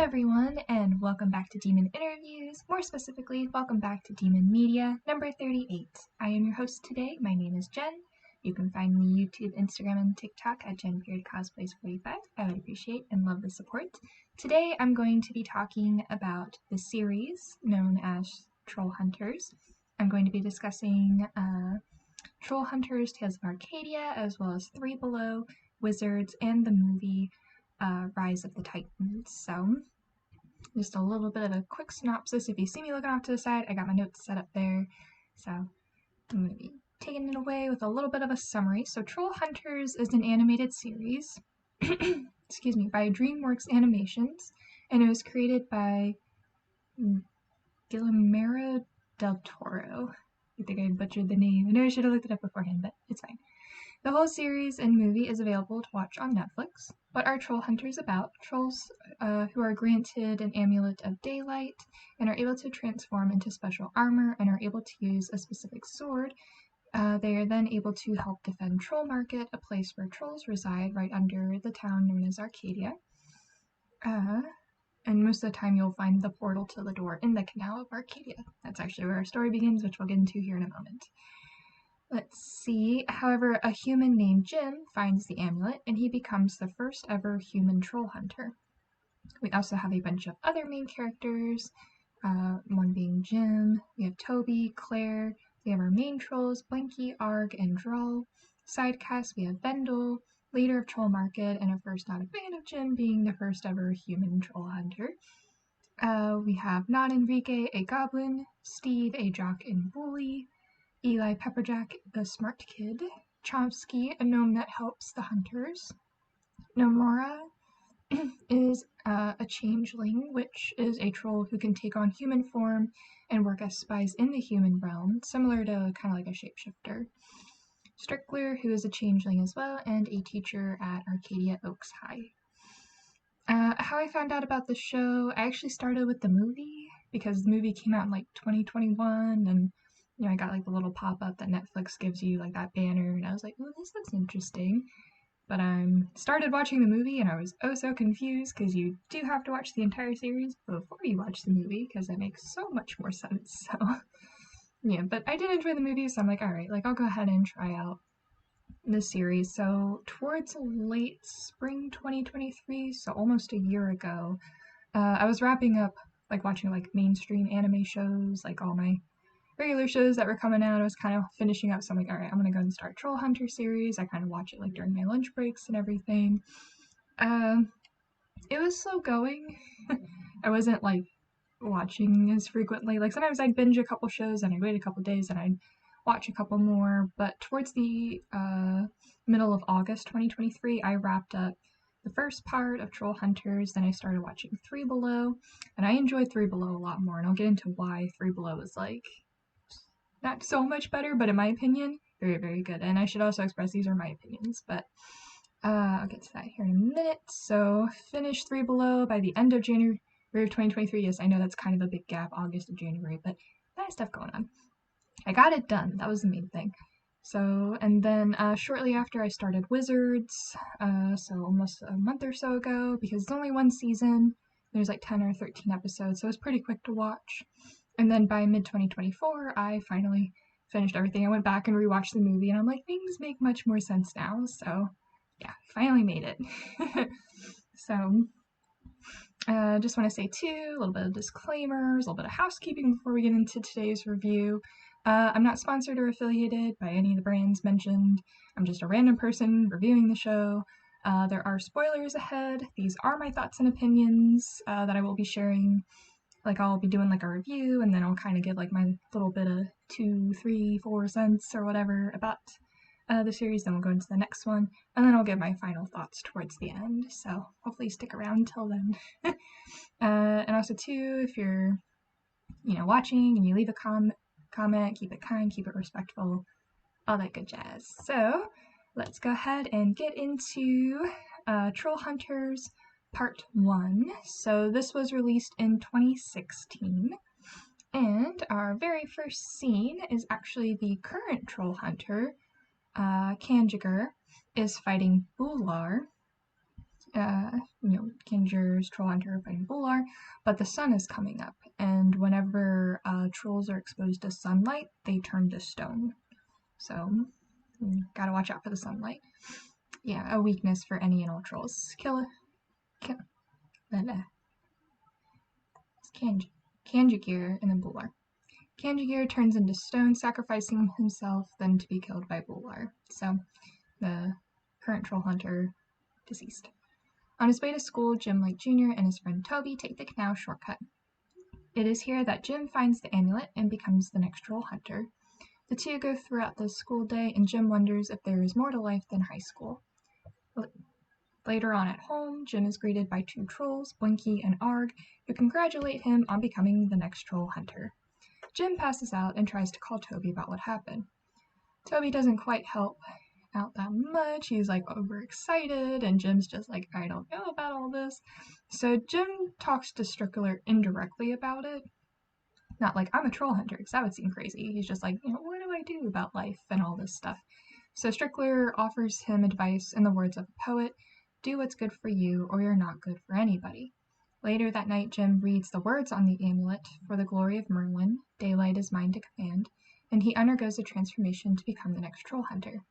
everyone, and welcome back to Demon Interviews. More specifically, welcome back to Demon Media, number 38. I am your host today. My name is Jen. You can find me YouTube, Instagram, and TikTok at JenCosplays45. I would appreciate and love the support. Today, I'm going to be talking about the series known as Trollhunters. I'm going to be discussing Trollhunters Tales of Arcadia, as well as Three Below, Wizards, and the movie Rise of the Titans. So, just a little bit of a quick synopsis. If you see me looking off to the side, I got my notes set up there. So, I'm going to be taking it away with a little bit of a summary. So, Trollhunters is an animated series, excuse me, by DreamWorks Animations, and it was created by Guillermo del Toro. I think I butchered the name. I know I should have looked it up beforehand, but it's fine. The whole series and movie is available to watch on Netflix. What are Trollhunters about? Trolls who are granted an amulet of daylight and are able to transform into special armor and are able to use a specific sword. They are then able to help defend Troll Market, a place where trolls reside right under the town known as Arcadia. And most of the time you'll find the portal to the door in the Canal of Arcadia. That's actually where our story begins, which we'll get into here in a moment. Let's see. However, a human named Jim finds the amulet, and he becomes the first ever human troll hunter. We also have a bunch of other main characters, one being Jim. We have Toby, Claire. We have our main trolls, Blanky, Arg, and Droll. Side cast, we have Bendel, leader of Troll Market, and a first not a fan of Jim being the first ever human troll hunter. We have Not Enrique, a goblin, Steve, a jock and bully, Eli Pepperjack, the smart kid, Chomsky, a gnome that helps the hunters. Nomura is a changeling, which is a troll who can take on human form and work as spies in the human realm, similar to kind of like a shapeshifter. Strickler, who is a changeling as well, and a teacher at Arcadia Oaks High. How I found out about the show, I actually started with the movie, because the movie came out in like 2021, and I got like the little pop-up that Netflix gives you, like that banner, and I was like, oh, this looks interesting. But I started watching the movie, and I was oh so confused, because you do have to watch the entire series before you watch the movie, because that makes so much more sense, so yeah, but I did enjoy the movie, so I'm like, alright, like I'll go ahead and try out this series. So towards late spring 2023, so almost a year ago, I was wrapping up like watching like mainstream anime shows, like all my regular shows that were coming out. I was kind of finishing up, so I'm like, alright, I'm gonna go and start Troll Hunter series. I kind of watch it like during my lunch breaks and everything. It was slow going. I wasn't like watching as frequently. Like sometimes I'd binge a couple shows and I'd wait a couple days and I'd watch a couple more. But towards the middle of August 2023, I wrapped up the first part of Trollhunters. Then I started watching Three Below, and I enjoyed Three Below a lot more. And I'll get into why Three Below is like not so much better, but in my opinion, very, very good. And I should also express these are my opinions, but I'll get to that here in a minute. So finished Three Below by the end of January of 2023. Yes, I know that's kind of a big gap, August to January, but I had stuff going on. I got it done. That was the main thing. So, and then shortly after I started Wizards, so almost a month or so ago, because it's only one season. There's like 10 or 13 episodes, so it was pretty quick to watch. And then by mid-2024, I finally finished everything. I went back and rewatched the movie, and I'm like, things make much more sense now. So, yeah, finally made it. So, just want to say too, a little bit of disclaimers, a little bit of housekeeping before we get into today's review. I'm not sponsored or affiliated by any of the brands mentioned. I'm just a random person reviewing the show. There are spoilers ahead. These are my thoughts and opinions that I will be sharing. Like I'll be doing like a review, and then I'll kind of give like my little bit of 2, 3, 4 cents or whatever about the series. Then we'll go into the next one, and then I'll give my final thoughts towards the end. So hopefully stick around till then. And also too, if you're watching and you leave a comment, keep it kind, keep it respectful, all that good jazz. So let's go ahead and get into Trollhunters Part 1. So this was released in 2016, and our very first scene is actually the current troll hunter, Kanjiger, is fighting Bular, Kinger's Trollhunter fighting Bular, but the sun is coming up, and whenever trolls are exposed to sunlight, they turn to stone. So, gotta watch out for the sunlight. Yeah, a weakness for any and all trolls. Kanjigir and then Bular. Kanjigir turns into stone, sacrificing himself, then to be killed by Bular. So, the current troll hunter deceased. On his way to school, Jim Light Jr. and his friend Toby take the canal shortcut. It is here that Jim finds the amulet and becomes the next troll hunter. The two go throughout the school day, and Jim wonders if there is more to life than high school. Later on at home, Jim is greeted by two trolls, Blinky and Arg, who congratulate him on becoming the next troll hunter. Jim passes out and tries to call Toby about what happened. Toby doesn't quite help out that much. He's like overexcited, and Jim's just like, I don't know about all this. So Jim talks to Strickler indirectly about it. Not like, I'm a troll hunter, because that would seem crazy. He's just like, what do I do about life and all this stuff? So Strickler offers him advice in the words of a poet, do what's good for you, or you're not good for anybody. Later that night, Jim reads the words on the amulet, for the glory of Merlin, daylight is mine to command, and he undergoes a transformation to become the next troll hunter.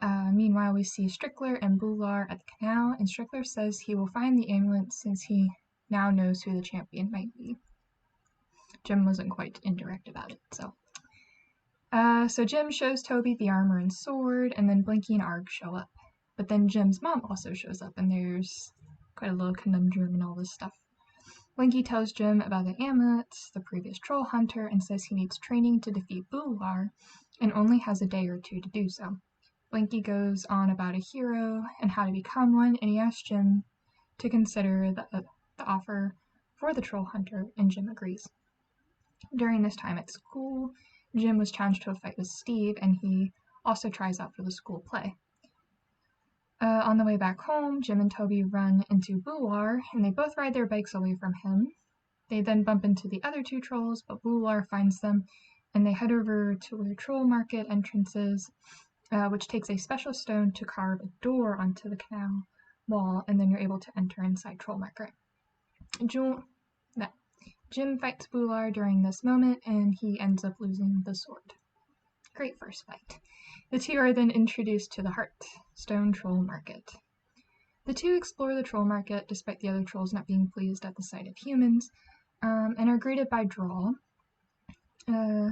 Meanwhile, we see Strickler and Bular at the canal, and Strickler says he will find the amulet since he now knows who the champion might be. Jim wasn't quite indirect about it, so. So Jim shows Toby the armor and sword, and then Blinky and Arg show up. But then Jim's mom also shows up, and there's quite a little conundrum and all this stuff. Blinky tells Jim about the amulet, the previous troll hunter, and says he needs training to defeat Bular, and only has a day or two to do so. Blinky goes on about a hero and how to become one, and he asks Jim to consider the offer for the troll hunter, and Jim agrees. During this time at school, Jim was challenged to a fight with Steve, and he also tries out for the school play. On the way back home, Jim and Toby run into Bular, and they both ride their bikes away from him. They then bump into the other two trolls, but Bular finds them, and they head over to where Troll Market entrance is, which takes a special stone to carve a door onto the canal wall, and then you're able to enter inside Troll Market. Jim fights Bular during this moment, and he ends up losing the sword. Great first fight. The two are then introduced to the Heartstone Troll Market. The two explore the Troll Market, despite the other trolls not being pleased at the sight of humans, and are greeted by Drawl, who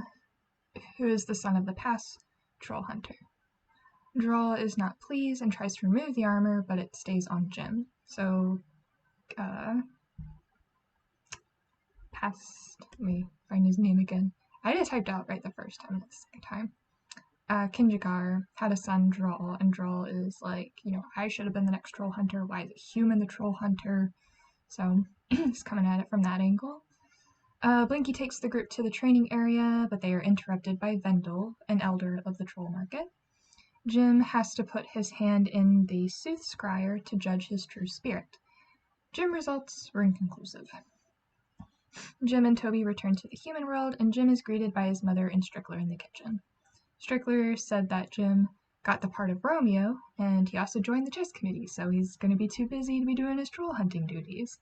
is the son of the past troll hunter. Drawl is not pleased and tries to remove the armor, but it stays on Jim. So, let me find his name again. I just typed out right the first time, not the second time. Kinjigar had a son, Drawl, and Drawl is like, I should have been the next troll hunter. Why is a human the troll hunter? So he's coming at it from that angle. Blinky takes the group to the training area, but they are interrupted by Vendel, an elder of the troll market. Jim has to put his hand in the Sooth Scryer to judge his true spirit. Jim results were inconclusive. Jim and Toby return to the human world, and Jim is greeted by his mother and Strickler in the kitchen. Strickler said that Jim got the part of Romeo, and he also joined the chess committee, so he's going to be too busy to be doing his troll hunting duties.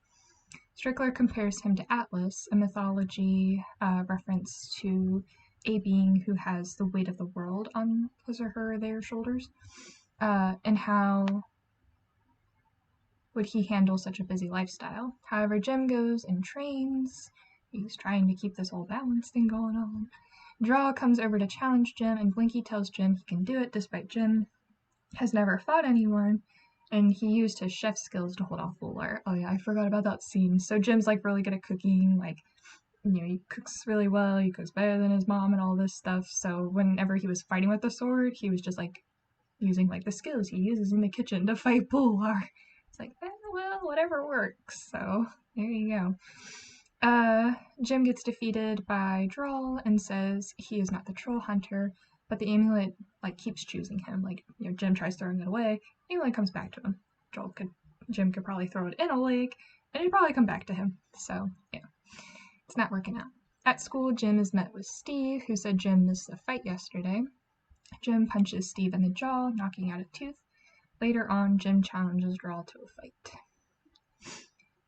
Strickler compares him to Atlas, a mythology reference to a being who has the weight of the world on his or their shoulders, and how would he handle such a busy lifestyle. However, Jim goes and trains. He's trying to keep this whole balance thing going on. Draw comes over to challenge Jim, and Blinky tells Jim he can do it despite Jim has never fought anyone, and he used his chef skills to hold off Bular. Oh yeah, I forgot about that scene. So Jim's like really good at cooking, like, he cooks really well, he cooks better than his mom and all this stuff, so whenever he was fighting with the sword, he was just like using like the skills he uses in the kitchen to fight Bular. It's like, well, whatever works, so there you go. Jim gets defeated by Drawl and says he is not the troll hunter, but the amulet keeps choosing him. Jim tries throwing it away, the amulet comes back to him. Jim could probably throw it in a lake, and it'd probably come back to him. So yeah, it's not working out. At school, Jim is met with Steve, who said Jim missed the fight yesterday. Jim punches Steve in the jaw, knocking out a tooth. Later on, Jim challenges Drawl to a fight.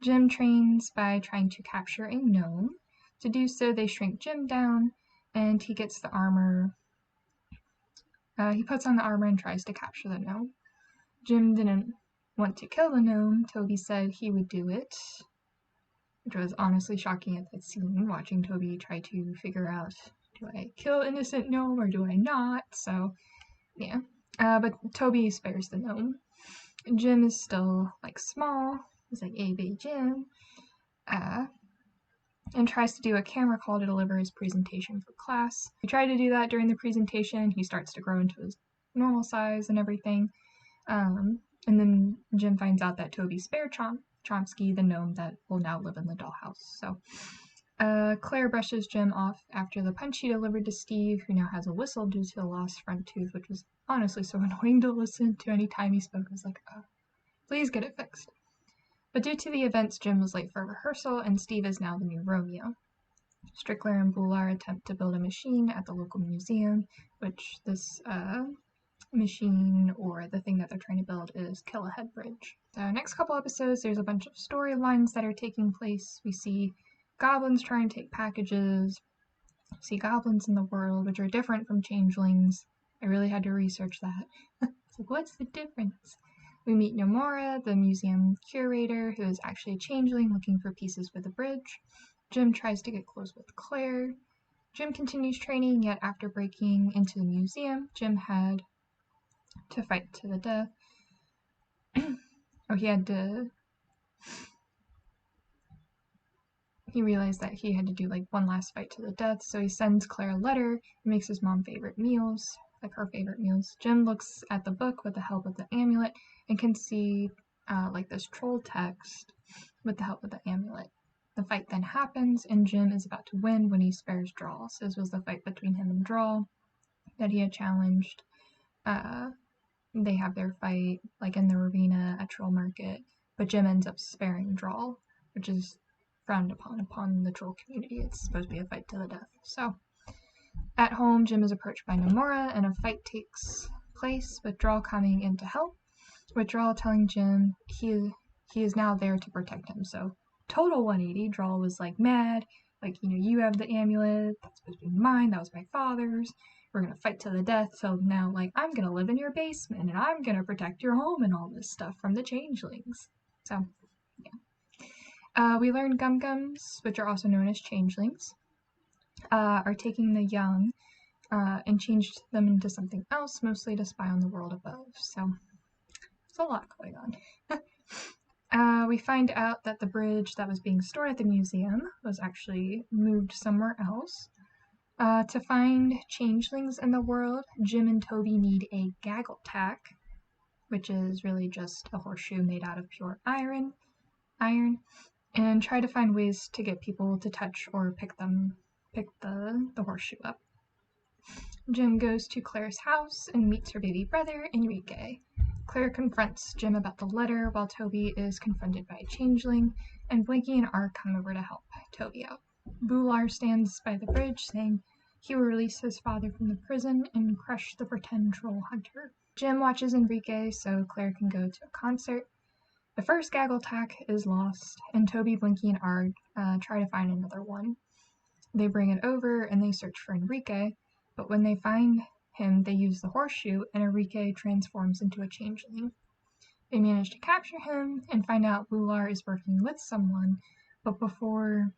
Jim trains by trying to capture a gnome. To do so, they shrink Jim down, and he gets the armor. He puts on the armor and tries to capture the gnome. Jim didn't want to kill the gnome. Toby said he would do it, which was honestly shocking at that scene, watching Toby try to figure out, do I kill innocent gnome or do I not? So, yeah. But Toby spares the gnome. Jim is still, small. He's like, hey, big Jim. And tries to do a camera call to deliver his presentation for class. He tried to do that during the presentation. He starts to grow into his normal size and everything. And then Jim finds out that Toby spared Chomsky, the gnome that will now live in the dollhouse. So Claire brushes Jim off after the punch he delivered to Steve, who now has a whistle due to a lost front tooth, which was honestly so annoying to listen to any time he spoke. I was like, oh, please get it fixed. But due to the events, Jim was late for rehearsal, and Steve is now the new Romeo. Strickler and Bular attempt to build a machine at the local museum, which this machine, or the thing that they're trying to build, is Killahead Bridge. The next couple episodes, there's a bunch of storylines that are taking place. We see goblins trying to take packages. We see goblins in the world, which are different from changelings. I really had to research that. It's like, what's the difference? We meet Nomura, the museum curator, who is actually a changeling looking for pieces for the bridge. Jim tries to get close with Claire. Jim continues training, yet after breaking into the museum, Jim had to fight to the death. He realized that he had to do one last fight to the death, so he sends Claire a letter and makes his mom favorite meals, her favorite meals. Jim looks at the book with the help of the amulet and can see this troll text with the help of the amulet. The fight then happens, and Jim is about to win when he spares Drawl. So this was the fight between him and Drawl that he had challenged. They have their fight in the arena at Troll Market, but Jim ends up sparing Drawl, which is frowned upon the troll community. It's supposed to be a fight to the death. So at home, Jim is approached by Nomura, and a fight takes place with Drawl coming in to help, with Drawl telling Jim he is now there to protect him. So total 180. Drawl was mad, you have the amulet, that's supposed to be mine, that was my father's, we're gonna fight to the death, so now I'm gonna live in your basement and I'm gonna protect your home and all this stuff from the changelings. So yeah. We learn Gum-Gums, which are also known as changelings, are taking the young and changed them into something else, mostly to spy on the world above. So there's a lot going on. We find out that the bridge that was being stored at the museum was actually moved somewhere else. To find changelings in the world, Jim and Toby need a gaggle tack, which is really just a horseshoe made out of pure iron, and try to find ways to get people to touch or pick the horseshoe up. Jim goes to Claire's house and meets her baby brother, Enrique. Claire confronts Jim about the letter, while Toby is confronted by a changeling, and Blinky and Ark come over to help Toby out. Bular stands by the bridge, saying he will release his father from the prison and crush the pretend troll hunter. Jim watches Enrique so Claire can go to a concert. The first gaggle tack is lost, and Toby, Blinky, and Arg try to find another one. They bring it over and they search for Enrique, but when they find him, they use the horseshoe, and Enrique transforms into a changeling. They manage to capture him and find out Bular is working with someone, but before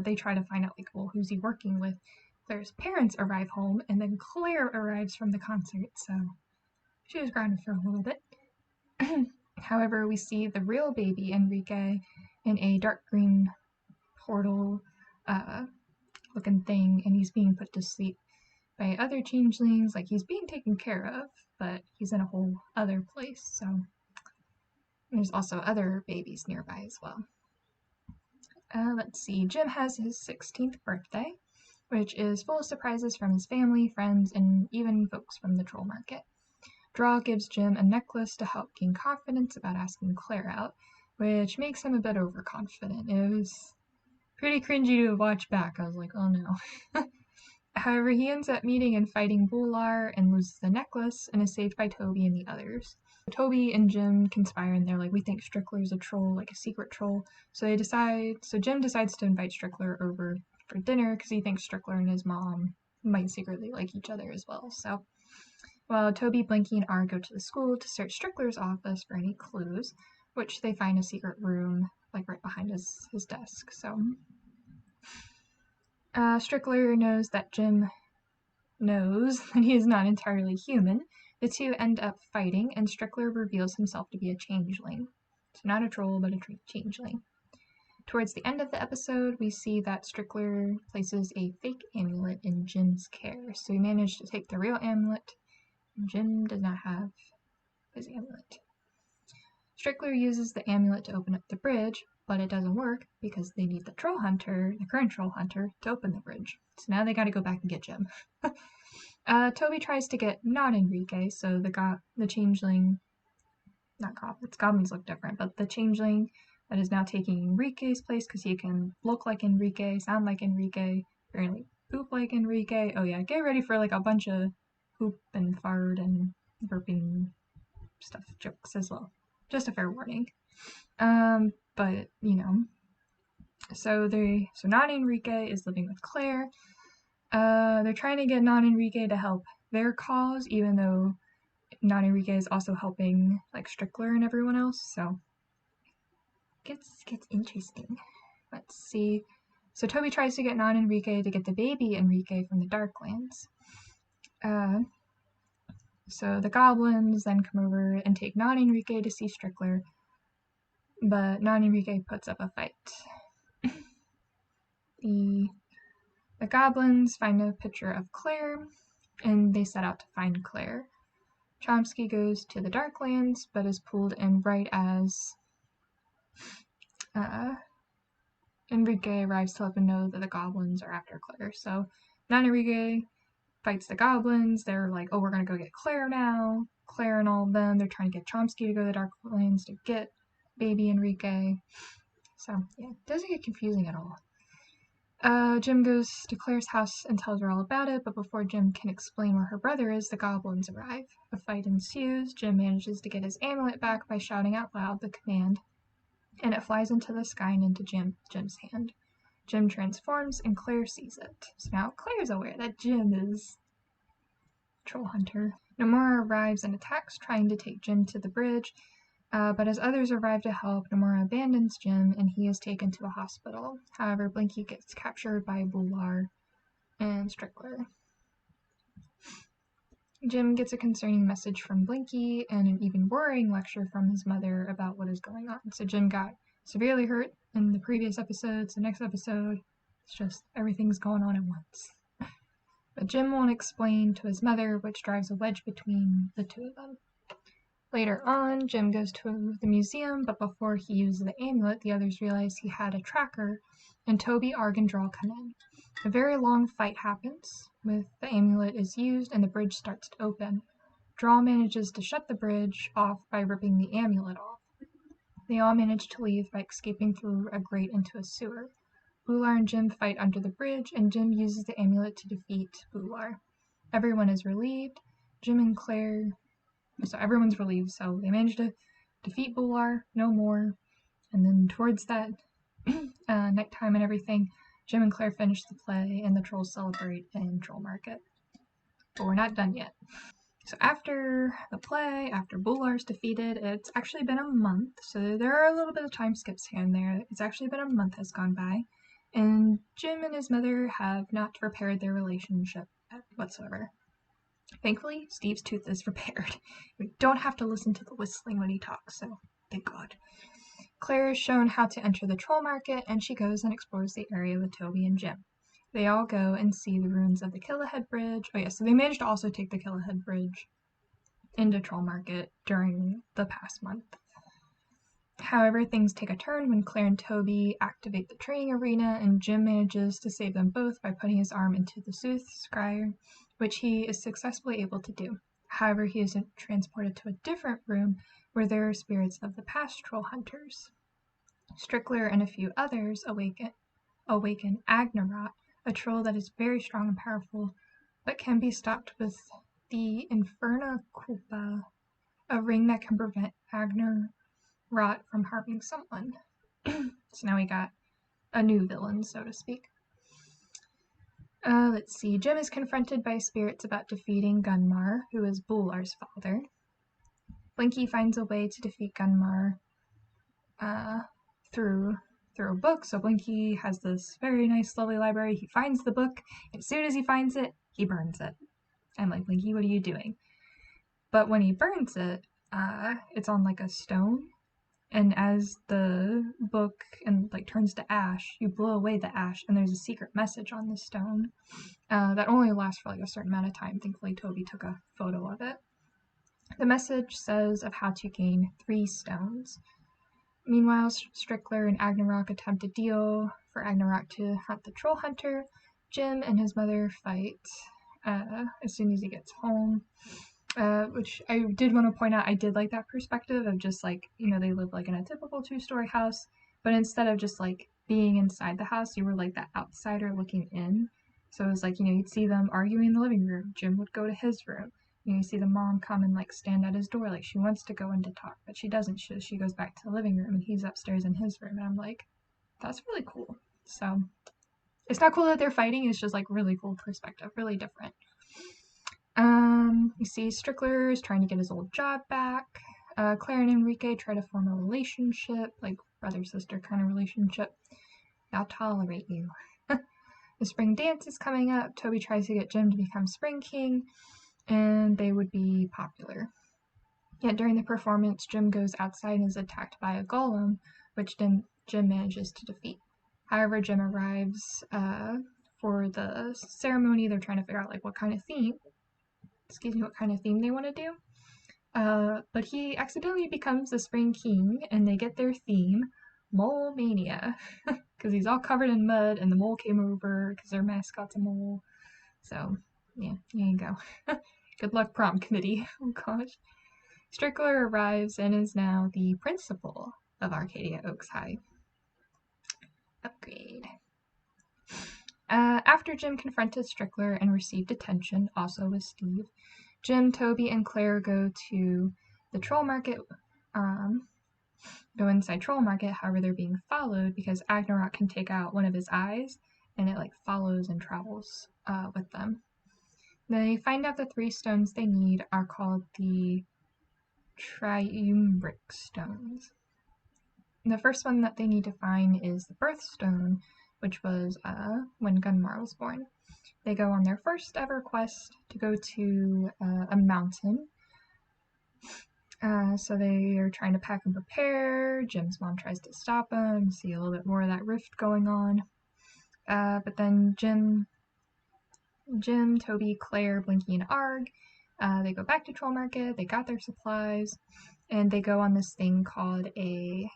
they try to find out, who's he working with, Claire's parents arrive home, and then Claire arrives from the concert, so she was grounded for a little bit. However, we see the real baby Enrique in a dark green portal looking thing, and he's being put to sleep by other changelings. He's being taken care of, but he's in a whole other place, so there's also other babies nearby as well. Let's see, Jim has his 16th birthday, which is full of surprises from his family, friends, and even folks from the troll market. Draw gives Jim a necklace to help gain confidence about asking Claire out, which makes him a bit overconfident. It was pretty cringy to watch back. I was like, oh no. However, he ends up meeting and fighting Bular and loses the necklace and is saved by Toby and the others. Toby and Jim conspire and they're like, we think Strickler's a troll, like a secret troll. So Jim decides to invite Strickler over for dinner because he thinks Strickler and his mom might secretly like each other as well. So while Toby, Blinky, and R go to the school to search Strickler's office for any clues, which they find a secret room like right behind his desk. So Strickler knows that Jim knows that he is not entirely human. The two end up fighting, and Strickler reveals himself to be a changeling. So not a troll, but a changeling. Towards the end of the episode, we see that Strickler places a fake amulet in Jim's care. So he managed to take the real amulet, and Jim does not have his amulet. Strickler uses the amulet to open up the bridge, but it doesn't work because they need the current Trollhunter, to open the bridge. So now they gotta go back and get Jim. Toby tries to get not Enrique, so the changeling, not goblins, goblins look different, but the changeling that is now taking Enrique's place because he can look like Enrique, sound like Enrique, apparently poop like Enrique. Oh yeah, get ready for like a bunch of poop and fart and burping stuff jokes as well. Just a fair warning. But so non-Enrique is living with Claire. They're trying to get non-Enrique to help their cause, even though non-Enrique is also helping like Strickler and everyone else. So gets interesting. Let's see. So Toby tries to get non-Enrique to get the baby Enrique from the Darklands. So the goblins then come over and take non-Enrique to see Strickler, but non-Enrique puts up a fight. The goblins find a picture of Claire, and they set out to find Claire. Chomsky goes to the Darklands, but is pulled in right as Enrique arrives to let them know that the goblins are after Claire. So non-Enrique fights the goblins. They're like, oh, we're going to go get Claire now. Claire and all of them, they're trying to get Chomsky to go to the Darklands to get baby Enrique. So, yeah, it doesn't get confusing at all. Jim goes to Claire's house and tells her all about it, but before Jim can explain where her brother is, the goblins arrive. A fight ensues. Jim manages to get his amulet back by shouting out loud the command, and it flies into the sky and into Jim's hand. Jim transforms, and Claire sees it. So now Claire's aware that Jim is Trollhunter. Nomura arrives and attacks, trying to take Jim to the bridge, but as others arrive to help, Nomura abandons Jim and he is taken to a hospital. However, Blinky gets captured by Bular and Strickler. Jim gets a concerning message from Blinky and an even worrying lecture from his mother about what is going on. So Jim got severely hurt in the previous episodes. The next episode, it's just everything's going on at once. But Jim won't explain to his mother, which drives a wedge between the two of them. Later on, Jim goes to the museum, but before he uses the amulet, the others realize he had a tracker, and Toby, Arg, and Draw come in. A very long fight happens, with the amulet is used and the bridge starts to open. Draw manages to shut the bridge off by ripping the amulet off. They all manage to leave by escaping through a grate into a sewer. Bular and Jim fight under the bridge, and Jim uses the amulet to defeat Bular. Everyone is relieved. Everyone's relieved, so they manage to defeat Bular, no more. And then towards that nighttime and everything, Jim and Claire finish the play, and the trolls celebrate in Troll Market. But we're not done yet. So after the play, after Bular's defeated, it's actually been a month, so there are a little bit of time skips here and there. It's actually been a month has gone by, and Jim and his mother have not repaired their relationship whatsoever. Thankfully, Steve's tooth is repaired. We don't have to listen to the whistling when he talks, so thank God. Claire is shown how to enter the troll market, and she goes and explores the area with Toby and Jim. They all go and see the ruins of the Killahead Bridge. Oh yeah, so they managed to also take the Killahead Bridge into Troll Market during the past month. However, things take a turn when Claire and Toby activate the training arena, and Jim manages to save them both by putting his arm into the Soothscryer, which he is successfully able to do. However, he is transported to a different room where there are spirits of the past Trollhunters. Strickler and a few others awaken Agnarat, a troll that is very strong and powerful, but can be stopped with the Inferna Culpa, a ring that can prevent Rot from harming someone. So now we got a new villain, so to speak. Let's see. Jim is confronted by spirits about defeating Gunmar, who is Bular's father. Blinky finds a way to defeat Gunmar through a book. So Blinky has this very nice, lovely library. He finds the book, and as soon as he finds it, he burns it. I'm like, Blinky, what are you doing? But when he burns it, it's on like a stone, and as the book turns to ash, you blow away the ash, and there's a secret message on the stone that only lasts for like a certain amount of time. Thankfully, Toby took a photo of it. The message says of how to gain 3 stones. Meanwhile, Strickler and Agnarok attempt a deal for Agnarok to hunt the troll hunter. Jim and his mother fight as soon as he gets home. Which I did want to point out, I did like that perspective of just like, they live like in a typical 2-story house, but instead of just like being inside the house, you were like the outsider looking in. So it was like, you'd see them arguing in the living room. Jim would go to his room. You see the mom come and like stand at his door, like she wants to go in to talk, but she doesn't. She goes back to the living room, and he's upstairs in his room. And I'm like, that's really cool. So it's not cool that they're fighting. It's just like really cool perspective, really different. You see Strickler is trying to get his old job back. Claire and Enrique try to form a relationship, like brother-sister kind of relationship. I'll tolerate you. The spring dance is coming up. Toby tries to get Jim to become Spring King, and they would be popular. Yet during the performance, Jim goes outside and is attacked by a golem, which Jim manages to defeat. However, Jim arrives for the ceremony. They're trying to figure out like what kind of theme they want to do. But he accidentally becomes the Spring King, and they get their theme, Mole Mania, because he's all covered in mud, and the mole came over because their mascot's a mole. So, yeah, there you go. Good luck, prom committee. Oh gosh. Strickler arrives and is now the principal of Arcadia Oaks High. Upgrade. After Jim confronted Strickler and received attention, also with Steve, Jim, Toby, and Claire go to the Troll Market, go inside Troll Market. However, they're being followed because Agnarok can take out one of his eyes, and it like follows and travels with them. They find out the 3 stones they need are called the Triumvirate stones. The first one that they need to find is the birthstone, which was when Gunmar was born. They go on their first ever quest to go to a mountain. So they are trying to pack and prepare. Jim's mom tries to stop them. See a little bit more of that rift going on. But then Jim, Toby, Claire, Blinky, and Arg, they go back to Troll Market. They got their supplies, and they go on this thing called a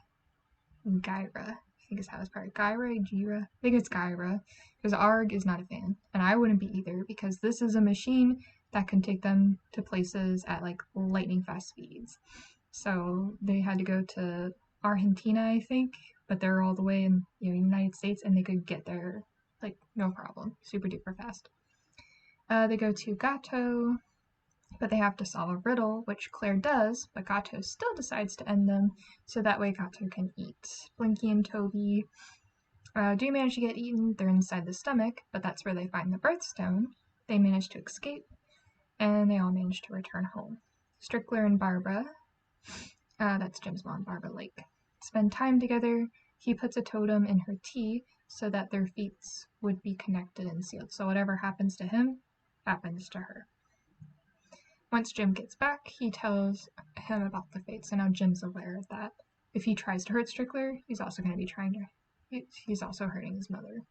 Gyra. I think it's how it's probably Gyra. I think it's Gyra, because Arg is not a fan, and I wouldn't be either, because this is a machine that can take them to places at like lightning fast speeds. So they had to go to Argentina, I think, but they're all the way in the United States, and they could get there like no problem, super duper fast. They go to Gato, but they have to solve a riddle, which Claire does, but Gato still decides to end them, so that way Gato can eat. Blinky and Toby do manage to get eaten. They're inside the stomach, but that's where they find the birthstone. They manage to escape, and they all manage to return home. Strickler and Barbara, that's Jim's mom, Barbara Lake, spend time together. He puts a totem in her tea so that their fates would be connected and sealed. So whatever happens to him, happens to her. Once Jim gets back, he tells him about the fate, so now Jim's aware of that. If he tries to hurt Strickler, he's also going to be he's also hurting his mother.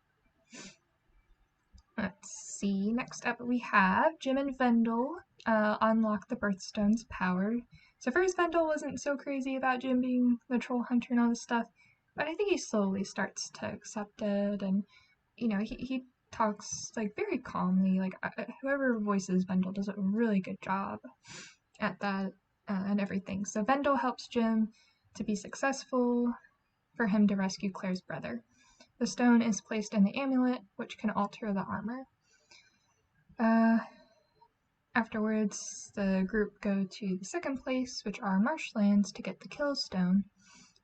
Let's see, next up we have Jim and Vendel unlock the Birthstone's power. So first Vendel wasn't so crazy about Jim being the troll hunter and all this stuff, but I think he slowly starts to accept it, and he talks like very calmly. Like whoever voices Vendel does a really good job at that and everything. So Vendel helps Jim to be successful, for him to rescue Claire's brother. The stone is placed in the amulet, which can alter the armor. Afterwards, the group go to the second place, which are marshlands, to get the kill stone,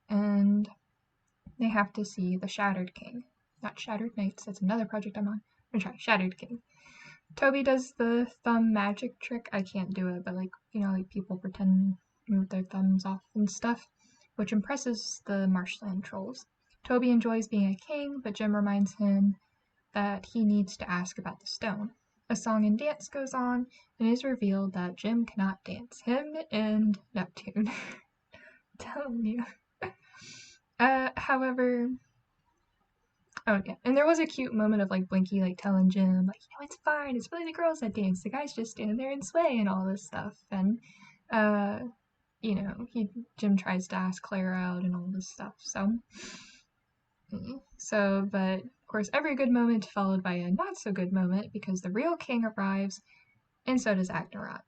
and they have to see the Shattered King. Not Shattered Knights, that's another project I'm on. I'm gonna try Shattered King. Toby does the thumb magic trick. I can't do it, but like people pretend to move their thumbs off and stuff, which impresses the marshland trolls. Toby enjoys being a king, but Jim reminds him that he needs to ask about the stone. A song and dance goes on, and it is revealed that Jim cannot dance. Him and Neptune. I'm telling you. However, oh yeah, and there was a cute moment of like Blinky like telling Jim like, it's fine, it's really the girls that dance, the guys just stand there and sway and all this stuff, and Jim tries to ask Claire out and all this stuff, but of course every good moment followed by a not so good moment because the real king arrives, and so does Agnarat.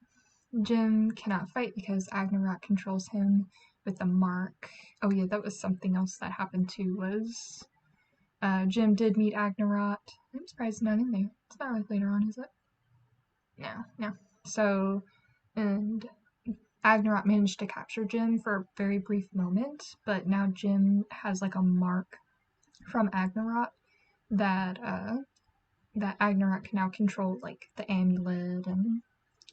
Jim cannot fight because Agnarat controls him with the mark. Oh yeah, that was something else that happened too, was Jim did meet Agnarat. I'm surprised it's not in there. It's not like later on, is it? No. So, and Agnarat managed to capture Jim for a very brief moment, but now Jim has like a mark from Agnarat that Agnarat can now control, like the amulet and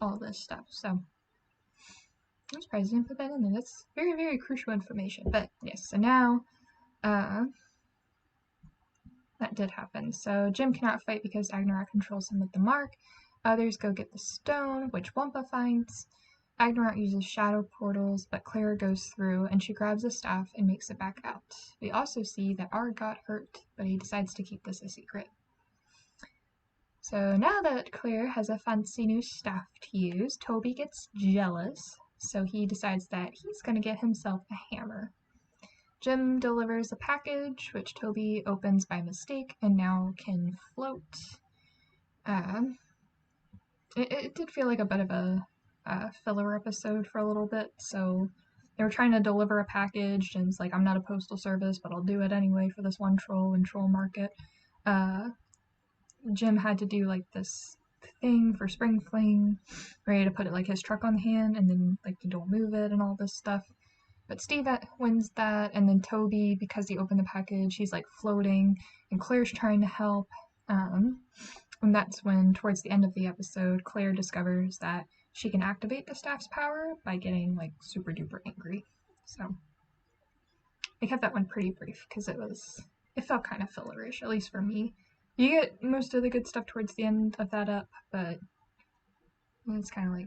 all this stuff. So I'm surprised I didn't put that in there. That's very, very crucial information. But yes, so now that did happen. So Jim cannot fight because Agnarat controls him with the mark. Others go get the stone, which Wampa finds. Agnarat uses shadow portals, but Claire goes through and she grabs the staff and makes it back out. We also see that Arg got hurt, but he decides to keep this a secret. So now that Claire has a fancy new staff to use, Toby gets jealous, so he decides that he's going to get himself a hammer. Jim delivers a package, which Toby opens by mistake and now can float. It did feel like a bit of a filler episode for a little bit, so they were trying to deliver a package, and it's like, I'm not a postal service, but I'll do it anyway for this one troll in Troll Market. Jim had to do like this thing for Spring Fling, where he had to put it like his truck on the hand, and then like you don't move it and all this stuff. But Steve wins that, and then Toby, because he opened the package, he's like floating, and Claire's trying to help. And that's when, towards the end of the episode, Claire discovers that she can activate the staff's power by getting like super duper angry. So I kept that one pretty brief because it felt kind of fillerish, at least for me. You get most of the good stuff towards the end of that up, but it's kind of like,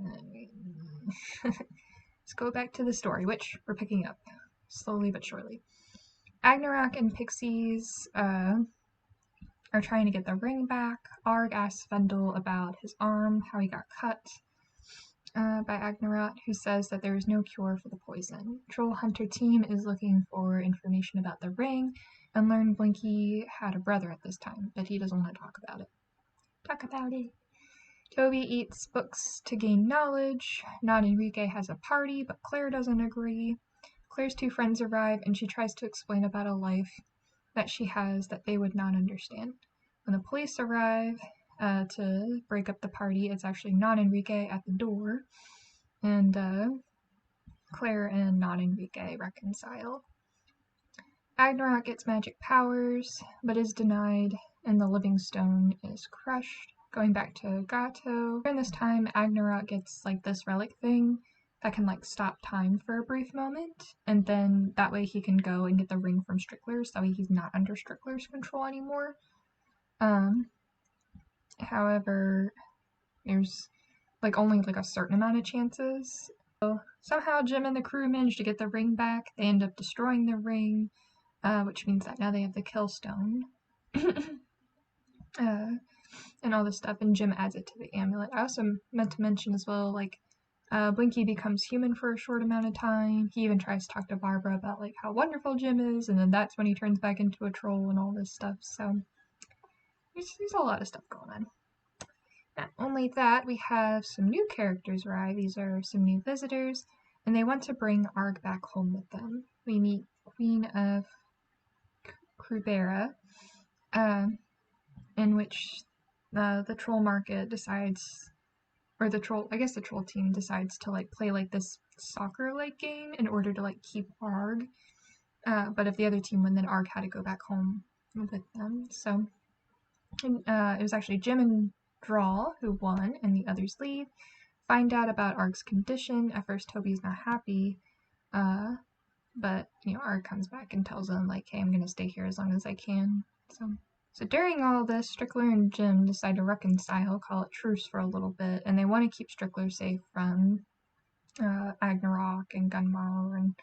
let's go back to the story, which we're picking up slowly but surely. Agnarak and Pixies are trying to get the ring back. Arg asks Vendel about his arm, how he got cut by Agnarat, who says that there is no cure for the poison. Trollhunter team is looking for information about the ring and learn Blinky had a brother at this time, but he doesn't want to talk about it. Toby eats books to gain knowledge. Not Enrique has a party, but Claire doesn't agree. Claire's two friends arrive, and she tries to explain about a life that she has that they would not understand. When the police arrive to break up the party, it's actually not Enrique at the door, and Claire and not Enrique reconcile. Agnarat gets magic powers, but is denied, and the living stone is crushed. Going back to Gato, during this time, Agnarat gets like this relic thing that can like stop time for a brief moment, and then that way he can go and get the ring from Strickler's, that way he's not under Strickler's control anymore. However, there's like only like a certain amount of chances. So somehow Jim and the crew manage to get the ring back. They end up destroying the ring, which means that now they have the kill stone. And all this stuff, and Jim adds it to the amulet. I also meant to mention as well, like, Blinky becomes human for a short amount of time. He even tries to talk to Barbara about, like, how wonderful Jim is, and then that's when he turns back into a troll and all this stuff, so there's a lot of stuff going on. Not only that, we have some new characters arrive. These are some new visitors, and they want to bring Arg back home with them. We meet Queen of Krubera, in which the troll market decides, or the troll team decides to like play like this soccer-like game in order to like keep Arg. But if the other team won, then Arg had to go back home with them. So it was actually Jim and Draw who won, and the others leave. Find out about Arg's condition. At first, Toby's not happy, but Arg comes back and tells him like, "Hey, I'm gonna stay here as long as I can." So during all this, Strickler and Jim decide to reconcile, call it truce for a little bit, and they want to keep Strickler safe from Ragnarok and Gunmar and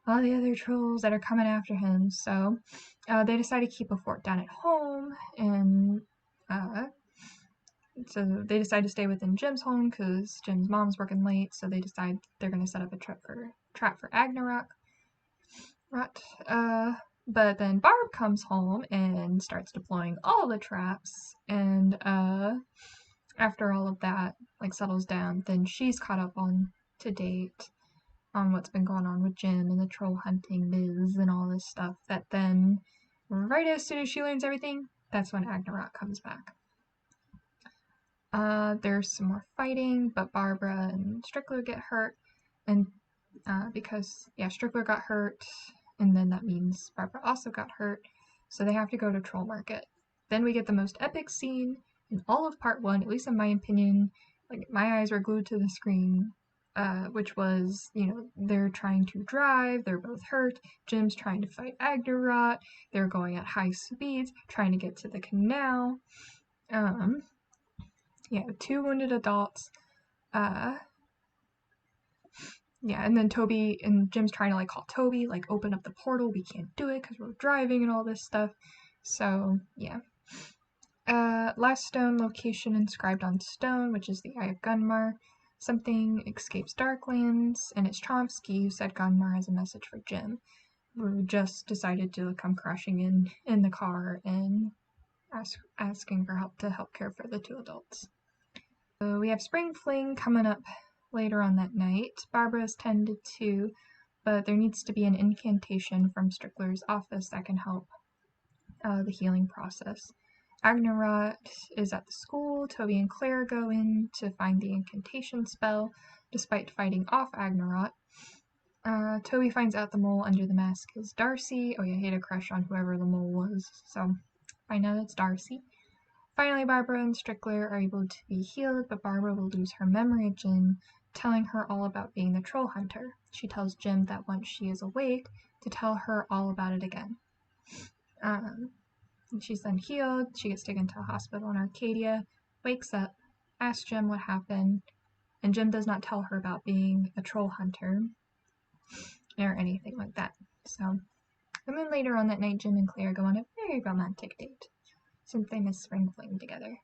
all the other trolls that are coming after him. So they decide to keep a fort down at home, and so they decide to stay within Jim's home because Jim's mom's working late. So they decide they're going to set up a trap for Ragnarok. But then Barb comes home and starts deploying all the traps, and after all of that like settles down, then she's caught up to date on what's been going on with Jim and the troll hunting biz and all this stuff. That then, right as soon as she learns everything, that's when Ragnarok comes back. There's some more fighting, but Barbara and Strickler get hurt, and because Strickler got hurt, and then that means Barbara also got hurt, so they have to go to Troll Market. Then we get the most epic scene in all of part 1, at least in my opinion. Like, my eyes were glued to the screen, which was, they're trying to drive, they're both hurt, Jim's trying to fight Ragnarok, they're going at high speeds, trying to get to the canal. 2 wounded adults. And then Toby and Jim's trying to like call Toby, like open up the portal. We can't do it because we're driving and all this stuff. So last stone location inscribed on stone, which is the Eye of Gunmar. Something escapes Darklands, and it's Chomsky who said Gunmar has a message for Jim, who just decided to come crashing in the car and asking for help to help care for the 2 adults. So we have Spring Fling coming up later on that night. Barbara is tended to, but there needs to be an incantation from Strickler's office that can help the healing process. Ragnarok is at the school. Toby and Claire go in to find the incantation spell, despite fighting off Ragnarok. Toby finds out the mole under the mask is Darcy. Oh yeah, he had a crush on whoever the mole was, so I know it's Darcy. Finally, Barbara and Strickler are able to be healed, but Barbara will lose her memory of Jim, telling her all about being the troll hunter. She tells Jim that once she is awake, to tell her all about it again. She's then healed, she gets taken to a hospital in Arcadia, wakes up, asks Jim what happened, and Jim does not tell her about being a troll hunter or anything like that. So, and then later on that night, Jim and Claire go on a very romantic date, since they miss Spring Fling together.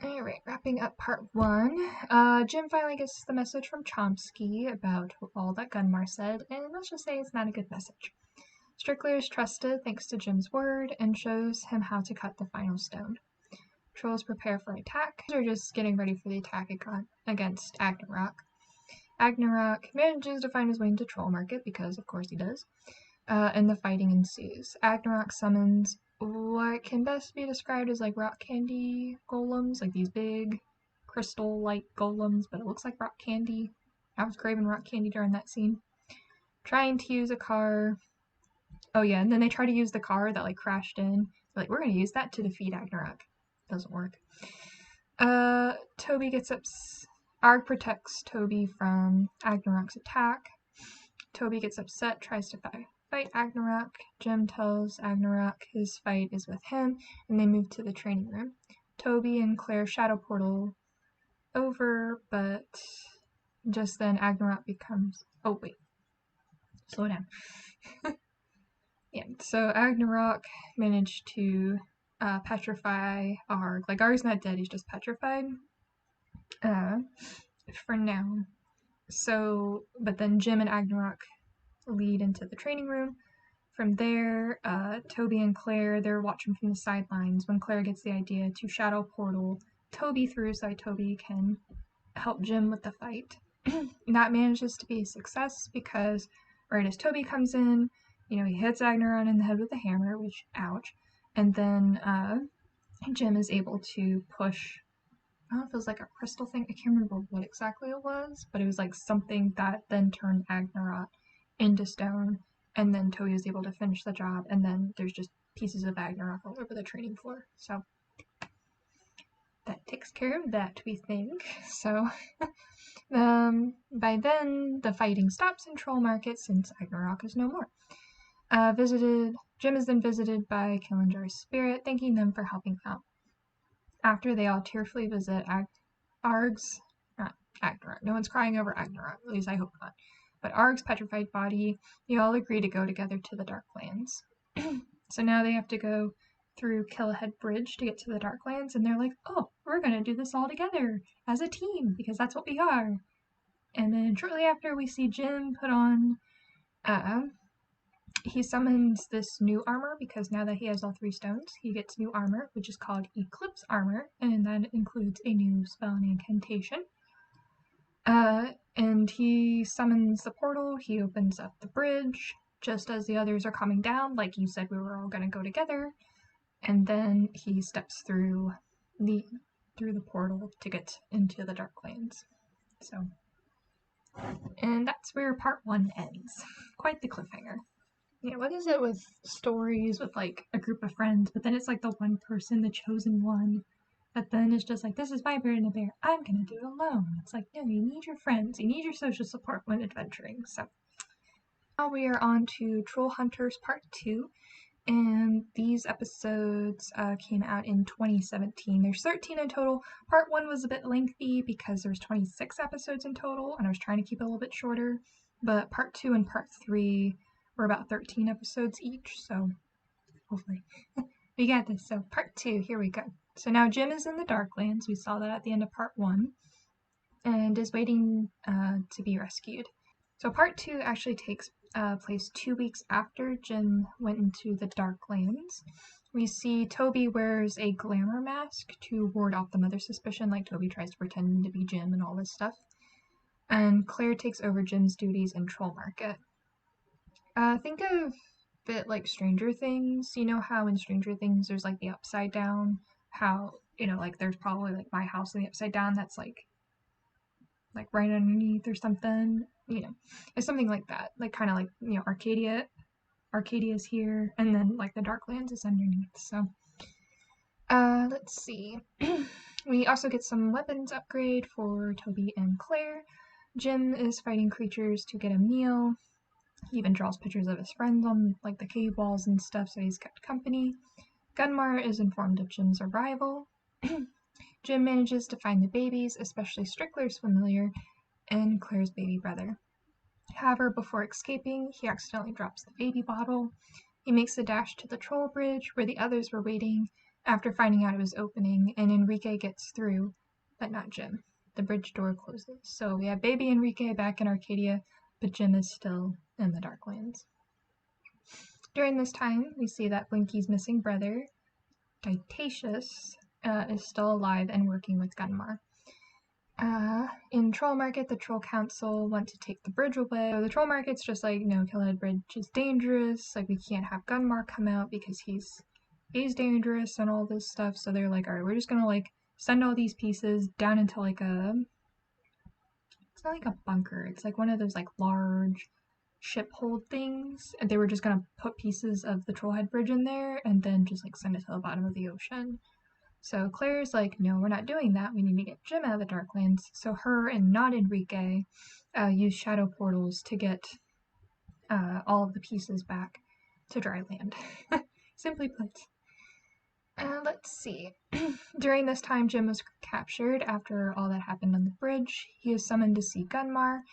Alright, wrapping up part 1. Jim finally gets the message from Chomsky about all that Gunmar said, and let's just say it's not a good message. Strickler is trusted thanks to Jim's word and shows him how to cut the final stone. Trolls prepare for attack. They're just getting ready for the attack against Ragnarok. Ragnarok manages to find his way into Troll Market, because of course he does, and the fighting ensues. Ragnarok summons what can best be described as like rock candy golems, like these big crystal-like golems, but it looks like rock candy. I was craving rock candy during that scene. Trying to use a car. Oh yeah, and then they try to use the car that like crashed in. They're like, we're gonna use that to defeat Ragnarok. Doesn't work. Toby gets Arg protects Toby from Ragnarok's attack. Toby gets upset, tries to fight Ragnarok. Jim tells Ragnarok his fight is with him, and they move to the training room. Toby and Claire shadow portal over, but just then Ragnarok becomes... Oh, wait. Slow down. So Ragnarok managed to petrify Arg. Like, Arg's not dead, he's just petrified. For now. So, but then Jim and Ragnarok lead into the training room. From there, Toby and Claire, they're watching from the sidelines when Claire gets the idea to shadow portal Toby through so that Toby can help Jim with the fight. That manages to be a success because right as Toby comes in, he hits Agneron in the head with a hammer, which, ouch. And then Jim is able to push, I don't know if it was like a crystal thing, I can't remember what exactly it was, but it was like something that then turned Agneron into stone, and then Toby was able to finish the job, and then there's just pieces of Agneron all over the training floor. So that takes care of that, we think. So by then the fighting stops in Troll Market since Ragnarok is no more. Jim is then visited by Killinjar's spirit, thanking them for helping out. After they all tearfully visit Arg's, not Ragnarok, no one's crying over Ragnarok, at least I hope not, but Arg's petrified body, they all agree to go together to the Darklands. So now they have to go through Killahead Bridge to get to the Darklands, and they're like, oh, we're gonna do this all together as a team, because that's what we are. And then shortly after, we see Jim put on, he summons this new armor, because now that he has all 3 stones, he gets new armor, which is called Eclipse Armor, and that includes a new spell and incantation. And he summons the portal, he opens up the bridge, just as the others are coming down, like you said we were all gonna go together, and then he steps through the portal to get into the Darklands. So, and that's where part 1 ends. Quite the cliffhanger. Yeah, what is it with stories with like a group of friends, but then it's like the one person, the chosen one, that then is just like, this is my bird and the bear, I'm gonna do it alone. It's like, no, you need your friends, you need your social support when adventuring. So now we are on to Trollhunters Part 2, and these episodes came out in 2017. There's 13 in total. Part 1 was a bit lengthy because there's 26 episodes in total, and I was trying to keep it a little bit shorter, but Part 2 and Part 3 were about 13 episodes each, so hopefully we got this. So Part 2, here we go. So now Jim is in the Darklands, we saw that at the end of Part 1, and is waiting to be rescued. So Part 2 actually takes place 2 weeks after Jim went into the Darklands. We see Toby wears a glamour mask to ward off the mother's suspicion, like Toby tries to pretend to be Jim and all this stuff. And Claire takes over Jim's duties in Troll Market. Think of it like Stranger Things. You know how in Stranger Things there's like the Upside Down? How, like there's probably like my house in the Upside Down that's like right underneath or something. It's something like that. Like kind of like, Arcadia. Arcadia's here, and then like the Darklands is underneath. So, let's see. We also get some weapons upgrade for Toby and Claire. Jim is fighting creatures to get a meal. He even draws pictures of his friends on like the cave walls and stuff, so he's kept company. Gunmar is informed of Jim's arrival. Jim manages to find the babies, especially Strickler's familiar, and Claire's baby brother. However, before escaping, he accidentally drops the baby bottle. He makes a dash to the troll bridge, where the others were waiting, after finding out it was opening, and Enrique gets through, but not Jim. The bridge door closes. So we have baby Enrique back in Arcadia, but Jim is still in the Darklands. During this time, we see that Blinky's missing brother, Ditatius, is still alive and working with Gunmar. In Troll Market, the Troll Council want to take the bridge away. So the Troll Market's just like, no, Killahead Bridge is dangerous, like we can't have Gunmar come out because he's dangerous and all this stuff. So they're like, alright, we're just gonna like send all these pieces down into like it's not like a bunker, it's like one of those like large ship hold things, and they were just gonna put pieces of the Trollhead Bridge in there and then just like send it to the bottom of the ocean. So Claire's like, no, we're not doing that. We need to get Jim out of the Darklands. So her and not Enrique use shadow portals to get all of the pieces back to dry land. Simply put. Let's see. During this time, Jim was captured after all that happened on the bridge. He is summoned to see Gunmar,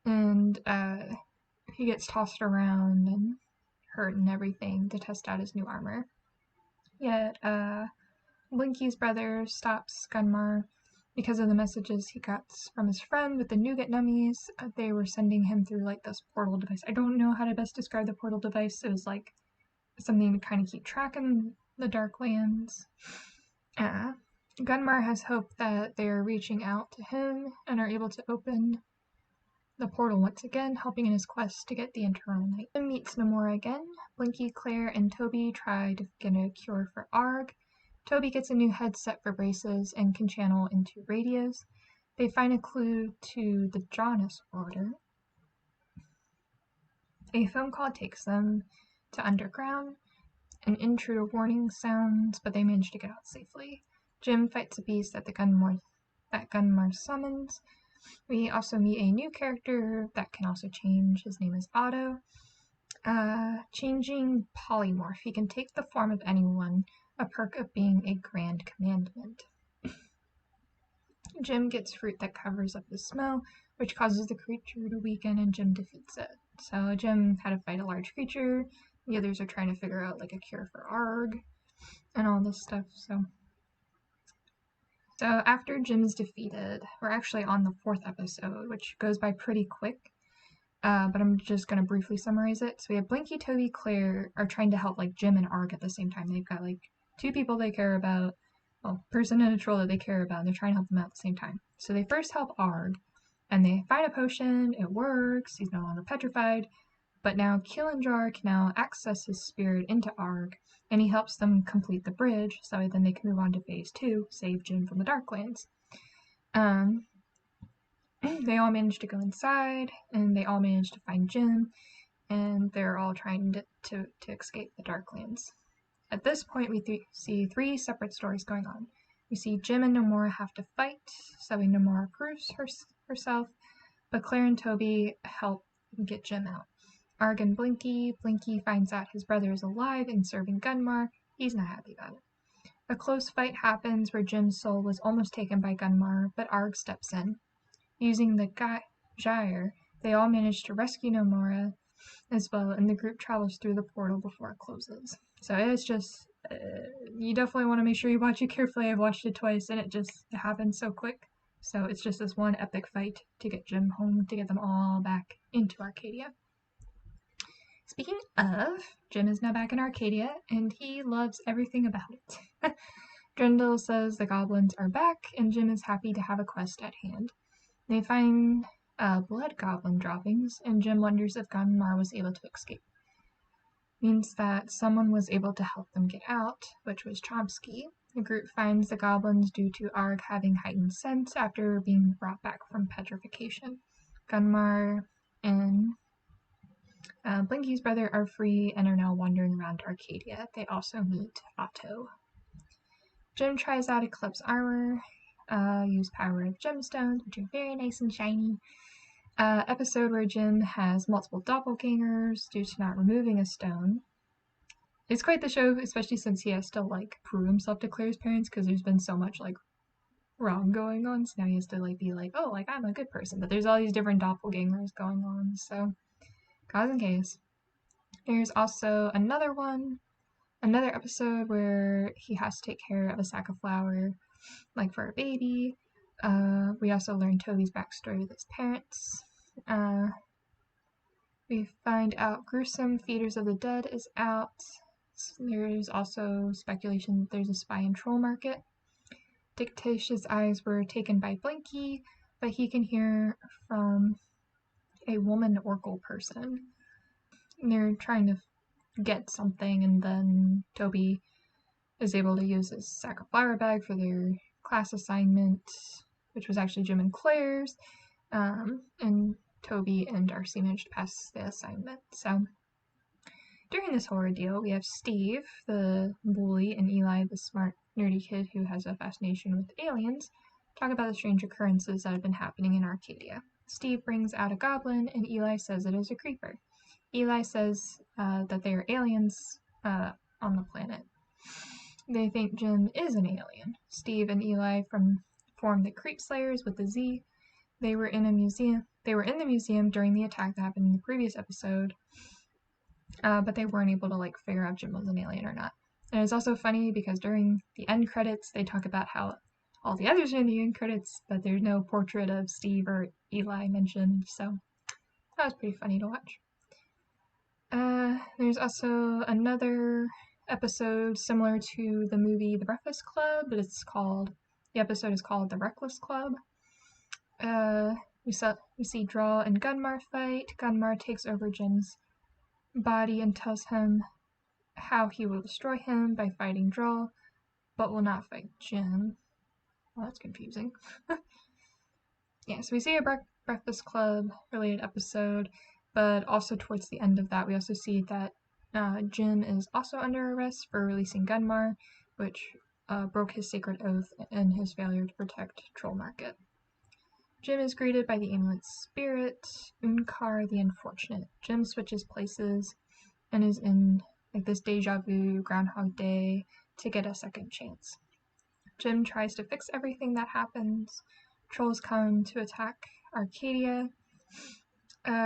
and he gets tossed around and hurt and everything to test out his new armor. Yet, Blinky's brother stops Gunmar because of the messages he got from his friend with the nougat nummies. They were sending him through like this portal device. I don't know how to best describe the portal device. It was like something to kind of keep track in the Darklands. Gunmar has hope that they are reaching out to him and are able to open the portal once again, helping in his quest to get the Internal Night. Jim meets Nomura again. Blinky, Claire, and Toby try to get a cure for Arg. Toby gets a new headset for braces and can channel into radios. They find a clue to the Jonas Order. A phone call takes them to underground. An intruder warning sounds, but they manage to get out safely. Jim fights a beast that Gunmar summons. We also meet a new character that can also change. His name is Otto. Changing polymorph. He can take the form of anyone, a perk of being a grand commandment. Jim gets fruit that covers up the smell, which causes the creature to weaken, and Jim defeats it. So Jim had to fight a large creature. The others are trying to figure out like a cure for Arg and all this stuff. So after Jim's defeated, we're actually on the 4th episode, which goes by pretty quick. But I'm just gonna briefly summarize it. So we have Blinky, Toby, Claire are trying to help like Jim and Arg at the same time. They've got like 2 people they care about, well, person and a troll that they care about, and they're trying to help them out at the same time. So they first help Arg, and they find a potion, it works, he's no longer petrified, but now Killenjar can now access his spirit into Arg, and he helps them complete the bridge, so then they can move on to phase 2, save Jim from the Darklands. They all manage to go inside, and they all manage to find Jim, and they're all trying to escape the Darklands. At this point, we see 3 separate stories going on. We see Jim and Nomura have to fight, so Nomura proves herself, but Claire and Toby help get Jim out. Arg and Blinky finds out his brother is alive and serving Gunmar. He's not happy about it. A close fight happens where Jim's soul was almost taken by Gunmar, but Arg steps in. Using the gyre, they all manage to rescue Nomura as well, and the group travels through the portal before it closes. So it's just, you definitely want to make sure you watch it carefully. I've watched it twice, and it happens so quick. So it's just this one epic fight to get Jim home, to get them all back into Arcadia. Speaking of, Jim is now back in Arcadia, and he loves everything about it. Drendel says the goblins are back, and Jim is happy to have a quest at hand. They find blood goblin droppings, and Jim wonders if Gunmar was able to escape. Means that someone was able to help them get out, which was Chomsky. The group finds the goblins due to Arg having heightened sense after being brought back from petrification. Gunmar and Blinky's brother are free and are now wandering around Arcadia. They also meet Otto. Jim tries out Eclipse armor, use power of gemstones, which are very nice and shiny. Episode where Jim has multiple doppelgangers due to not removing a stone. It's quite the show, especially since he has to like prove himself to Claire's parents, because there's been so much like wrong going on. So now he has to like be like, oh, like I'm a good person, but there's all these different doppelgangers going on. So causing chaos. There's also another episode where he has to take care of a sack of flour, like for a baby. We also learn Toby's backstory with his parents. We find out Gruesome Feeders of the Dead is out. There's also speculation that there's a spy and troll market. Dictatious eyes were taken by Blinky, but he can hear from a woman oracle person. They're trying to get something, and then Toby is able to use his sack of flour bag for their class assignment, which was actually Jim and Claire's, and Toby and Darcy managed to pass the assignment. So during this whole ordeal, we have Steve, the bully, and Eli, the smart, nerdy kid who has a fascination with aliens, talk about the strange occurrences that have been happening in Arcadia. Steve brings out a goblin, and Eli says it is a creeper. Eli says that they are aliens on the planet. They think Jim is an alien. Steve and Eli form the Creep Slayers with the Z. They were in the museum during the attack that happened in the previous episode, but they weren't able to like figure out Jim was an alien or not. And it's also funny because during the end credits, they talk about how all the others are in the end credits, but there's no portrait of Steve or Eli mentioned, so that was pretty funny to watch. There's also another episode similar to the movie The Breakfast Club, but the episode is called The Reckless Club. We see Droll and Gunmar fight. Gunmar takes over Jim's body and tells him how he will destroy him by fighting Droll, but will not fight Jim. Well, that's confusing. Yeah, so we see a Breakfast Club related episode, but also towards the end of that, we also see that Jim is also under arrest for releasing Gunmar, which broke his sacred oath and his failure to protect Troll Market. Jim is greeted by the amulet's spirit, Unkar the Unfortunate. Jim switches places and is in like this deja vu Groundhog Day to get a second chance. Jim tries to fix everything that happens. Trolls come to attack Arcadia.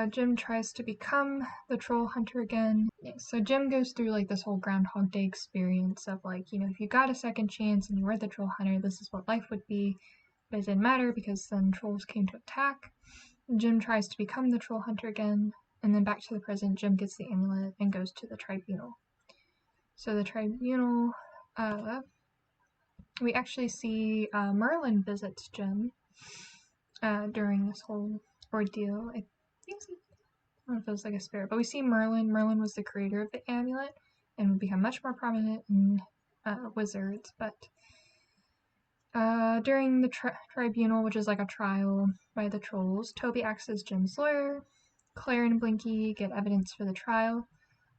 Jim tries to become the troll hunter again. Yeah, so Jim goes through like this whole Groundhog Day experience of like, you know, if you got a second chance and you were the troll hunter, this is what life would be. But it didn't matter because then trolls came to attack. Jim tries to become the troll hunter again. And then back to the present, Jim gets the amulet and goes to the tribunal. So the tribunal, we actually see Merlin visits Jim during this whole ordeal. I don't know if it was like a spirit, but we see Merlin. Merlin was the creator of the amulet and would become much more prominent in Wizards. But during the tribunal, which is like a trial by the trolls, Toby acts as Jim's lawyer. Claire and Blinky get evidence for the trial.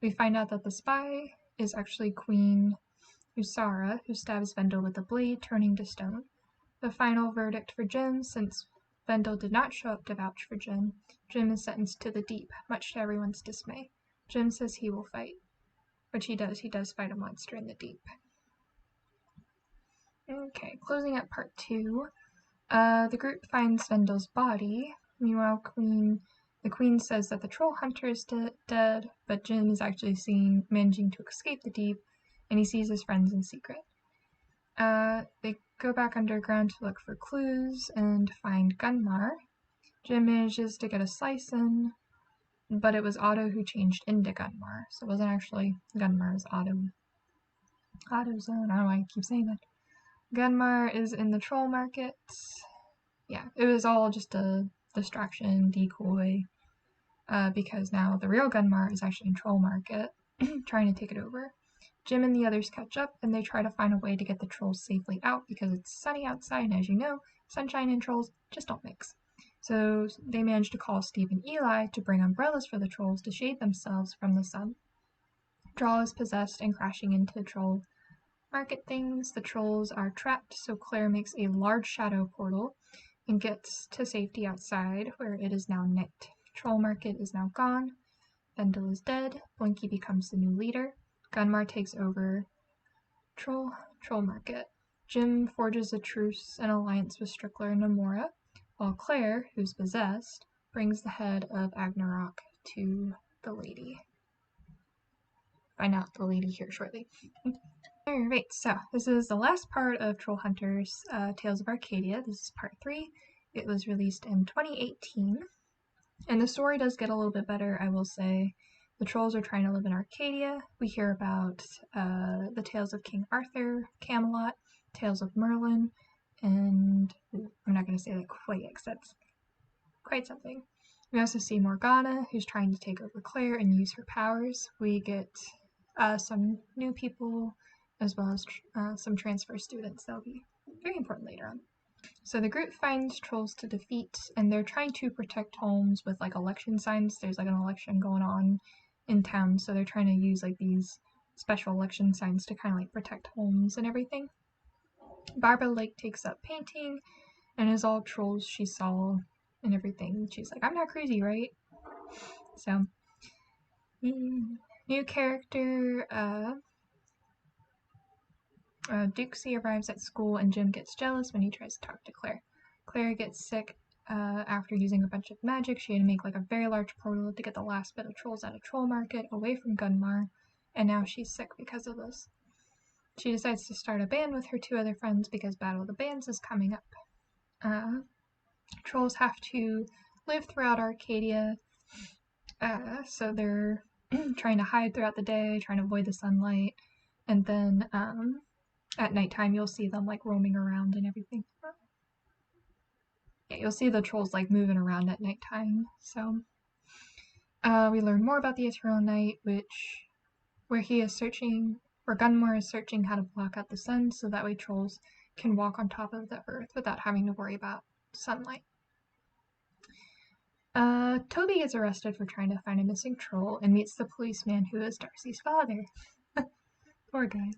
We find out that the spy is actually Queen Usara, who stabs Vendel with a blade, turning to stone. The final verdict for Jim, since Vendel did not show up to vouch for Jim, Jim is sentenced to the deep, much to everyone's dismay. Jim says he will fight, which he does. He does fight a monster in the deep. Okay, closing up part 2. The group finds Vendel's body. Meanwhile, the queen says that the troll hunter is dead, but Jim is actually seen managing to escape the deep, and he sees his friends in secret. They go back underground to look for clues and find Gunmar. Jim manages to get a slice in, but it was Otto who changed into Gunmar, so it wasn't actually Gunmar, it was Otto. Autozone, I don't know why I keep saying that. Gunmar is in the troll market. Yeah, it was all just a distraction, decoy, because now the real Gunmar is actually in troll market, trying to take it over. Jim and the others catch up, and they try to find a way to get the trolls safely out because it's sunny outside, and as you know, sunshine and trolls just don't mix. So they manage to call Steve and Eli to bring umbrellas for the trolls to shade themselves from the sun. Droll is possessed and crashing into troll market things. The trolls are trapped, so Claire makes a large shadow portal and gets to safety outside, where it is now night. Troll market is now gone. Vendel is dead. Blinky becomes the new leader. Gunmar takes over Troll Market. Jim forges a truce and alliance with Strickler and Namora, while Claire, who's possessed, brings the head of Agnarok to the lady. Find out the lady here shortly. Alright, so this is the last part of Trollhunters Tales of Arcadia. This is part 3. It was released in 2018. And the story does get a little bit better, I will say. The trolls are trying to live in Arcadia. We hear about the tales of King Arthur, Camelot, tales of Merlin, and I'm not going to say that quite yet because that's quite something. We also see Morgana, who's trying to take over Claire and use her powers. We get some new people, as well as some transfer students. That'll be very important later on. So the group finds trolls to defeat, and they're trying to protect homes with like election signs. There's like an election going on in town, so they're trying to use like these special election signs to kind of like protect homes and everything. Barbara Lake takes up painting and is all trolls she saw and everything. She's like, I'm not crazy, right? So, new character, Dukesy arrives at school and Jim gets jealous when he tries to talk to Claire. Claire gets sick after using a bunch of magic. She had to make like a very large portal to get the last bit of trolls out of Troll Market away from Gunmar, and now she's sick because of this. She decides to start a band with her 2 other friends because Battle of the Bands is coming up. Trolls have to live throughout Arcadia, so they're trying to hide throughout the day, trying to avoid the sunlight, and then at nighttime you'll see them like roaming around and everything. yeah, you'll see the trolls like moving around at nighttime. So we learn more about the Eternal Night, where Gunmar is searching how to block out the sun so that way trolls can walk on top of the earth without having to worry about sunlight. Toby gets arrested for trying to find a missing troll and meets the policeman who is Darcy's father. Poor guy.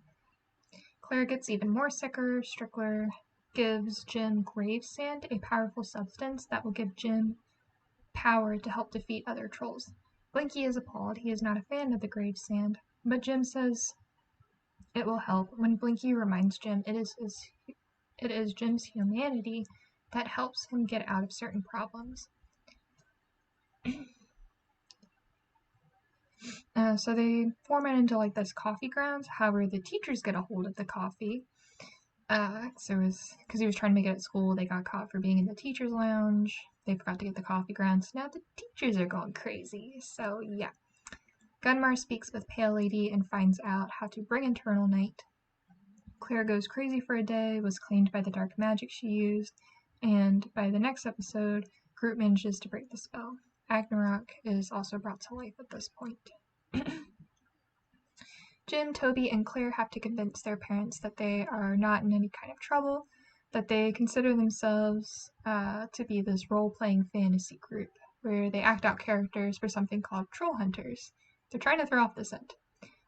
Claire gets even more sicker. Strickler gives Jim grave sand, a powerful substance that will give Jim power to help defeat other trolls. Blinky is appalled. He is not a fan of the grave sand, but Jim says it will help. When Blinky reminds Jim it is Jim's humanity that helps him get out of certain problems. So they form it into like this coffee grounds. However, the teachers get a hold of the coffee. So it was because he was trying to make it at school. They got caught for being in the teachers' lounge. They forgot to get the coffee grounds. Now the teachers are going crazy. So yeah. Gunmar speaks with Pale Lady and finds out how to bring Eternal Night. Claire goes crazy for a day, was claimed by the dark magic she used, and by the next episode, Groot manages to break the spell. Ragnarok is also brought to life at this point. Jim, Toby, and Claire have to convince their parents that they are not in any kind of trouble, that they consider themselves to be this role-playing fantasy group, where they act out characters for something called Trollhunters. They're trying to throw off the scent.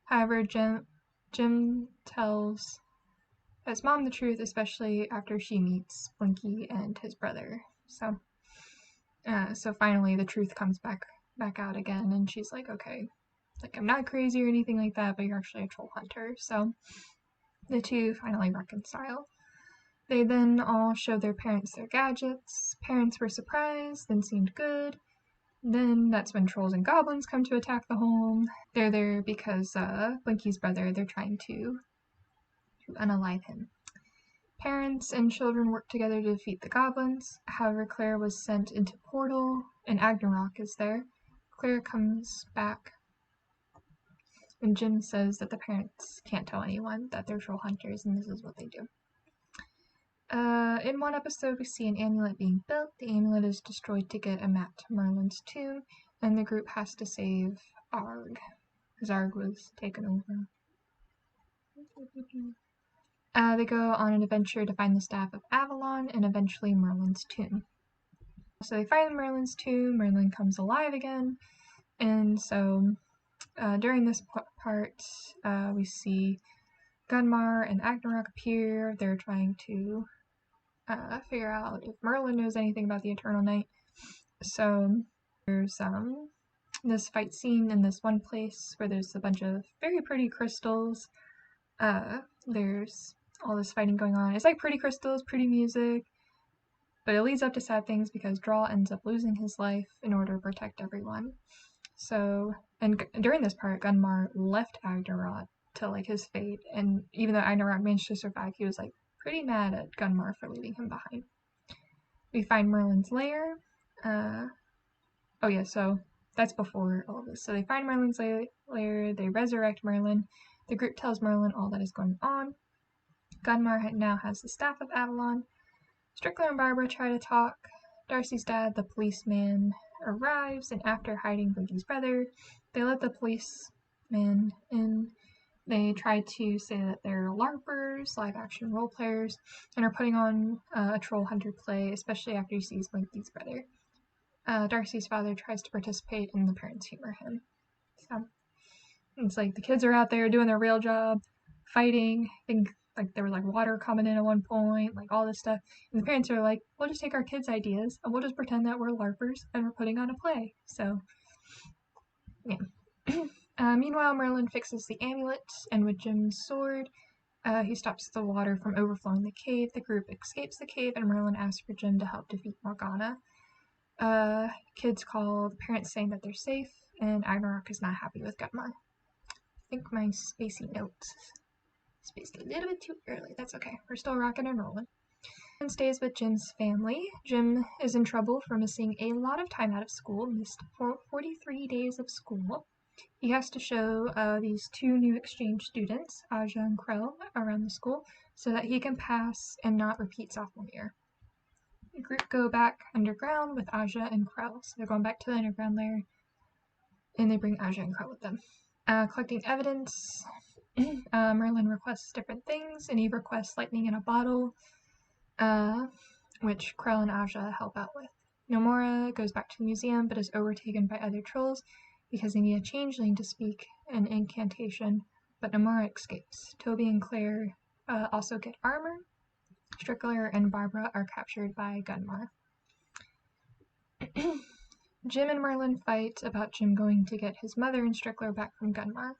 However, Jim tells his mom the truth, especially after she meets Blinky and his brother. So finally the truth comes back out again, and she's like, okay, like I'm not crazy or anything like that, but you're actually a troll hunter. So the two finally reconcile. They then all show their parents their gadgets. Parents were surprised, then seemed good. Then that's when trolls and goblins come to attack the home. They're there because Blinky's brother, they're trying to unalive him. Parents and children work together to defeat the goblins. However, Claire was sent into Portal, and Ragnarok is there. Claire comes back, and Jim says that the parents can't tell anyone that they're troll hunters, and this is what they do. In one episode, we see an amulet being built. The amulet is destroyed to get a map to Merlin's tomb, and the group has to save Arg, because Arg was taken over. They go on an adventure to find the Staff of Avalon and eventually Merlin's tomb. So they find Merlin's tomb, Merlin comes alive again, and so during this part, we see Gunmar and Ragnarok appear. They're trying to figure out if Merlin knows anything about the Eternal Night. So there's this fight scene in this one place where there's a bunch of very pretty crystals. There's all this fighting going on. It's like pretty crystals, pretty music, but it leads up to sad things because Draw ends up losing his life in order to protect everyone. So, and during this part, Gunmar left Ragnarok to like his fate, and even though Ragnarok managed to survive, he was like pretty mad at Gunmar for leaving him behind. We find Merlin's lair. Oh yeah, so that's before all of this. So they find Merlin's lair, they resurrect Merlin. The group tells Merlin all that is going on. Gunmar now has the Staff of Avalon. Strickler and Barbara try to talk. Darcy's dad, the policeman, arrives, and after hiding Blinky's brother, they let the policeman in. They try to say that they're LARPers, live-action role players, and are putting on a troll hunter play, especially after he sees Blinky's brother. Darcy's father tries to participate, and the parents humor him. So it's like the kids are out there doing their real job, fighting. I think like there was like water coming in at one point, like all this stuff. And the parents are like, we'll just take our kids' ideas and we'll just pretend that we're LARPers and we're putting on a play. So, yeah. Meanwhile, Merlin fixes the amulet, and with Jim's sword, he stops the water from overflowing the cave. The group escapes the cave, and Merlin asks for Jim to help defeat Morgana. Kids call the parents saying that they're safe, and Ragnarok is not happy with Gunmar. I think my spacey notes spaced a little bit too early. That's okay. We're still rocking and rolling. And stays with Jim's family. Jim is in trouble for missing a lot of time out of school, missed 43 days of school. He has to show these two new exchange students, Aja and Krell, around the school so that he can pass and not repeat sophomore year. The group go back underground with Aja and Krell. So they're going back to the underground lair, and they bring Aja and Krell with them. Collecting evidence, Merlin requests different things, and he requests lightning in a bottle, which Krell and Aja help out with. Nomura goes back to the museum, but is overtaken by other trolls because they need a changeling to speak an incantation, but Nomura escapes. Toby and Claire also get armor. Strickler and Barbara are captured by Gunmar. Jim and Merlin fight about Jim going to get his mother and Strickler back from Gunmar.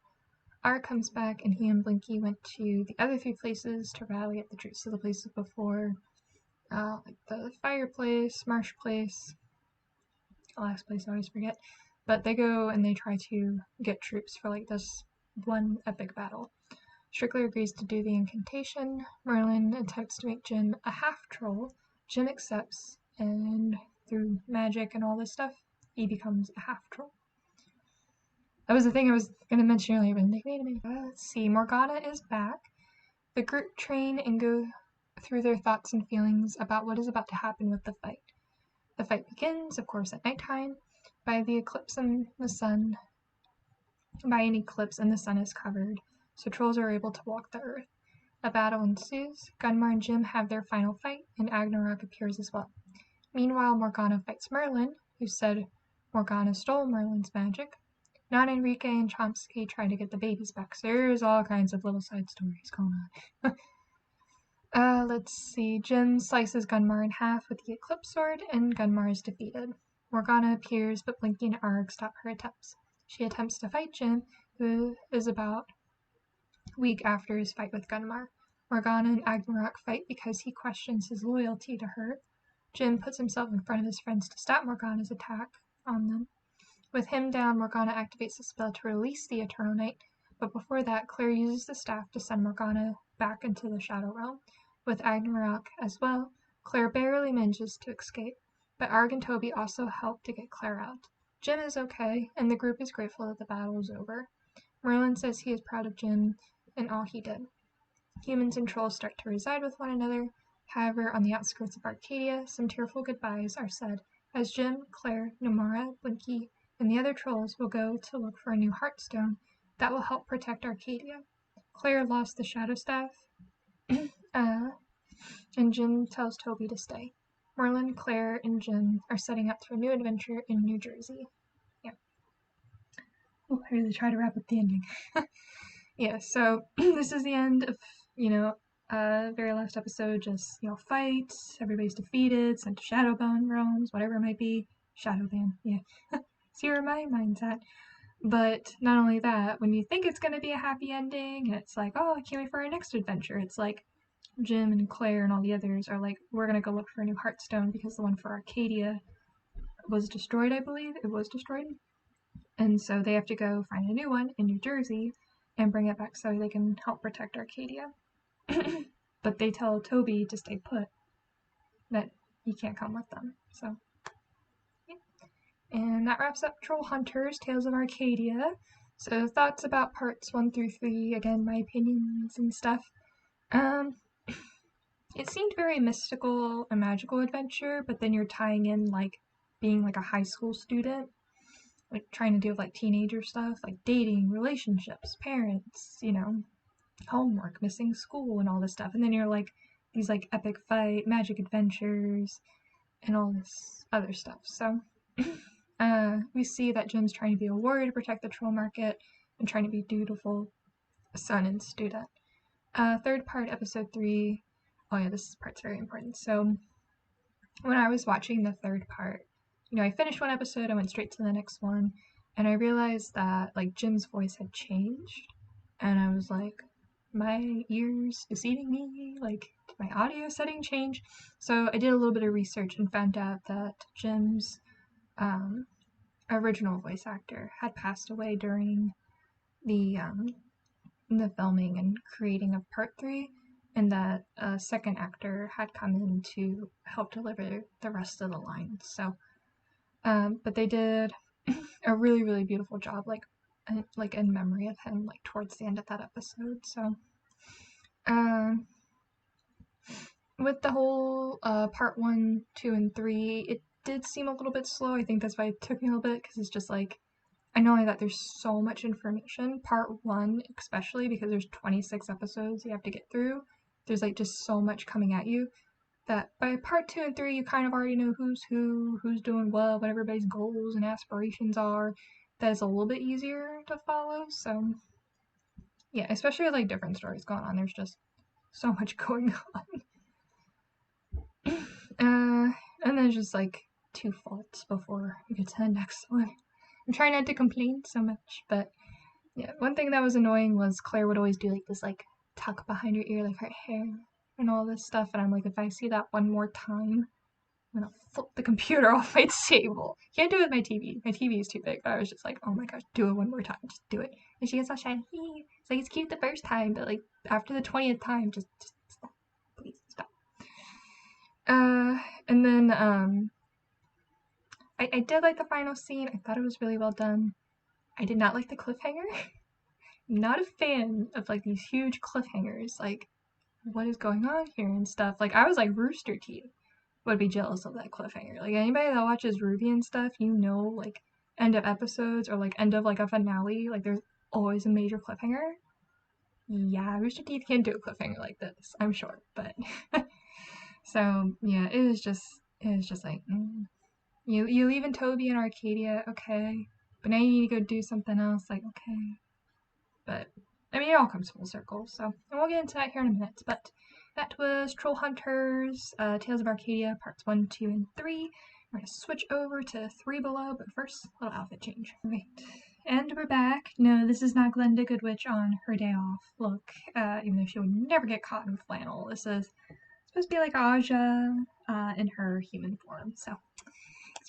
R comes back, and he and Blinky went to the other 3 places to rally at the troops. So the places before, like the fireplace, marsh place, the last place I always forget. But they go and they try to get troops for like this one epic battle. Strickler agrees to do the incantation. Merlin attempts to make Jim a half-troll. Jim accepts, and through magic and all this stuff, he becomes a half-troll. That was the thing I was going to mention earlier, but wait a minute. Let's see, Morgana is back. The group train and go through their thoughts and feelings about what is about to happen with the fight. The fight begins, of course, at nighttime, by an eclipse and the sun is covered, so trolls are able to walk the earth. A battle ensues. Gunmar and Jim have their final fight, and Agnarok appears as well. Meanwhile, Morgana fights Merlin, who said Morgana stole Merlin's magic. Not Enrique and Chomsky try to get the babies back, so there's all kinds of little side stories going on. Let's see. Jim slices Gunmar in half with the Eclipse Sword, and Gunmar is defeated. Morgana appears, but Blinky and Arg stop her attempts. She attempts to fight Jim, who is about a week after his fight with Gunmar. Morgana and Agnarok fight because he questions his loyalty to her. Jim puts himself in front of his friends to stop Morgana's attack on them. With him down, Morgana activates the spell to release the Eternal Night, but before that, Claire uses the staff to send Morgana back into the Shadow Realm. With Agnarok as well, Claire barely manages to escape, but Arg and Toby also help to get Claire out. Jim is okay, and the group is grateful that the battle is over. Merlin says he is proud of Jim and all he did. Humans and trolls start to reside with one another. However, on the outskirts of Arcadia, some tearful goodbyes are said, as Jim, Claire, Nomura, Blinky, and the other trolls will go to look for a new Heartstone that will help protect Arcadia. Claire lost the Shadow Staff, and Jim tells Toby to stay. Merlin, Claire, and Jim are setting up for a new adventure in New Jersey. Yeah. Oh, I really try to wrap up the ending. Yeah, so this is the end of, very last episode, just, fights, everybody's defeated, sent to Shadowbound realms, whatever it might be. Shadowban, yeah. See where my mind's at. But not only that, when you think it's going to be a happy ending, and it's like, oh, I can't wait for our next adventure, it's like Jim and Claire and all the others are like, we're going to go look for a new Heartstone because the one for Arcadia was destroyed, I believe. It was destroyed. And so they have to go find a new one in New Jersey and bring it back so they can help protect Arcadia. But they tell Toby to stay put, that he can't come with them. So, yeah. And that wraps up Trollhunters, Tales of Arcadia. So thoughts about parts 1 through 3, again, my opinions and stuff. It seemed very mystical, a magical adventure, but then you're tying in, like, being, like, a high school student, like, trying to deal with, like, teenager stuff, like dating, relationships, parents, homework, missing school, and all this stuff. And then you're, like, these, like, epic fight, magic adventures, and all this other stuff. So, we see that Jim's trying to be a warrior to protect the troll market, and trying to be a dutiful son and student. Third part, episode 3. Oh yeah, this part's very important. So, when I was watching the third part, I finished one episode, I went straight to the next one, and I realized that, like, Jim's voice had changed, and I was like, my ears deceiving me, like, did my audio setting change? So I did a little bit of research and found out that Jim's original voice actor had passed away during the filming and creating of part 3, and that a second actor had come in to help deliver the rest of the lines. So, but they did a really, really beautiful job, like in memory of him, like towards the end of that episode. So, with the whole part 1, 2, and 3, it did seem a little bit slow. I think that's why it took me a little bit, because it's just like, I know that there's so much information. Part 1, especially, because there's 26 episodes you have to get through. There's like just so much coming at you that by part 2 and 3, you kind of already know who's who, who's doing what everybody's goals and aspirations are. That is a little bit easier to follow. So yeah, especially with like different stories going on. There's just so much going on. And then just like 2 faults before we get to the next one. I'm trying not to complain so much, but yeah, one thing that was annoying was Claire would always do like this like tuck behind her ear, like her hair and all this stuff, and I'm like, if I see that one more time, I'm gonna flip the computer off my table. Can't do it with my TV. My TV is too big. I was just like, oh my gosh, do it one more time. Just do it. And she gets all shy. It's like, it's cute the first time, but like after the 20th time, just stop. Please stop. And then I did like the final scene. I thought it was really well done. I did not like the cliffhanger. I'm not a fan of like these huge cliffhangers. Like, what is going on here and stuff. Like, I was like, Rooster Teeth would be jealous of that cliffhanger. Like, anybody that watches Ruby and stuff, you know, like, end of episodes or like end of like a finale, like, there's always a major cliffhanger. Yeah, Rooster Teeth can't do a cliffhanger like this, I'm sure. But so yeah, it was just like, you leaving Toby in Arcadia, okay, but now you need to go do something else. Like, okay, but I mean, it all comes full circle. So, and we'll get into that here in a minute. But that was Trollhunters, Tales of Arcadia, parts 1, 2, and 3. We're gonna switch over to 3 below, but first, a little outfit change. Right. And we're back. No, this is not Glenda Goodwitch on her day off. Look, even though she would never get caught in flannel, this is supposed to be like Aja in her human form. So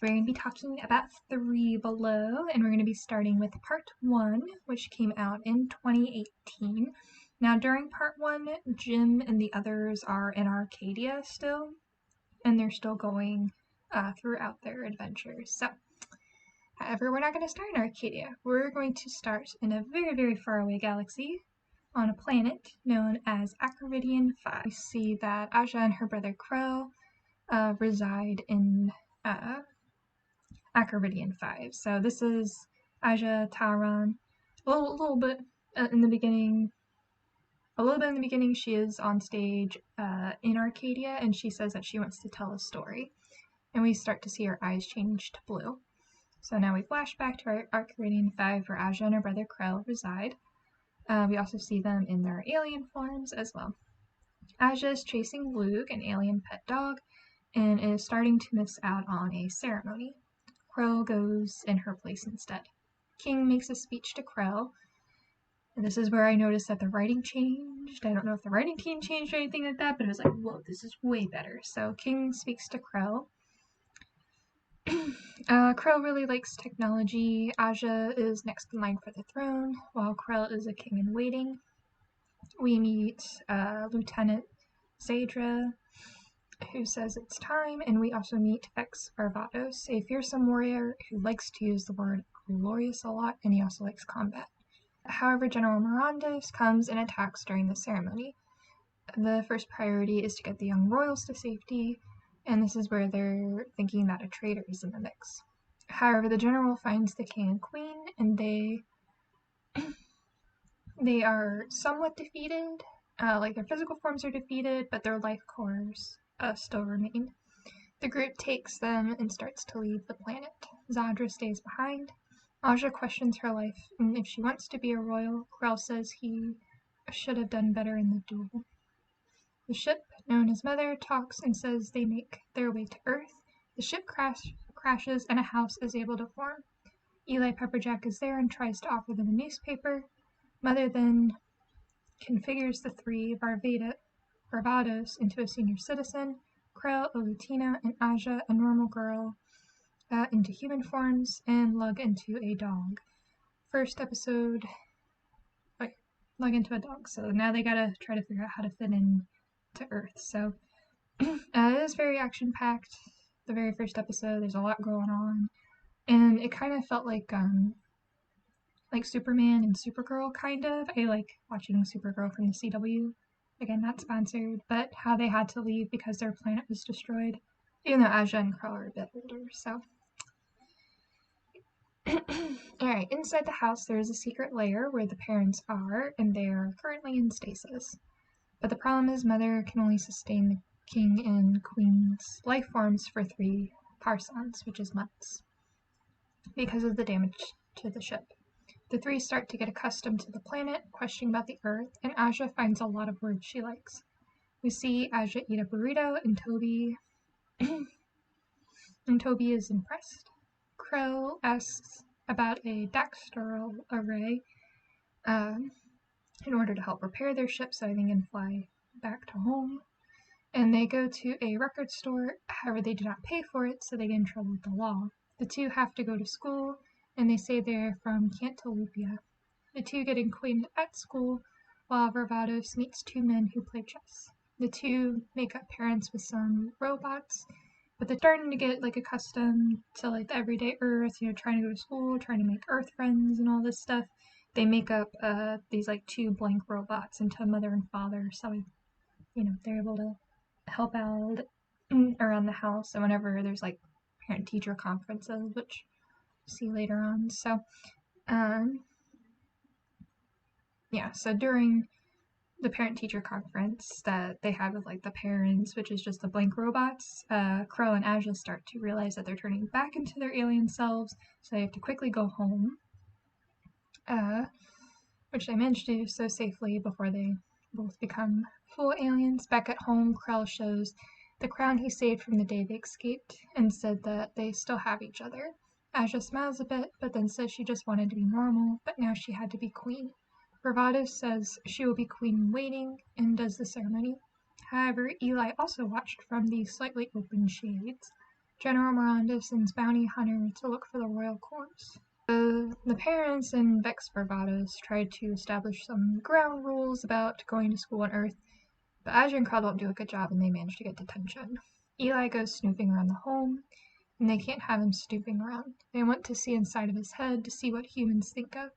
we're going to be talking about 3 below, and we're going to be starting with part 1, which came out in 2018. Now, during part 1, Jim and the others are in Arcadia still, and they're still going throughout their adventures. So, however, we're not going to start in Arcadia. We're going to start in a very, very far away galaxy on a planet known as Acaridian 5. We see that Aja and her brother Crow reside in Acaridian 5. So this is Aja Taran. A little bit in the beginning. A little bit in the beginning, she is on stage in Arcadia, and she says that she wants to tell a story. And we start to see her eyes change to blue. So now we flash back to our Arcadian 5, where Aja and her brother Krell reside. We also see them in their alien forms as well. Aja is chasing Luke, an alien pet dog, and is starting to miss out on a ceremony. Krell goes in her place instead. King makes a speech to Krell. And this is where I noticed that the writing changed. I don't know if the writing team changed or anything like that, but it was like, whoa, this is way better. So King speaks to Krell. Krell really likes technology. Aja is next in line for the throne, while Krell is a king in waiting. We meet Lieutenant Sadra, who says it's time, and we also meet Vex Barbados, a fearsome warrior who likes to use the word glorious a lot, and he also likes combat. However, General Mirandas comes and attacks during the ceremony. The first priority is to get the young royals to safety, and this is where they're thinking that a traitor is in the mix. However, the general finds the king and queen, and they are somewhat defeated. Like, their physical forms are defeated, but their life cores still remain. The group takes them and starts to leave the planet. Zadra stays behind. Aja questions her life, and if she wants to be a royal, Krell says he should have done better in the duel. The ship, known as Mother, talks and says they make their way to Earth. The ship crashes and a house is able to form. Eli Pepperjack is there and tries to offer them a newspaper. Mother then configures the 3 Barbados into a senior citizen, Krell, a Latina, and Aja, a normal girl, into human forms, and Lug into a dog. First episode, Lug into a dog. So now they gotta try to figure out how to fit in to Earth. So it is very action-packed. The very first episode, there's a lot going on, and it kind of felt like Superman and Supergirl, kind of. I like watching Supergirl from the CW again, not sponsored, but how they had to leave because their planet was destroyed, even though Aja and Krell are a bit older, so. Alright, inside the house there is a secret lair where the parents are, and they are currently in stasis. But the problem is Mother can only sustain the King and Queen's life forms for 3 parsons, which is months, because of the damage to the ship. The 3 start to get accustomed to the planet, questioning about the Earth, and Aja finds a lot of words she likes. We see Aja eat a burrito, and Toby is impressed. Krell asks about a Daxter array in order to help repair their ship so they can fly back to home. And they go to a record store, however they do not pay for it, so they get in trouble with the law. The 2 have to go to school, and they say they're from Cantalupia. The 2 get acquainted at school, while Varvatos meets 2 men who play chess. The 2 make up parents with some robots, but they're starting to get accustomed to the everyday Earth, trying to go to school, trying to make Earth friends and all this stuff. They make up these 2 blank robots into mother and father, so they're able to help out around the house, and whenever there's parent-teacher conferences, which we'll see later on. So, so during the parent-teacher conference that they have with the parents, which is just the blank robots, Krell and Aja start to realize that they're turning back into their alien selves, so they have to quickly go home, which they manage to do so safely before they both become full aliens. Back at home, Krell shows the crown he saved from the day they escaped and said that they still have each other. Aja smiles a bit, but then says she just wanted to be normal, but now she had to be queen. Varvatos says she will be queen in waiting and does the ceremony. However, Eli also watched from the slightly open shades. General Miranda sends Bounty Hunter to look for the royal corpse. The parents and Vex Varvatos tried to establish some ground rules about going to school on Earth, but Aja and Krell don't do a good job and they manage to get detention. Eli goes snooping around the home, and they can't have him snooping around. They want to see inside of his head to see what humans think of.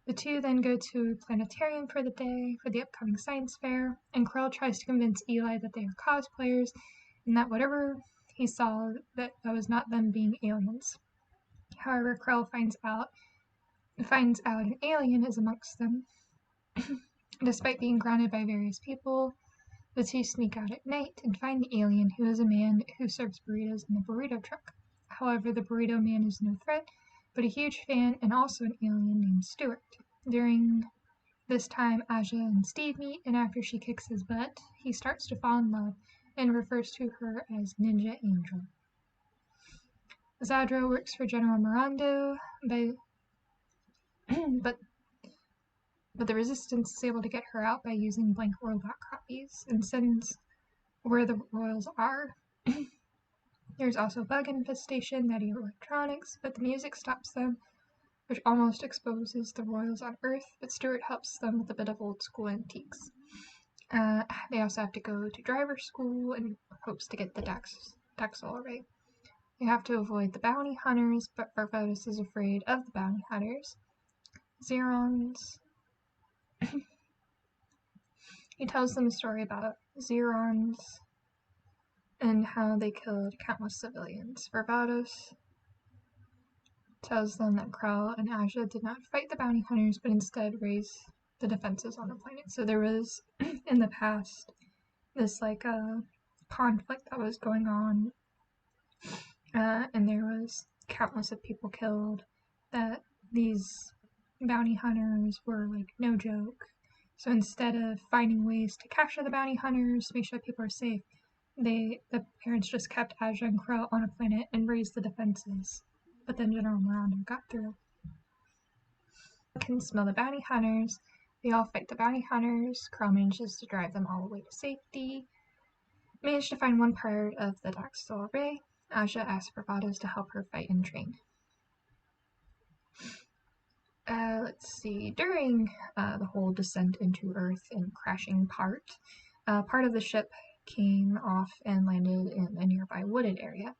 The 2 then go to a planetarium for the day for the upcoming science fair, and Krell tries to convince Eli that they are cosplayers and that whatever he saw, that was not them being aliens. However, Krell finds out an alien is amongst them. Despite being grounded by various people, the 2 sneak out at night and find the alien, who is a man who serves burritos in the burrito truck. However, the burrito man is no threat, but a huge fan and also an alien named Stuart. During this time, Aja and Steve meet, and after she kicks his butt, he starts to fall in love and refers to her as Ninja Angel. Zadro works for General Miranda, but the Resistance is able to get her out by using blank robot copies and sends where the royals are. There's also a bug infestation that eat electronics, but the music stops them, which almost exposes the royals on Earth, but Stuart helps them with a bit of old school antiques. They also have to go to driver school and hopes to get the Daxel array. They have to avoid the bounty hunters, but Varvatos is afraid of the bounty hunters. Xerons. He tells them a story about Xerons and how they killed countless civilians. Varvatos tells them that Krell and Aja did not fight the bounty hunters, but instead raised the defenses on the planet. So there was, in the past, this conflict that was going on, and there was countless of people killed, that these bounty hunters were no joke. So instead of finding ways to capture the bounty hunters to make sure that people are safe, the parents just kept Aja and Krell on a planet and raised the defenses. But then General Miranda got through. Can smell the bounty hunters. They all fight the bounty hunters. Krell manages to drive them all the way to safety. Managed to find one part of the Daxel array. Aja asks Varvatos to help her fight and train. Let's see. During the whole descent into Earth and crashing part of the ship came off and landed in a nearby wooded area.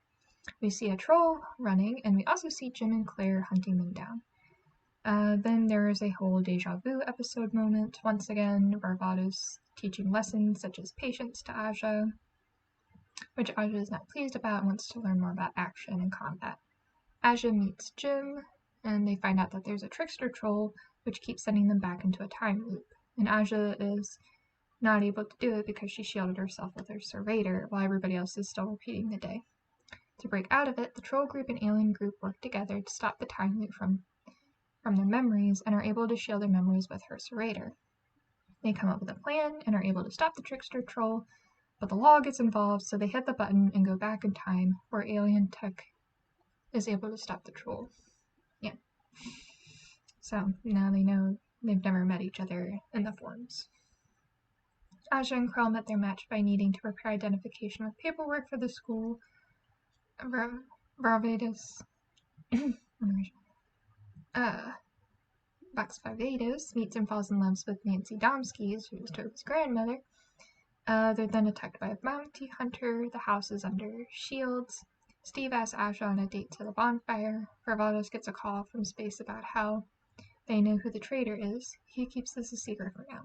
We see a troll running, and we also see Jim and Claire hunting them down. Then there is a whole deja vu episode moment. Once again, Varvatos teaching lessons such as patience to Aja, which Aja is not pleased about and wants to learn more about action and combat. Aja meets Jim, and they find out that there's a trickster troll which keeps sending them back into a time loop, and Aja is not able to do it because she shielded herself with her serrator while everybody else is still repeating the day. To break out of it, the troll group and alien group work together to stop the time loop from their memories and are able to shield their memories with her serrator. They come up with a plan and are able to stop the trickster troll, but the law gets involved, so they hit the button and go back in time where alien tech is able to stop the troll. Yeah. So now they know they've never met each other in the forms. Aja and Krell met their match by needing to prepare identification with paperwork for the school. Barbados meets and falls in love with Nancy Domskis, who is Toby's grandmother. They're then attacked by a bounty hunter. The house is under shields. Steve asks Aja on a date to the bonfire. Barbados gets a call from space about how they know who the traitor is. He keeps this a secret for now.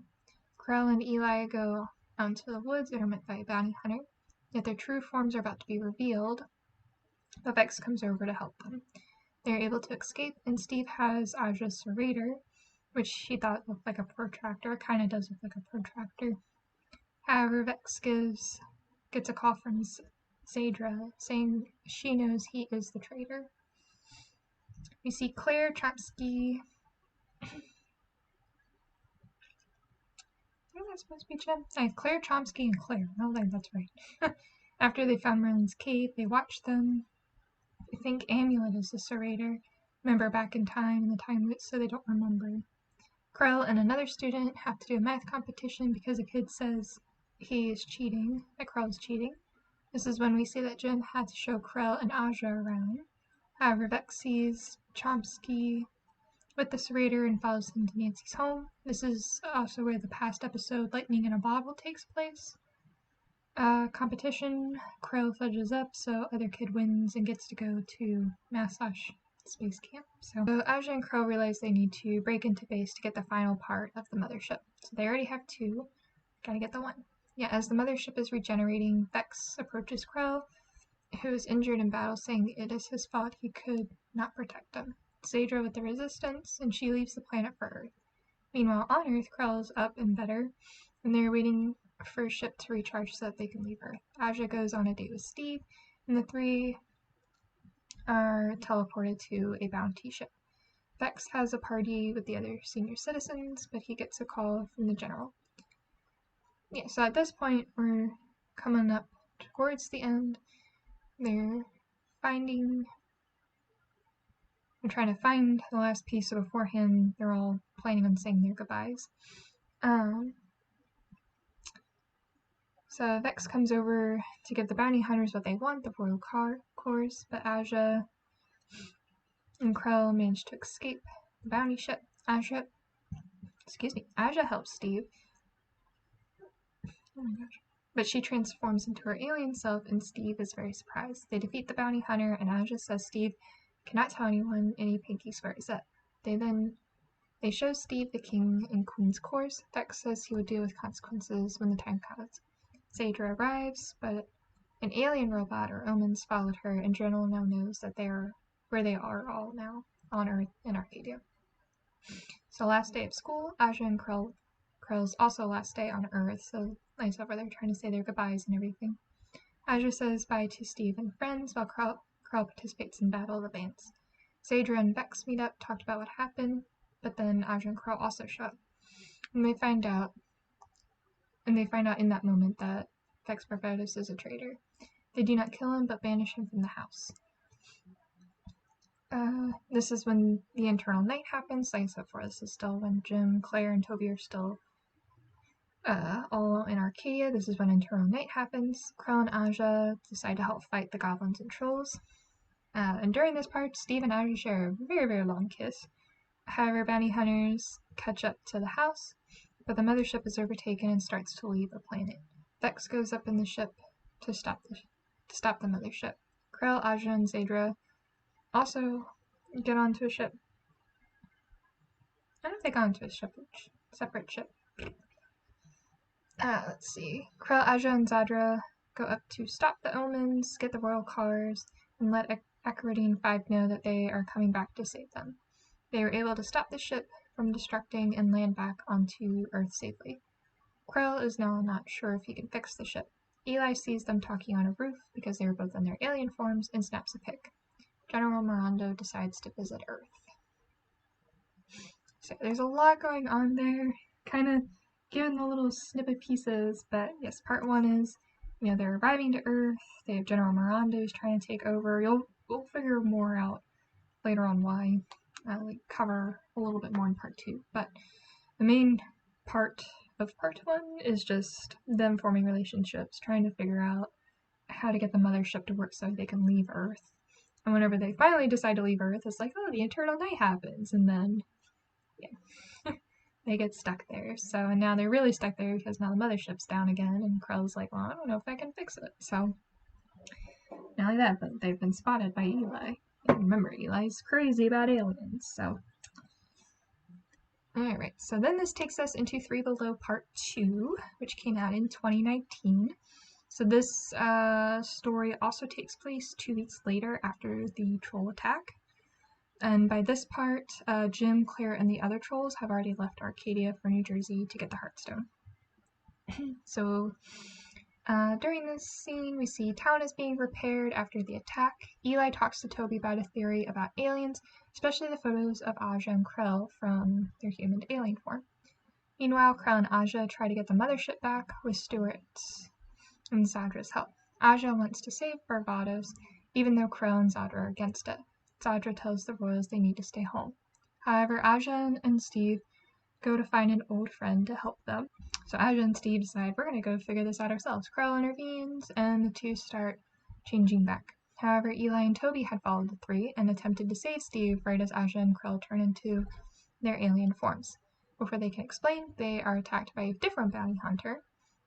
Krell and Eli go out into the woods and are met by a bounty hunter. Yet their true forms are about to be revealed. But Vex comes over to help them. They're able to escape, and Steve has Aja's serrator, which he thought looked like a protractor. It kind of does look like a protractor. However, Vex gets a call from Zadra saying she knows he is the traitor. We see Claire, Chomsky. I think that's supposed to be Jim. I have Claire, Chomsky, and Claire. I don't think that's right. After they found Merlin's cave, they watch them. I think Amulet is the serrator. Remember back in time in the time loop, so they don't remember. Krell and another student have to do a math competition because a kid says he is cheating, that Krell is cheating. This is when we see that Jim had to show Krell and Aja around. However, Vex sees Chomsky with the serrator and follows him to Nancy's home. This is also where the past episode Lightning in a Bottle takes place. Competition, Krell fudges up, so other kid wins and gets to go to Masash space camp. So Aja and Krell realize they need to break into base to get the final part of the mothership. So they already have two, gotta get the one. Yeah, as the mothership is regenerating, Vex approaches Krell, who is injured in battle, saying it is his fault he could not protect them. Zadra with the resistance, and she leaves the planet for Earth. Meanwhile, on Earth, Krell is up and better, and they're waiting for a ship to recharge so that they can leave Earth. Aja goes on a date with Steve, and the three are teleported to a bounty ship. Vex has a party with the other senior citizens, but he gets a call from the general. Yeah, so at this point, we're coming up towards the end. They're trying to find the last piece, so beforehand, they're all planning on saying their goodbyes. So Vex comes over to give the bounty hunters what they want, the royal cores, but Aja and Krell manage to escape the bounty ship. Aja helps Steve. Oh my gosh. But she transforms into her alien self, and Steve is very surprised. They defeat the bounty hunter, and Aja says Steve cannot tell anyone any pinkies where he's at. They show Steve the king and queen's course. Vex says he would deal with consequences when the time comes. Zadra arrives, but an alien robot or omens followed her, and General now knows that they are where they are all now, on Earth in Arcadia. So last day of school, Aja and Krell's also last day on Earth, so nice over there trying to say their goodbyes and everything. Aja says bye to Steve and friends, while Krell participates in Battle of the Bands. Zadra and Vex meet up, talked about what happened, but then Aja and Krell also show up. And they find out in that moment that Vex Barbados is a traitor. They do not kill him, but banish him from the house. This is when the internal night happens. Like I said before, this is still when Jim, Claire, and Toby are still all in Arcadia. This is when internal night happens. Krell and Aja decide to help fight the goblins and trolls. And during this part, Steve and Aja share a very, very long kiss. However, bounty hunters catch up to the house, but the mothership is overtaken and starts to leave the planet. Vex goes up in the ship to stop the mothership. Krell, Aja, and Zadra also get onto a ship. I don't know if they got onto a separate ship. Let's see. Krell, Aja, and Zadra go up to stop the omens, get the royal cars, and let Arcadian 5 know that they are coming back to save them. They are able to stop the ship from destructing and land back onto Earth safely. Krell is now not sure if he can fix the ship. Eli sees them talking on a roof because they are both in their alien forms and snaps a pic. General Mirando decides to visit Earth. So there's a lot going on there, kind of given the little snippet pieces, but yes, part 1 is, they're arriving to Earth, they have General Mirando's trying to take over. We'll figure more out later on why, cover a little bit more in part 2, but the main part of part 1 is just them forming relationships, trying to figure out how to get the mothership to work so they can leave Earth. And whenever they finally decide to leave Earth, it's like, oh, the eternal night happens, and then, they get stuck there. So, and now they're really stuck there because now the mothership's down again, and Krell's like, well, I don't know if I can fix it. So, not only that, but they've been spotted by Eli. And remember, Eli's crazy about aliens, so. Alright, so then this takes us into Three Below Part 2, which came out in 2019. So this story also takes place 2 weeks later after the troll attack. And by this part, Jim, Claire, and the other trolls have already left Arcadia for New Jersey to get the Heartstone. So, during this scene, we see town is being repaired after the attack. Eli talks to Toby about a theory about aliens, especially the photos of Aja and Krell from their human to alien form. Meanwhile, Krell and Aja try to get the mothership back with Stuart's and Zadra's help. Aja wants to save Barbados, even though Krell and Zadra are against it. Zadra tells the royals they need to stay home. However, Aja and Steve go to find an old friend to help them. So Aja and Steve decide, we're going to go figure this out ourselves. Krell intervenes, and the two start changing back. However, Eli and Toby had followed the three and attempted to save Steve right as Aja and Krell turn into their alien forms. Before they can explain, they are attacked by a different bounty hunter.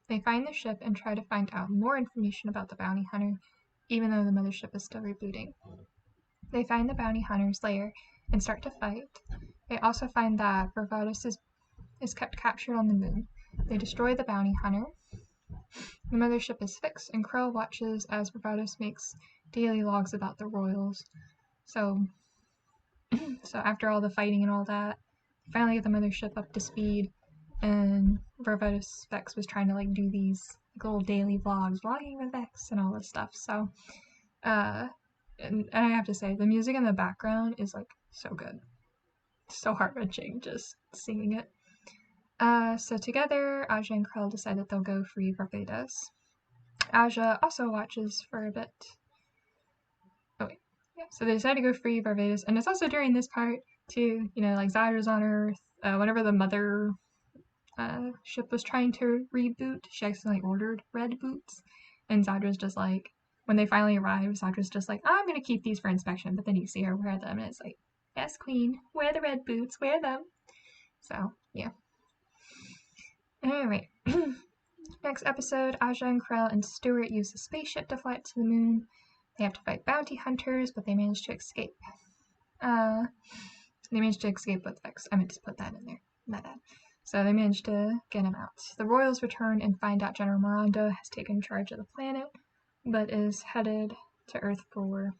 They find the ship and try to find out more information about the bounty hunter, even though the mothership is still rebooting. They find the bounty hunter's lair and start to fight. They also find that Barbados is kept captured on the moon. They destroy the bounty hunter. The mothership is fixed, and Krell watches as Barbados makes daily logs about the royals. So after all the fighting and all that, they finally get the mothership up to speed, and Barbados Vex was trying to do these little daily vlogs, vlogging with Vex and all this stuff. So, and I have to say, the music in the background is so good, so heart-wrenching just singing it. So together, Aja and Krell decide that they'll go free Barbados. Aja also watches for a bit. Oh wait, yeah. So they decide to go free Barbados, and it's also during this part too. Zadra's on Earth. Whenever the mother ship was trying to reboot, she accidentally ordered red boots, and Zadra's just when they finally arrive, Zadra's just I'm gonna keep these for inspection. But then you see her wear them, and it's yes, Queen, wear the red boots, wear them. So yeah. Alright. Next episode, Aja and Krell and Stuart use the spaceship to fly it to the moon. They have to fight bounty hunters, but they manage to escape. They managed to escape with Vex. I meant to put that in there. My bad. So they managed to get him out. The royals return and find out General Mirando has taken charge of the planet, but is headed to Earth for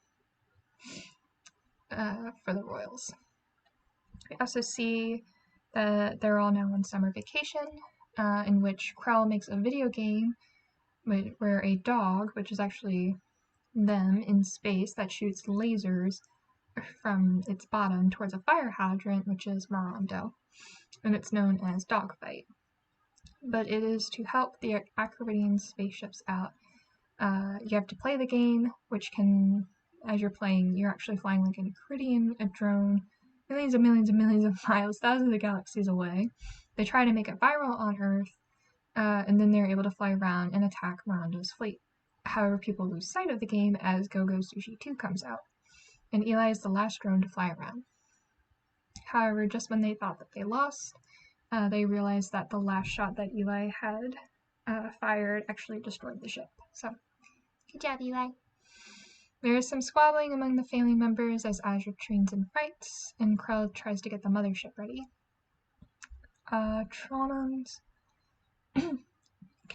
the royals. We also see that they're all now on summer vacation, in which Krell makes a video game where a dog, which is actually them in space, that shoots lasers from its bottom towards a fire hydrant, which is Mirando, and it's known as Dogfight. But it is to help the Arcadian spaceships out. You have to play the game, which can, as you're playing, you're actually flying like an Arcadian, a drone, millions and millions and millions of miles, thousands of galaxies away. They try to make it viral on Earth, and then they're able to fly around and attack Mirando's fleet. However, people lose sight of the game as Go-Go Sushi 2 comes out, and Eli is the last drone to fly around. However, just when they thought that they lost, they realized that the last shot that Eli had fired actually destroyed the ship. So, good job, Eli. There is some squabbling among the family members as Aja trains and fights, and Krell tries to get the mothership ready. Trollhunters.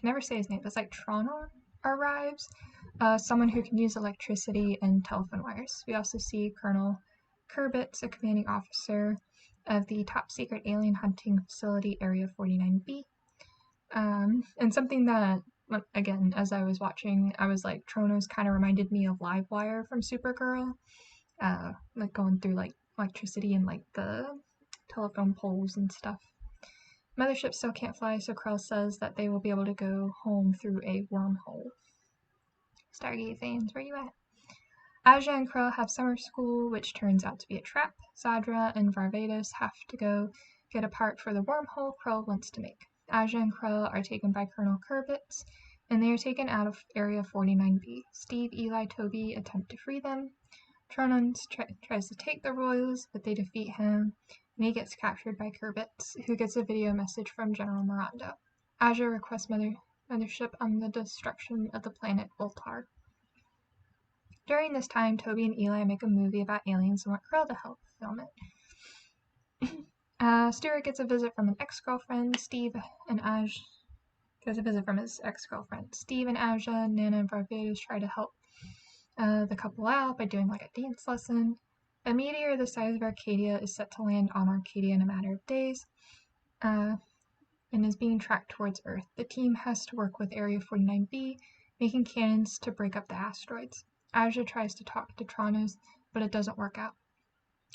can never say his name, it's like Trollhunters arrives, someone who can use electricity and telephone wires. We also see Colonel Kurbitz, a commanding officer of the top secret alien hunting facility Area 49B. And something that, again, as I was watching, I was like, Tronos kind of reminded me of Livewire from Supergirl, like going through like electricity and like the telephone poles and stuff. Mothership still can't fly, so Krell says that they will be able to go home through a wormhole. Stargate fans, where you at? Aja and Krell have summer school, which turns out to be a trap. Zadra and Varvatos have to go get a part for the wormhole Krell wants to make. Aja and Krell are taken by Colonel Kurbitz, and they are taken out of Area 49B. Steve, Eli, Toby attempt to free them. Trollhunters tries to take the Royals, but they defeat him, and he gets captured by Kurbitz, who gets a video message from General Miranda. Aja requests Mothership on the destruction of the planet Voltar. During this time, Toby and Eli make a movie about aliens and want Krell to help film it. Stuart gets a visit from an ex-girlfriend. Steve and Aja gets a visit from his ex-girlfriend. Steve and Aja, Nana, and Barbados try to help the couple out by doing like a dance lesson. A meteor the size of Arcadia is set to land on Arcadia in a matter of days, and is being tracked towards Earth. The team has to work with Area 49B, making cannons to break up the asteroids. Aja tries to talk to Tronos, but it doesn't work out.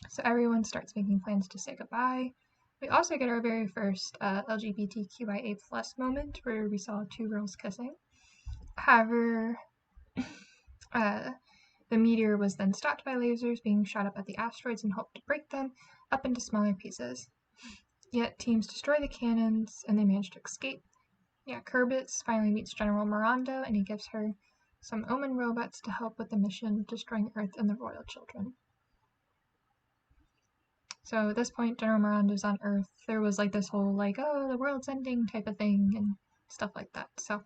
So everyone starts making plans to say goodbye. We also get our very first LGBTQIA+ moment, where we saw two girls kissing. However, the meteor was then stopped by lasers being shot up at the asteroids and helped to break them up into smaller pieces. Yet teams destroy the cannons, and they manage to escape. Kurbitz finally meets General Miranda, and he gives her some Omen robots to help with the mission destroying Earth and the royal children. So at this point, General Miranda's on Earth. There was like this whole like, oh, the world's ending type of thing and stuff like that. So,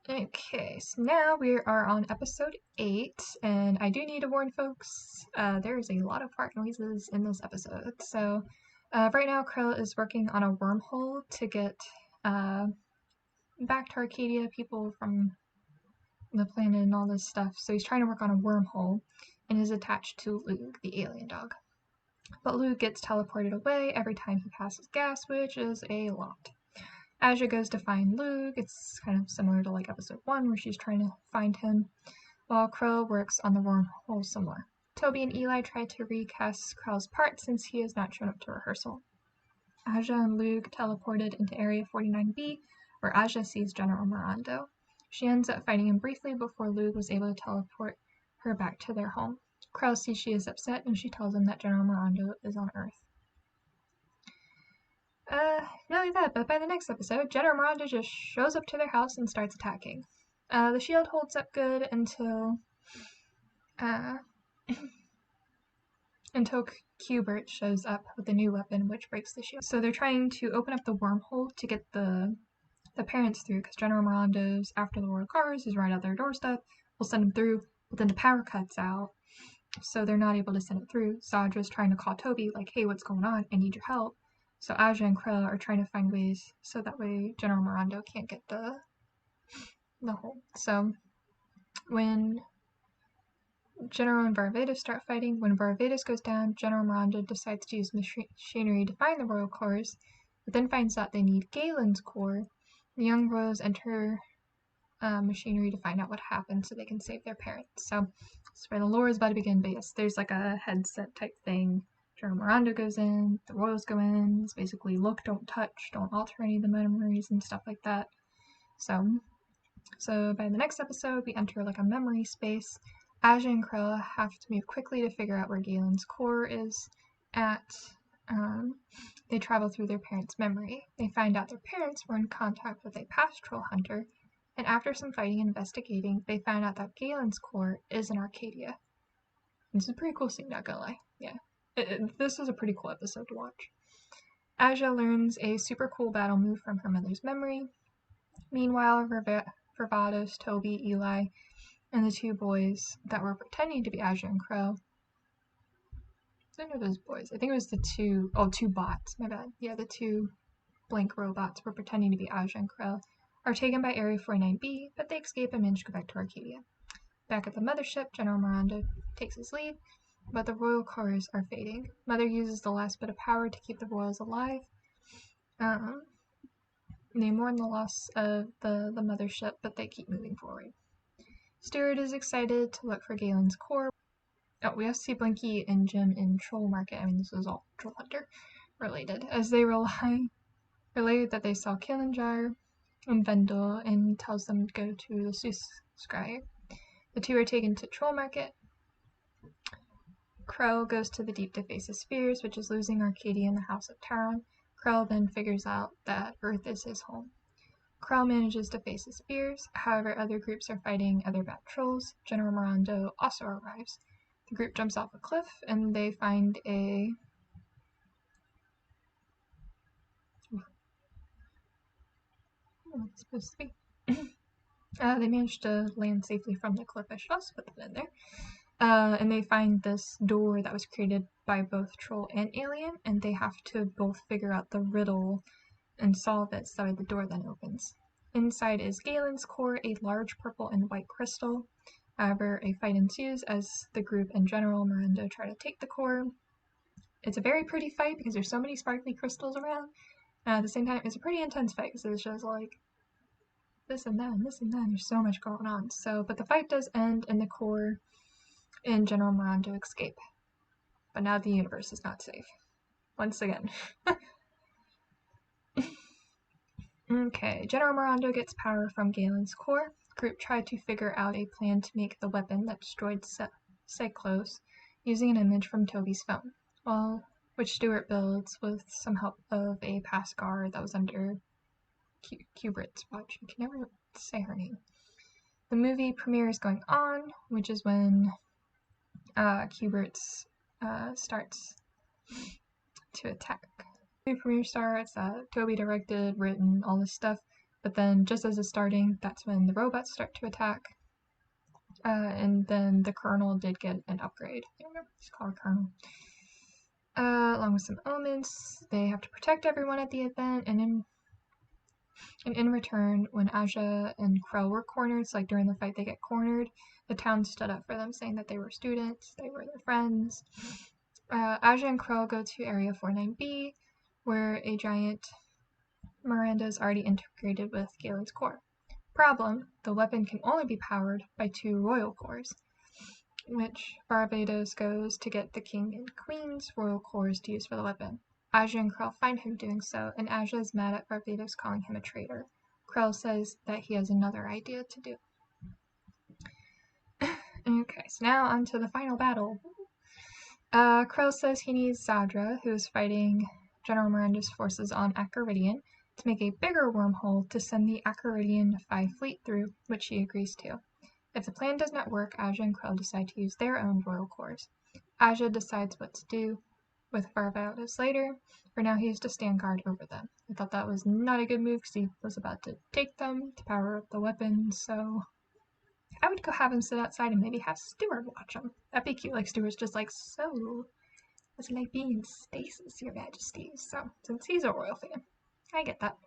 okay, so now we are on episode 8, and I do need to warn folks, there's a lot of fart noises in this episode. So, right now Krell is working on a wormhole to get back to Arcadia, people from the planet and all this stuff. So he's trying to work on a wormhole and is attached to Luke, the alien dog. But Luke gets teleported away every time he passes gas, which is a lot. Aja goes to find Luke. It's kind of similar to like episode 1 where she's trying to find him, while Krell works on the wormhole some more. Toby and Eli try to recast Krell's part since he has not shown up to rehearsal. Aja and Luke teleported into Area 49B, where Aja sees General Miranda. She ends up fighting him briefly before Luke was able to teleport her back to their home. Krell sees she is upset, and she tells him that General Miranda is on Earth. Not only that, but by the next episode, General Miranda just shows up to their house and starts attacking. The shield holds up good until Qbert shows up with a new weapon, which breaks the shield. So they're trying to open up the wormhole to get the parents through, because General Miranda's after the royal cars is right at their doorstep. We'll send them through, but then the power cuts out, so they're not able to send it through. Zadra's trying to call Toby, like, hey, what's going on? I need your help. So Aja and Krell are trying to find ways so that way General Miranda can't get the hole. So when General and Varvatos start fighting, when Varvatos goes down, General Miranda decides to use machinery to find the royal cores, but then finds out they need Galen's core. The young royals enter machinery to find out what happened so they can save their parents. So that's where the lore is about to begin. But yes, there's like a headset type thing. General Miranda goes in, the royals go in. It's basically look, don't touch, don't alter any of the memories and stuff like that. So by the next episode, we enter like a memory space. Aja and Krell have to move quickly to figure out where Galen's core is at. They travel through their parents' memory. They find out their parents were in contact with a past Trollhunter, and after some fighting and investigating, they found out that Galen's core is in Arcadia. It's a pretty cool scene, not gonna lie. Yeah. This was a pretty cool episode to watch. Aja learns a super cool battle move from her mother's memory. Meanwhile, Varvatos, Toby, Eli, and the two boys that were pretending to be Aja and Krell. I don't know those boys. I think it was two bots, my bad. Yeah, the two blank robots were pretending to be Aja and Krell, are taken by Area 49B, but they escape and manage to go back to Arcadia. Back at the mothership, General Miranda takes his leave, but the royal cars are fading. Mother uses the last bit of power to keep the royals alive. They mourn the loss of the mothership, but they keep moving forward. Stuart is excited to look for Galen's core. Oh, we also see Blinky and Jim in Troll Market. I mean, this is all Trollhunter related, as they relay that they saw Killenjar and Vendel, and he tells them to go to the Susskrier. The two are taken to Troll Market. Krell goes to the Deep to face his fears, which is losing Arcadia in the House of Taron. Krell then figures out that Earth is his home. Krell manages to face his fears, however other groups are fighting other bad trolls. General Miranda also arrives. The group jumps off a cliff, and they find a... It's supposed to be. They managed to land safely from the cliff. I should also put that in there. And they find this door that was created by both troll and alien, and they have to both figure out the riddle and solve it, so the door then opens. Inside is Galen's core, a large purple and white crystal. However, a fight ensues as the group and General Miranda try to take the core. It's a very pretty fight because there's so many sparkly crystals around. At the same time, it's a pretty intense fight because it's just like this and that and this and that. There's so much going on. But the fight does end, and the core and General Miranda escape. But now the universe is not safe. Once again. Okay, General Miranda gets power from Galen's core. The group tried to figure out a plan to make the weapon that destroyed Cyclos using an image from Toby's phone, which Stuart builds with some help of a past guard that was under Kubrit's watch. You can never say her name. The movie premiere is going on, which is when Kubrit's starts to attack. The premiere starts, Toby directed, written, all this stuff, but then just as it's starting, that's when the robots start to attack, and then the Colonel did get an upgrade. I don't remember what it's called, Colonel. Along with some elements, they have to protect everyone at the event, and in return, when Aja and Krell were cornered, so like during the fight they get cornered, the town stood up for them, saying that they were students, they were their friends. Aja and Krell go to Area 49B, where a giant Miranda is already integrated with Galen's core. Problem, the weapon can only be powered by 2 royal cores, which Barbados goes to get the king and queen's royal cores to use for the weapon. Aja and Krell find him doing so, and Aja is mad at Barbados calling him a traitor. Krell says that he has another idea to do. Okay, so now on to the final battle. Krell says he needs Zadra, who is fighting General Miranda's forces on Arcadia, to make a bigger wormhole to send the Arcadian 5 fleet through, which he agrees to. If the plan does not work, Aja and Krell decide to use their own royal cores. Aja decides what to do with Barbados later. For now, he has to stand guard over them. I thought that was not a good move because he was about to take them to power up the weapon, so I would go have him sit outside and maybe have Stuart watch him. That'd be cute. Like, Stuart's just like, so, what's it like being in stasis, your majesty? So, since he's a royal fan, I get that.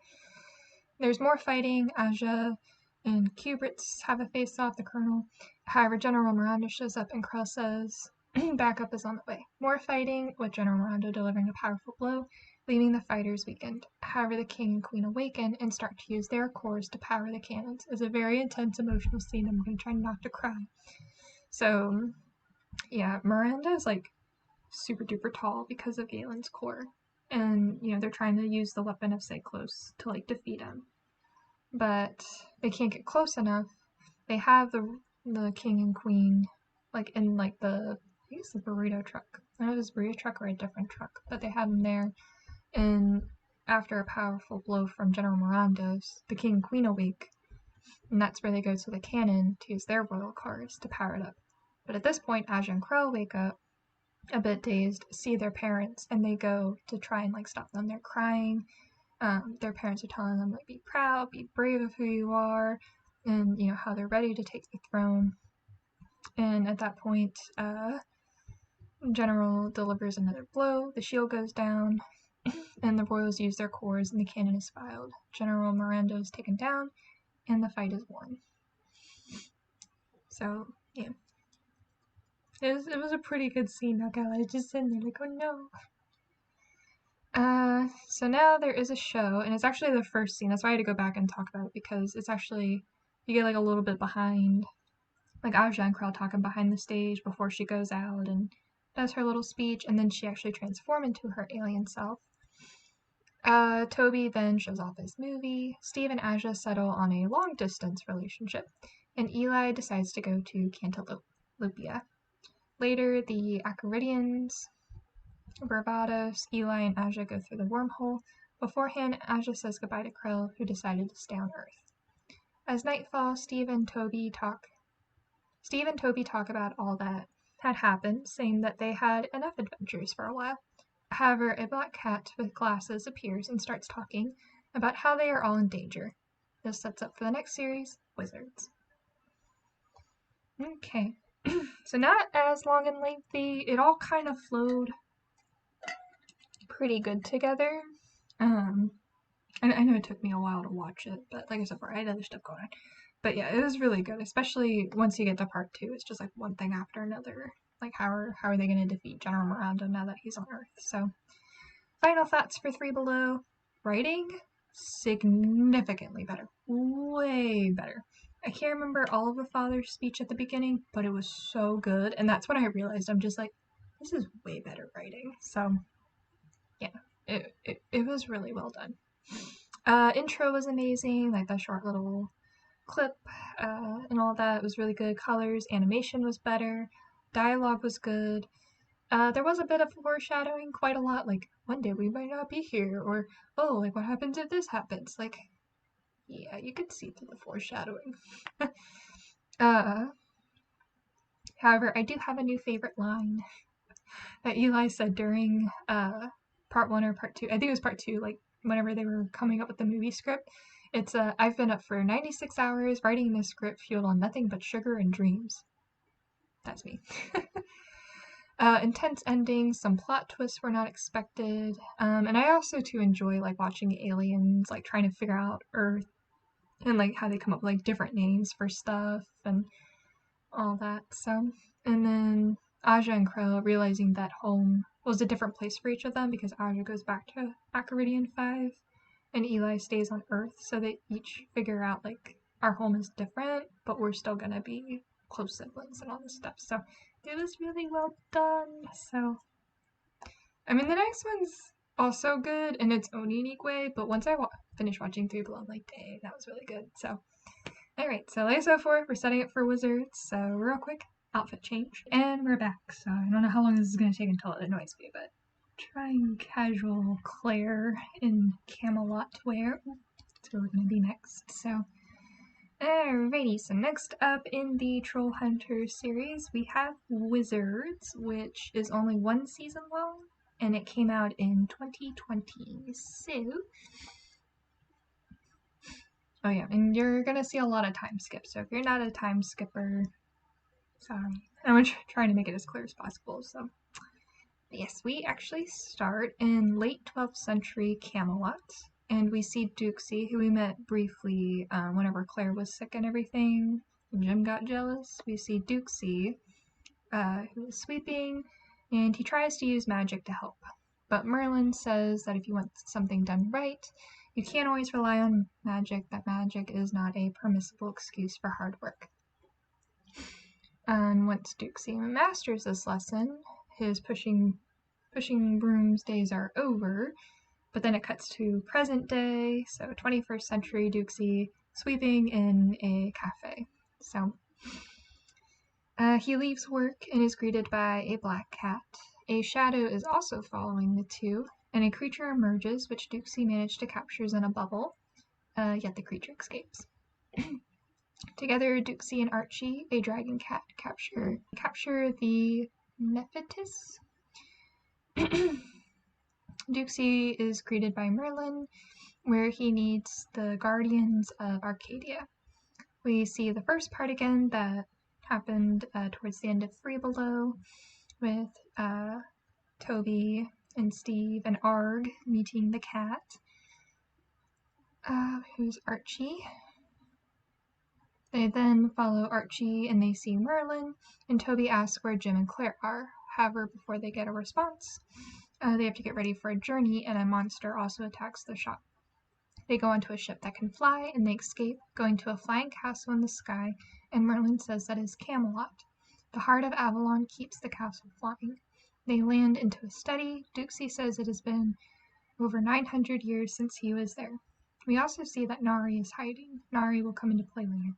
There's more fighting. Aja and Kubrits have a face-off, the Colonel. However, General Miranda shows up and Krell says backup is on the way. More fighting, with General Miranda delivering a powerful blow, leaving the fighters weakened. However, the King and Queen awaken and start to use their cores to power the cannons. It's a very intense, emotional scene. I'm going to try not to cry. So, yeah, Miranda is like super duper tall because of Galen's core. And, you know, they're trying to use the weapon of Cyclos to, like, defeat him. But they can't get close enough. They have the King and Queen, like, in, like, I guess the burrito truck. I don't know if it's a burrito truck or a different truck, but they have them there. And after a powerful blow from General Miranda's, the King and Queen awake. And that's where they go to the cannon to use their royal cars to power it up. But at this point, Aja and Krell wake up, a bit dazed, see their parents, and they go to try and, like, stop them. They're crying. Their parents are telling them, like, be proud, be brave of who you are, and, you know, how they're ready to take the throne. And at that point, General delivers another blow, the shield goes down, and the royals use their cores and the cannon is filed. General Miranda is taken down and the fight is won. So, yeah. It was a pretty good scene, not gonna lie. Just sitting there like, oh no. So now there is a show, and it's actually the first scene. That's why I had to go back and talk about it, because it's actually, you get like a little bit behind, like Aja and Krell talking behind the stage before she goes out and does her little speech, and then she actually transforms into her alien self. Toby then shows off his movie. Steve and Aja settle on a long-distance relationship, and Eli decides to go to Cantalopia. Later, the Arcadians, Barbados, Eli, and Aja go through the wormhole. Beforehand, Aja says goodbye to Krell, who decided to stay on Earth. As night falls, Steve and Toby talk about all that had happened, saying that they had enough adventures for a while. However, a black cat with glasses appears and starts talking about how they are all in danger. This sets up for the next series, Wizards. Okay, so not as long and lengthy. It all kind of flowed pretty good together. I know it took me a while to watch it, but like I said, I had other stuff going on. But yeah, it was really good, especially once you get to part 2. It's just like one thing after another. Like how are they going to defeat General Miranda now that he's on Earth? So, final thoughts for 3 Below. Writing, significantly better. Way better. I can't remember all of the father's speech at the beginning, but it was so good. And that's when I realized I'm just like, this is way better writing. So, yeah, it was really well done. Intro was amazing, like that short little clip and all that was really good. Colors, animation was better, dialogue was good. There was a bit of foreshadowing, quite a lot, like one day we might not be here, or oh, like what happens if this happens? Like, yeah, you could see through the foreshadowing. However, I do have a new favorite line that Eli said during part 1 or part 2. I think it was part 2, like whenever they were coming up with the movie script. It's I've been up for 96 hours writing this script fueled on nothing but sugar and dreams. That's me. Intense endings, some plot twists were not expected, and I also too enjoy like watching aliens like trying to figure out Earth and like how they come up with like different names for stuff and all that. So, and then Aja and Krell realizing that home was a different place for each of them because Aja goes back to Arcadian 5 and Eli stays on Earth, so they each figure out like our home is different, but we're still gonna be close siblings and all this stuff. So it was really well done. So, I mean, the next one's also good in its own unique way, but once I finished watching 3 Below, I'm like, dang, that was really good. So, alright, so like I said before, we're setting it for Wizards, so real quick, outfit change. And we're back, so I don't know how long this is going to take until it annoys me, but trying casual Claire in Camelot wear. That's where we're going to be next, so. Alrighty, so next up in the Trollhunters series, we have Wizards, which is only 1 season long, and it came out in 2020, so. Oh yeah, and you're gonna see a lot of time skips, so if you're not a time skipper, sorry. I'm trying to make it as clear as possible, so. Yes, we actually start in late 12th century Camelot, and we see Duxie, who we met briefly whenever Claire was sick and everything, and Jim got jealous. We see Duxie, who is sweeping, and he tries to use magic to help. But Merlin says that if you want something done right, you can't always rely on magic, that magic is not a permissible excuse for hard work. And once Duxie masters this lesson, his pushing brooms days are over, but then it cuts to present day, so 21st century Duxie sweeping in a cafe. So he leaves work and is greeted by a black cat. A shadow is also following the two, and a creature emerges, which Duxie managed to capture in a bubble, yet the creature escapes. Together, Duxie and Archie, a dragon cat, capture the Nephitis. Duxie is greeted by Merlin, where he needs the guardians of Arcadia. We see the first part again that happened towards the end of 3 Below, with Toby and Steve and Arg meeting the cat, who's Archie. They then follow Archie and they see Merlin, and Toby asks where Jim and Claire are. However, before they get a response, they have to get ready for a journey, and a monster also attacks the shop. They go onto a ship that can fly, and they escape, going to a flying castle in the sky, and Merlin says that is Camelot. The heart of Avalon keeps the castle flying. They land into a study. Duxie says it has been over 900 years since he was there. We also see that Nari is hiding. Nari will come into play later.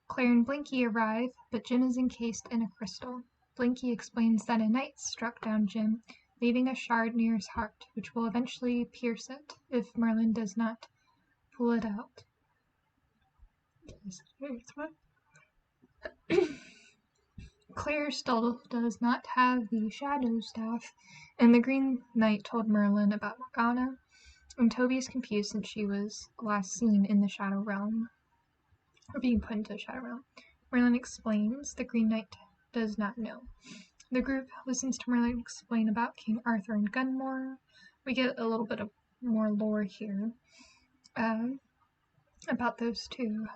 Claire and Blinky arrive, but Jim is encased in a crystal. Blinky explains that a knight struck down Jim, leaving a shard near his heart, which will eventually pierce it if Merlin does not pull it out. Claire still does not have the Shadow Staff, and the Green Knight told Merlin about Morgana, and Toby is confused since she was last seen in the Shadow Realm, or being put into the Shadow Realm. Merlin explains the Green Knight does not know. The group listens to Merlin explain about King Arthur and Gunmore. We get a little bit of more lore here about those two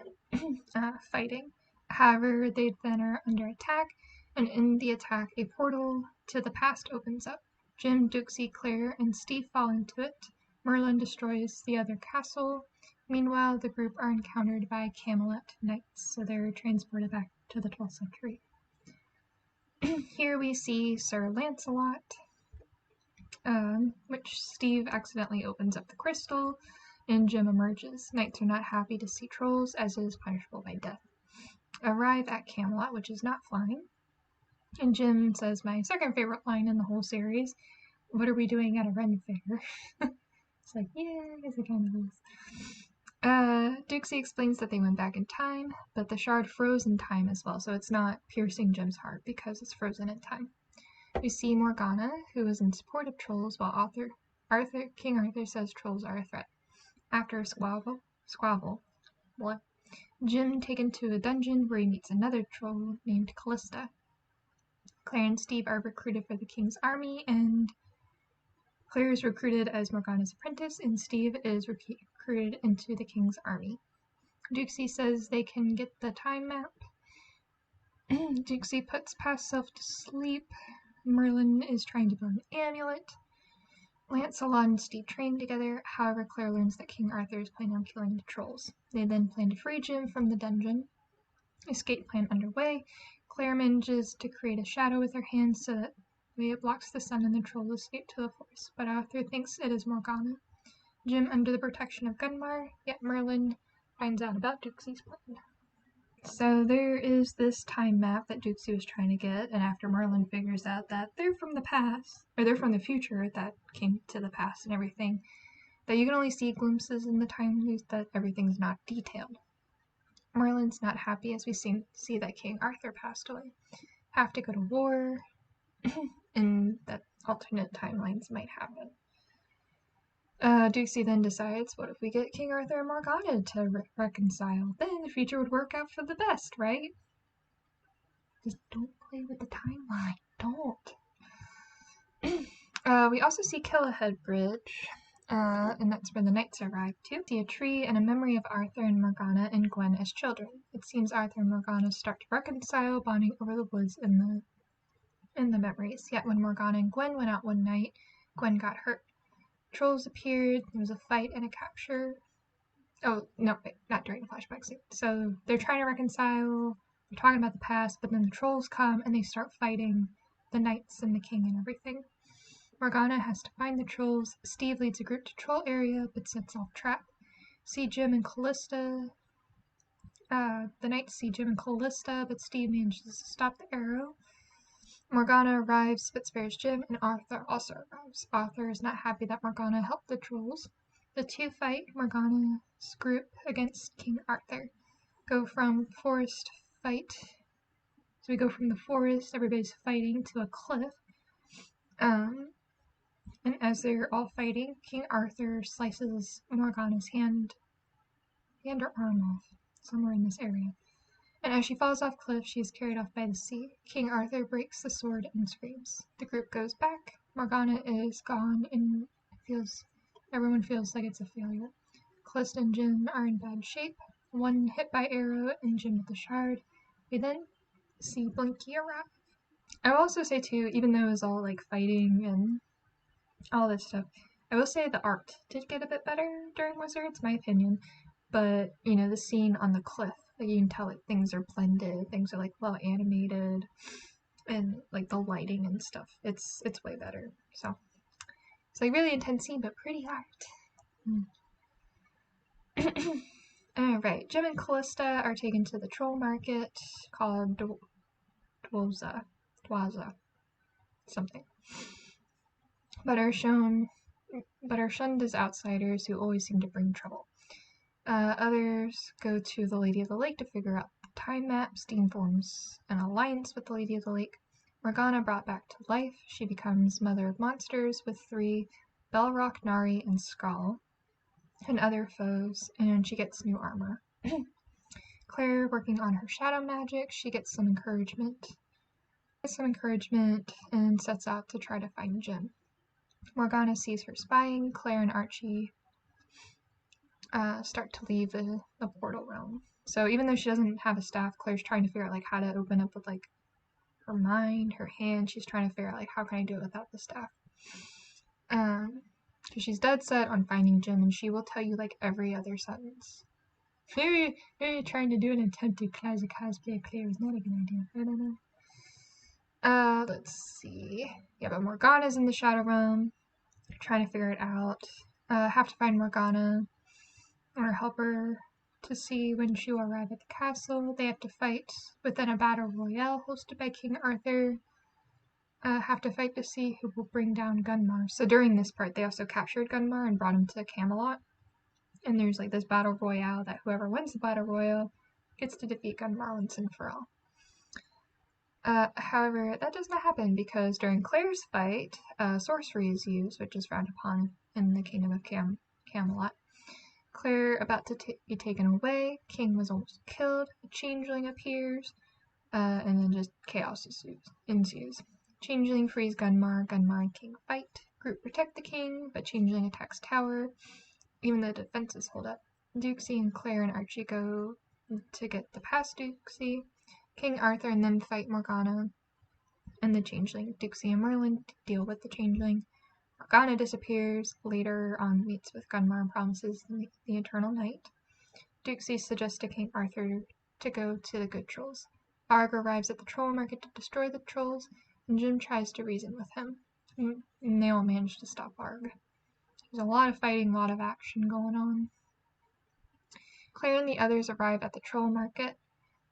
fighting. However, they then are under attack, and in the attack, a portal to the past opens up. Jim, Duxie, Claire, and Steve fall into it. Merlin destroys the other castle. Meanwhile, the group are encountered by Camelot knights, so they're transported back to the 12th century. Here we see Sir Lancelot, which Steve accidentally opens up the crystal, and Jim emerges. Knights are not happy to see trolls, as it is punishable by death. Arrive at Camelot, which is not flying, and Jim says my second favorite line in the whole series, "What are we doing at a Ren fair?" It's like, yeah, I guess it kind of is. Duxie explains that they went back in time, but the shard froze in time as well, so it's not piercing Jim's heart because it's frozen in time. We see Morgana, who is in support of trolls, while King Arthur says trolls are a threat. After a squabble, what? Jim taken to a dungeon where he meets another troll named Callista. Claire and Steve are recruited for the king's army, and Claire is recruited as Morgana's apprentice, and Steve is recruited into the king's army. Duxie says they can get the time map. Duxie puts past self to sleep. Merlin is trying to build an amulet. Lancelot and Steve train together. However, Claire learns that King Arthur is planning on killing the trolls. They then plan to free Jim from the dungeon. Escape plan underway. Claire manages to create a shadow with her hands so that it blocks the sun and the trolls escape to the forest, but Arthur thinks it is Morgana. Jim under the protection of Gunmar, yet Merlin finds out about Duxie's plan. So there is this time map that Duxie was trying to get, and after Merlin figures out that they're from the past, or they're from the future that came to the past and everything, that you can only see glimpses in the time loop, that everything's not detailed. Merlin's not happy as we see that King Arthur passed away. Have to go to war, and that alternate timelines might happen. Duxie then decides, what if we get King Arthur and Morgana to reconcile? Then the future would work out for the best, right? Just don't play with the timeline. Don't. We also see Killahead Bridge, and that's where the knights arrive too. See a tree and a memory of Arthur and Morgana and Gwen as children. It seems Arthur and Morgana start to reconcile, bonding over the woods in the memories. Yet when Morgana and Gwen went out one night, Gwen got hurt. Trolls appeared, there was a fight and a capture. Oh, no, wait, not during the flashback scene. So they're trying to reconcile, they're talking about the past, but then the trolls come and they start fighting the knights and the king and everything. Morgana has to find the trolls. Steve leads a group to troll area, but sets off trap. See Jim and Callista. The knights see Jim and Callista, but Steve manages to stop the arrow. Morgana arrives, but spares Jim, and Arthur also arrives. Arthur is not happy that Morgana helped the trolls. The two fight Morgana's group against King Arthur. Go from forest fight. So we go from the forest, everybody's fighting, to a cliff. And as they're all fighting, King Arthur slices Morgana's hand or arm off, somewhere in this area. And as she falls off cliff, she is carried off by the sea. King Arthur breaks the sword and screams. The group goes back. Morgana is gone and everyone feels like it's a failure. Callista and Jim are in bad shape. One hit by arrow and Jim with the shard. We then see Blinky arrive. I will also say too, even though it was all like fighting and all this stuff, I will say the art did get a bit better during Wizards, my opinion. But you know, the scene on the cliff, like you can tell like things are blended, things are like well animated, and like the lighting and stuff. It's way better. So it's like really intense scene, but pretty art. Alright, Jim and Callista are taken to the troll market called Dwaza, something. But are shunned as outsiders who always seem to bring trouble. Others go to the Lady of the Lake to figure out the time maps. Dean forms an alliance with the Lady of the Lake. Morgana brought back to life, she becomes Mother of Monsters with 3 Belrock, Nari, and Skrull, and other foes, and she gets new armor. Claire working on her shadow magic, she gets some encouragement. And sets out to try to find Jim. Morgana sees her spying. Claire and Archie start to leave the portal realm. So even though she doesn't have a staff, Claire's trying to figure out like how to open up with like her mind, her hand. She's trying to figure out like how can I do it without the staff. Because she's dead set on finding Jim, and she will tell you like every other sentence. Maybe trying to do an attempted cosplay Claire is not a good idea. I don't know. Let's see. Yeah, but Morgana's in the Shadow Realm, trying to figure it out. Have to find Morgana or help her to see when she will arrive at the castle. They have to fight within a battle royale hosted by King Arthur. Have to fight to see who will bring down Gunmar. So during this part, they also captured Gunmar and brought him to Camelot. And there's like this battle royale that whoever wins the battle royale gets to defeat Gunmar once and for all. However, that does not happen because during Claire's fight, sorcery is used, which is frowned upon in the Kingdom of Camelot. Claire about to be taken away, King was almost killed, a changeling appears, and then just chaos ensues. Changeling frees Gunmar, Gunmar and King fight. Group protect the King, but Changeling attacks tower. Even the defenses hold up. Duxie and Claire and Archie go to get the past Duxie. King Arthur and them fight Morgana and the Changeling. Duxie and Merlin deal with the Changeling. Morgana disappears, later on meets with Gunmar and promises the eternal night. Duxie suggests to King Arthur to go to the good trolls. Arg arrives at the troll market to destroy the trolls, and Jim tries to reason with him. And they all manage to stop Arg. There's a lot of fighting, a lot of action going on. Claire and the others arrive at the troll market.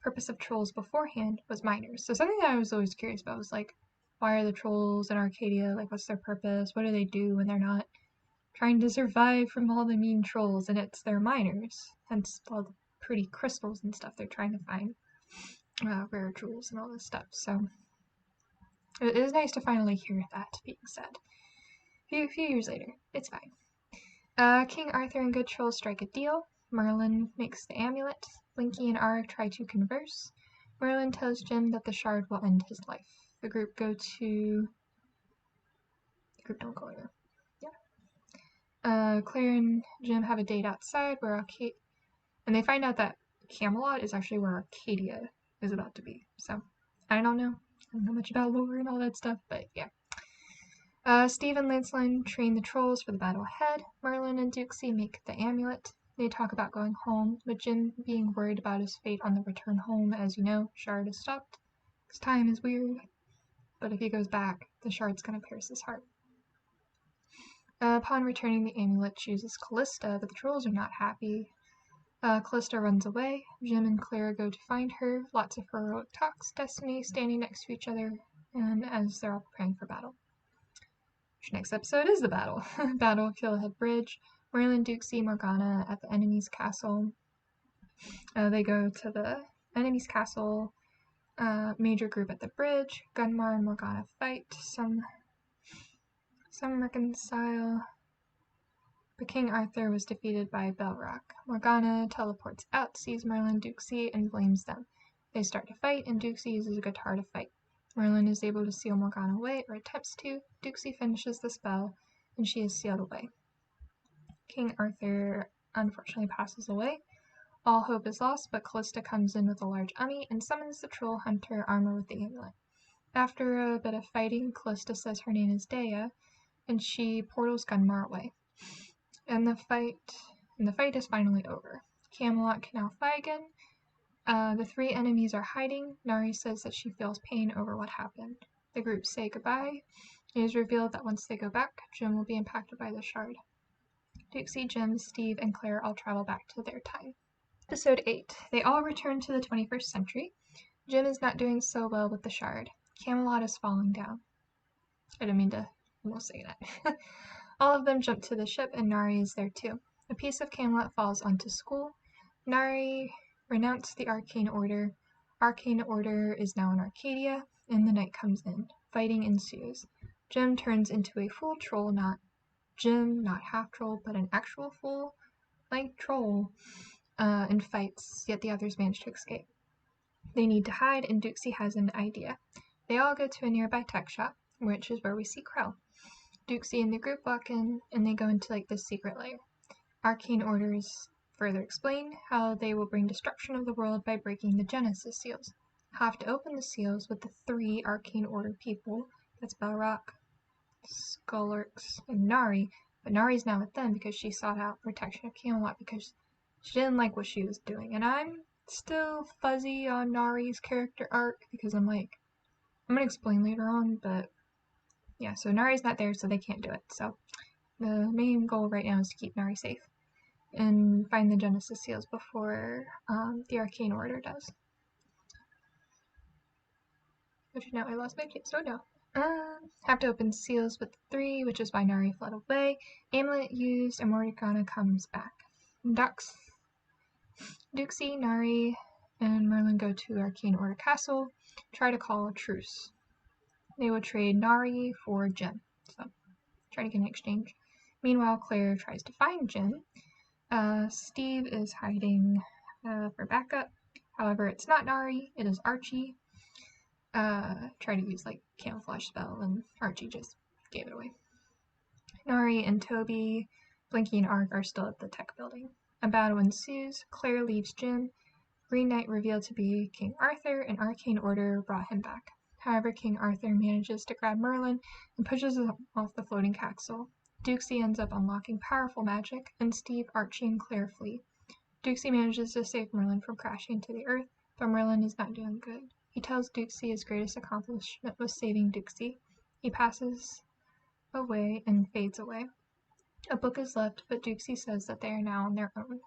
Purpose of trolls beforehand was miners. So something that I was always curious about was like, why are the trolls in Arcadia? Like, what's their purpose? What do they do when they're not trying to survive from all the mean trolls? And it's their miners. Hence all the pretty crystals and stuff they're trying to find. Rare jewels and all this stuff. So it is nice to finally hear that being said. A few years later, it's fine. King Arthur and good trolls strike a deal. Merlin makes the amulet. Blinky and Arg try to converse. Merlin tells Jim that the shard will end his life. The group don't go there. Yeah. Claire and Jim have a date outside where and they find out that Camelot is actually where Arcadia is about to be. So, I don't know much about lore and all that stuff, but yeah. Steve and Lancelin train the trolls for the battle ahead. Merlin and Duxie make the amulet. They talk about going home, with Jim being worried about his fate on the return home. As you know, shard is stopped. Because time is weird. But if he goes back, the shard's gonna pierce his heart. Upon returning, the amulet chooses Callista, but the trolls are not happy. Callista runs away. Jim and Claire go to find her. Lots of heroic talks, Destiny standing next to each other, and as they're all preparing for battle. Which next episode is the battle. Battle of Killhead Bridge. Merlin, Duxie, Morgana at the enemy's castle. They go to the enemy's castle. Major group at the bridge. Gunmar and Morgana fight. Some reconcile. But King Arthur was defeated by Belrock. Morgana teleports out, sees Merlin, Duxie, and blames them. They start to fight, and Duxie uses a guitar to fight. Merlin is able to seal Morgana away, or attempts to. Duxie finishes the spell, and she is sealed away. King Arthur unfortunately passes away. All hope is lost, but Callista comes in with a large army and summons the Trollhunter armor with the amulet. After a bit of fighting, Callista says her name is Dea, and she portals Gunmar away. And the fight is finally over. Camelot can now fly again. The three enemies are hiding. Nari says that she feels pain over what happened. The group say goodbye. It is revealed that once they go back, Jim will be impacted by the shard. Duxie, Jim, Steve, and Claire all travel back to their time. Episode 8. They all return to the 21st century. Jim is not doing so well with the shard. Camelot is falling down. I didn't mean to almost say that. All of them jump to the ship, and Nari is there too. A piece of Camelot falls onto school. Nari renounced the Arcane Order. Arcane Order is now in Arcadia, and the night comes in. Fighting ensues. Jim turns into a full troll, not Jim, not half troll, but an actual full, like troll, and fights, yet the others manage to escape. They need to hide, and Duxie has an idea. They all go to a nearby tech shop, which is where we see Crow. Duxie and the group walk in, and they go into like this secret lair. Arcane Orders further explain how they will bring destruction of the world by breaking the Genesis seals. Have to open the seals with the 3 Arcane Order people. That's Balrock, Skullorks, and Nari. But Nari's now with them because she sought out protection of Camelot because she didn't like what she was doing. And I'm still fuzzy on Nari's character arc because I'm gonna explain later on, but yeah, so Nari's not there, so they can't do it. So the main goal right now is to keep Nari safe and find the Genesis seals before the Arcane Order does. Which now I lost my place. Oh no. Have to open seals with 3, which is why Nari fled away. Amulet used, and Morgana comes back. Duxie, Nari, and Merlin go to Arcane Order Castle, try to call a truce. They will trade Nari for Jim, so try to get an exchange. Meanwhile, Claire tries to find Jim. Steve is hiding for backup. However, it's not Nari, it is Archie. Try to use like camouflage spell, and Archie just gave it away. Nari and Toby, Blinky and Ark are still at the tech building. A battle ensues. Claire leaves Jim. Green Knight revealed to be King Arthur, and Arcane Order brought him back. However, King Arthur manages to grab Merlin and pushes him off the floating castle. Duxie ends up unlocking powerful magic, and Steve, Archie, and Claire flee. Duxie manages to save Merlin from crashing to the earth, but Merlin is not doing good. He tells Duxie his greatest accomplishment was saving Duxie. He passes away and fades away. A book is left, but Duxie says that they are now on their own.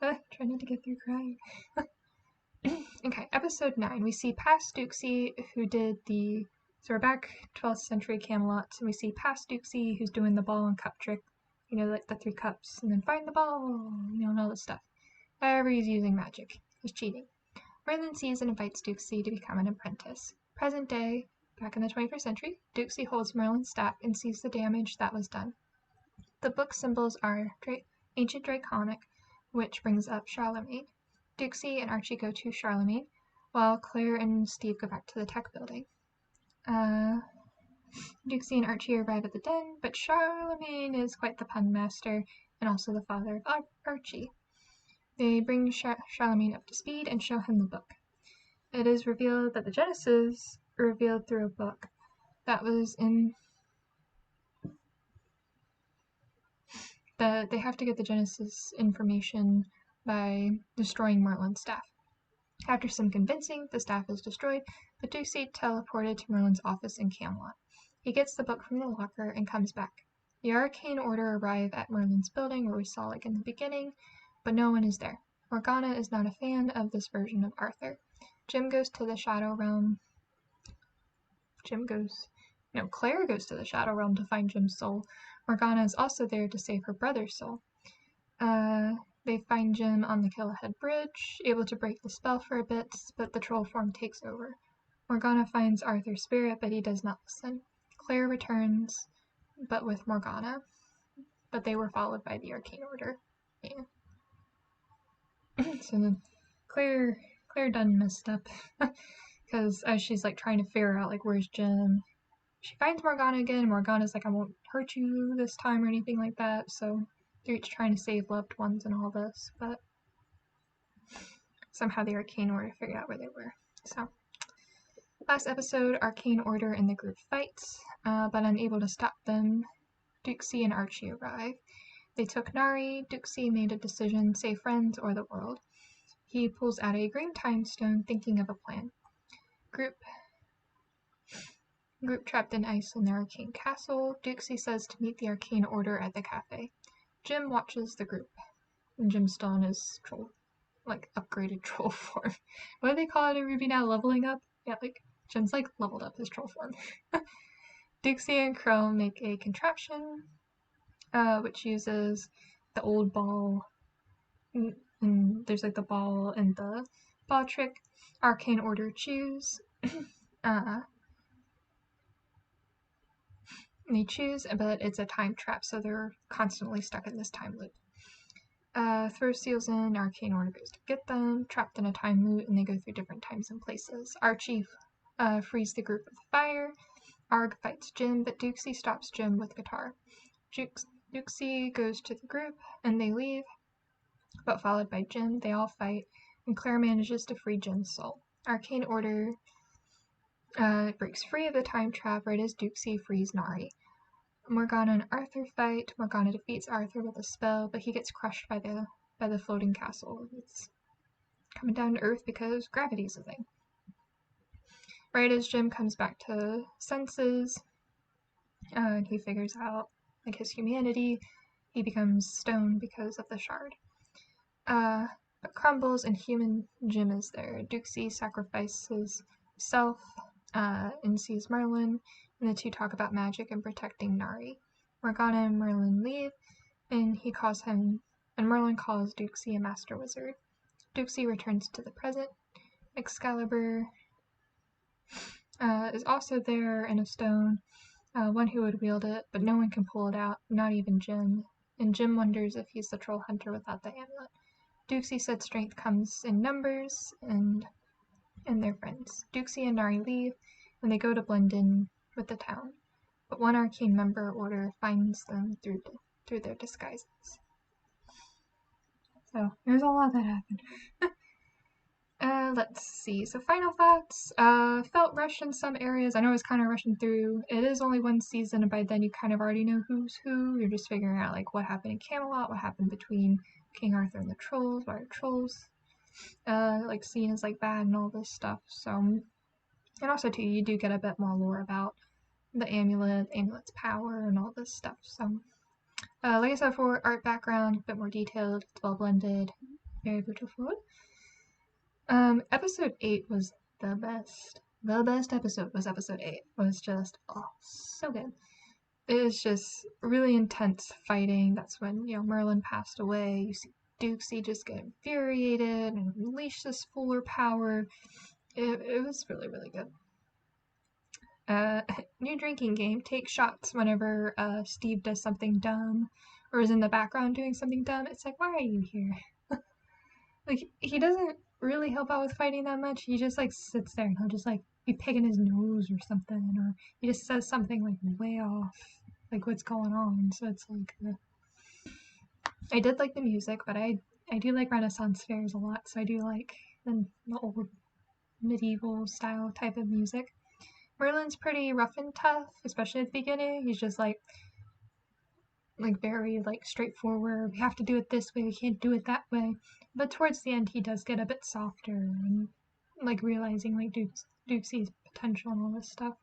Try not to get through crying. Okay, episode 9. We see past Duxie, who did the... So we're back 12th century Camelot, and we see past Duxie, who's doing the ball and cup trick. You know, like the 3 cups, and then find the ball, and all this stuff. However, he's using magic. He's cheating. Merlin sees and invites Duxie to become an apprentice. Present day, back in the 21st century, Duxie holds Merlin's staff and sees the damage that was done. The book symbols are ancient Draconic, which brings up Charlemagne. Duxie and Archie go to Charlemagne, while Claire and Steve go back to the tech building. Duxie and Archie arrive at the den, but Charlemagne is quite the pun master and also the father of Archie. They bring Charlemagne up to speed and show him the book. It is revealed that the Genesis revealed through a book that was in... They have to get the Genesis information by destroying Merlin's staff. After some convincing, the staff is destroyed, but Duxie teleported to Merlin's office in Camelot. He gets the book from the locker and comes back. The Arcane Order arrive at Merlin's building, where we saw in the beginning, but no one is there. Morgana is not a fan of this version of Arthur. Jim goes to the Shadow Realm. Claire goes to the Shadow Realm to find Jim's soul. Morgana is also there to save her brother's soul. They find Jim on the Killahead Bridge, able to break the spell for a bit, but the troll form takes over. Morgana finds Arthur's spirit, but he does not listen. Claire returns, but with Morgana. But they were followed by the Arcane Order. Yeah. So then Claire done messed up. because as she's like trying to figure out like where's Jim, she finds Morgana again, and Morgana's like, I won't hurt you this time or anything like that, so they're each trying to save loved ones and all this, but somehow the Arcane Order figured out where they were. So, last episode, Arcane Order and the group fights, but unable to stop them, Duxie and Archie arrive. They took Nari. Duxie made a decision, save friends or the world. He pulls out a green time stone, thinking of a plan. Group trapped in ice in the Arcane Castle. Duxie says to meet the Arcane Order at the cafe. Jim watches the group. And Jim's still in his troll, like, upgraded troll form. What do they call it in Ruby now? Leveling up? Yeah, like, Jim's, like, leveled up his troll form. Duxie and Crow make a contraption, which uses the old ball, and there's, like, the ball and the ball trick. Arcane Order choose. They choose, but it's a time trap, so they're constantly stuck in this time loop. Throw seals in, Arcane Order goes to get them, trapped in a time loop, and they go through different times and places. Archie frees the group with fire. Arg fights Jim, but Duxie stops Jim with guitar. Duxie goes to the group, and they leave, but followed by Jim, they all fight, and Claire manages to free Jim's soul. Arcane Order breaks free of the time trap right as Duxie frees Nari. Morgana and Arthur fight. Morgana defeats Arthur with a spell, but he gets crushed by the floating castle. It's coming down to Earth because gravity is a thing. Right as Jim comes back to senses, and he figures out like his humanity, he becomes stone because of the shard. But crumbles and human Jim is there. Duxie sacrifices himself and sees Merlin, and the two talk about magic and protecting Nari. Morgana and Merlin leave, and Merlin calls Duxie a master wizard. Duxie returns to the present. Excalibur is also there in a stone, one who would wield it, but no one can pull it out, not even Jim. And Jim wonders if he's the troll hunter without the amulet. Duxie said strength comes in numbers, and they're friends. Duxie and Nari leave, and they go to blend in with the town. But one arcane member order finds them through their disguises. So, there's a lot that happened. Let's see. So, final thoughts. Felt rushed in some areas. I know I was kind of rushing through. It is only one season, and by then you kind of already know who's who. You're just figuring out, like, what happened in Camelot, what happened between King Arthur and the trolls, why are trolls, like, seen as, like, bad and all this stuff. So, and also, too, you do get a bit more lore about the amulet's power, and all this stuff. So, like I said before, art background, a bit more detailed, it's well blended, very beautiful. Episode 8 was the best. The best episode was episode 8. It was just, so good. It was just really intense fighting. That's when, Merlin passed away. You see Duxie just get infuriated and unleash this fuller power. It was really, really good. New drinking game. Take shots whenever Steve does something dumb or is in the background doing something dumb. It's like, why are you here? Like, he doesn't really help out with fighting that much. He just, like, sits there and he'll just, like, be picking his nose or something, or he just says something, like, way off, like, what's going on. So it's like, I did like the music, but I do like Renaissance fairs a lot, so I do like the old medieval style type of music. Merlin's pretty rough and tough, especially at the beginning. He's just, like very, like, straightforward. We have to do it this way, we can't do it that way. But towards the end, he does get a bit softer and, like, realizing, like, Duxie's potential and all this stuff.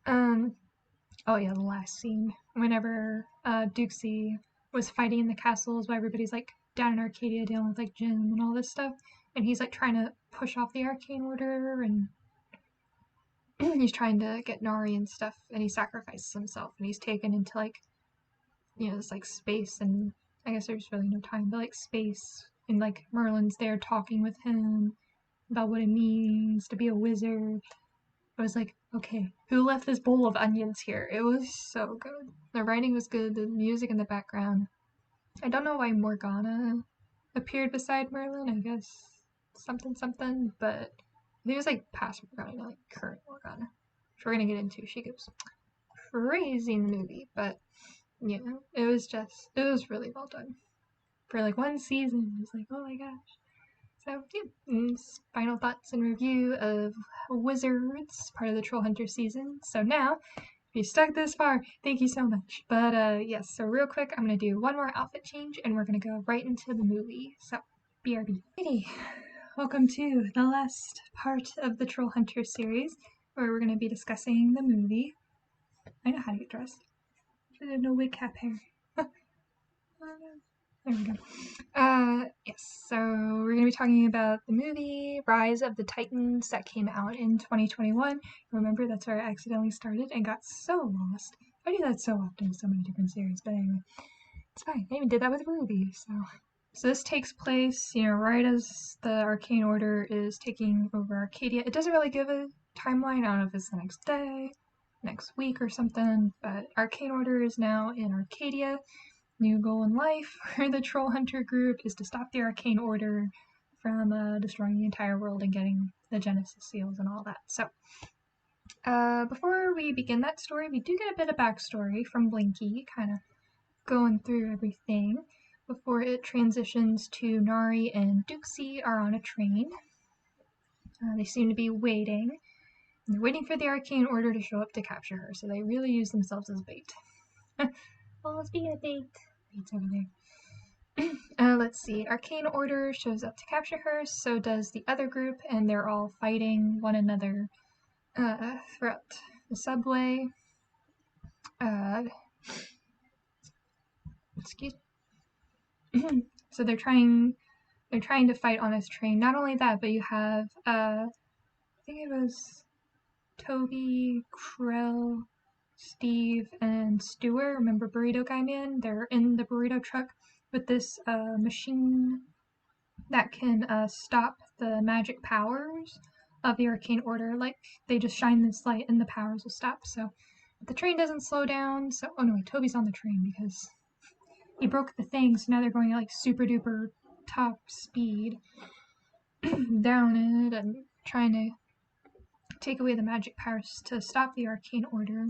Oh yeah, the last scene. Whenever, Duxie was fighting in the castles while everybody's, like, down in Arcadia dealing with, like, Jim and all this stuff. And he's, like, trying to push off the Arcane Order, and he's trying to get Nari and stuff, and he sacrifices himself, and he's taken into, like, this, like, space, and I guess there's really no time, but, like, space, and, like, Merlin's there talking with him about what it means to be a wizard. I was like, okay, who left this bowl of onions here? It was so good. The writing was good, the music in the background. I don't know why Morgana appeared beside Merlin, I guess something, but think it was like past Morgana, not like current Morgana, which we're gonna get into. She goes crazy in the movie, but yeah, it was really well done. For like one season, it was like, oh my gosh. So yeah, final thoughts and review of Wizards, part of the Trollhunter season. So now, if you stuck this far, thank you so much. But yes, so real quick, I'm gonna do one more outfit change and we're gonna go right into the movie. So, BRB. Alrighty, welcome to the last part of the Trollhunter series, where we're gonna be discussing the movie. I know how to get dressed. There's no wig cap hair. There we go. Yes, so we're going to be talking about the movie Rise of the Titans that came out in 2021. Remember, that's where I accidentally started and got so lost. I do that so often with so many different series, but anyway, it's fine. I even did that with Ruby, so this takes place, right as the Arcane Order is taking over Arcadia. It doesn't really give a timeline. I don't know if it's the next day, next week or something, but Arcane Order is now in Arcadia. New goal in life for the Trollhunter group is to stop the Arcane Order from destroying the entire world and getting the Genesis Seals and all that. So, before we begin that story, we do get a bit of backstory from Blinky, kind of going through everything before it transitions to Nari and Duxie are on a train. They seem to be waiting. And they're waiting for the Arcane Order to show up to capture her, so they really use themselves as bait. Well, speaking of bait, bait's over there. Let's see. Arcane Order shows up to capture her, so does the other group, and they're all fighting one another throughout the subway. Excuse me. So they're trying to fight on this train. Not only that, but you have I think it was Toby, Krell, Steve, and Stuart. Remember Burrito Guy Man? They're in the burrito truck with this machine that can stop the magic powers of the Arcane Order. Like, they just shine this light and the powers will stop. So the train doesn't slow down. So, oh no, wait, Toby's on the train because he broke the thing. So now they're going at like super duper top speed down it and trying to take away the magic powers to stop the Arcane Order.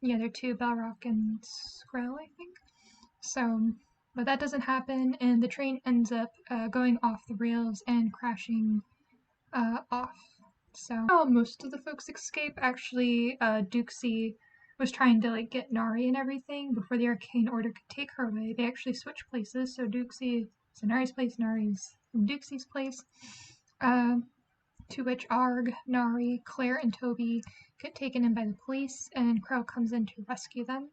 The other two, Balrock and Skrell, I think. So, but that doesn't happen, and the train ends up going off the rails and crashing off. So, most of the folks escape. Actually, Duxie was trying to like get Nari and everything before the Arcane Order could take her away. They actually switch places, so Duxie is in Nari's place, Nari's in Duxie's place. To which Arg, Nari, Claire, and Toby get taken in by the police, and Krell comes in to rescue them.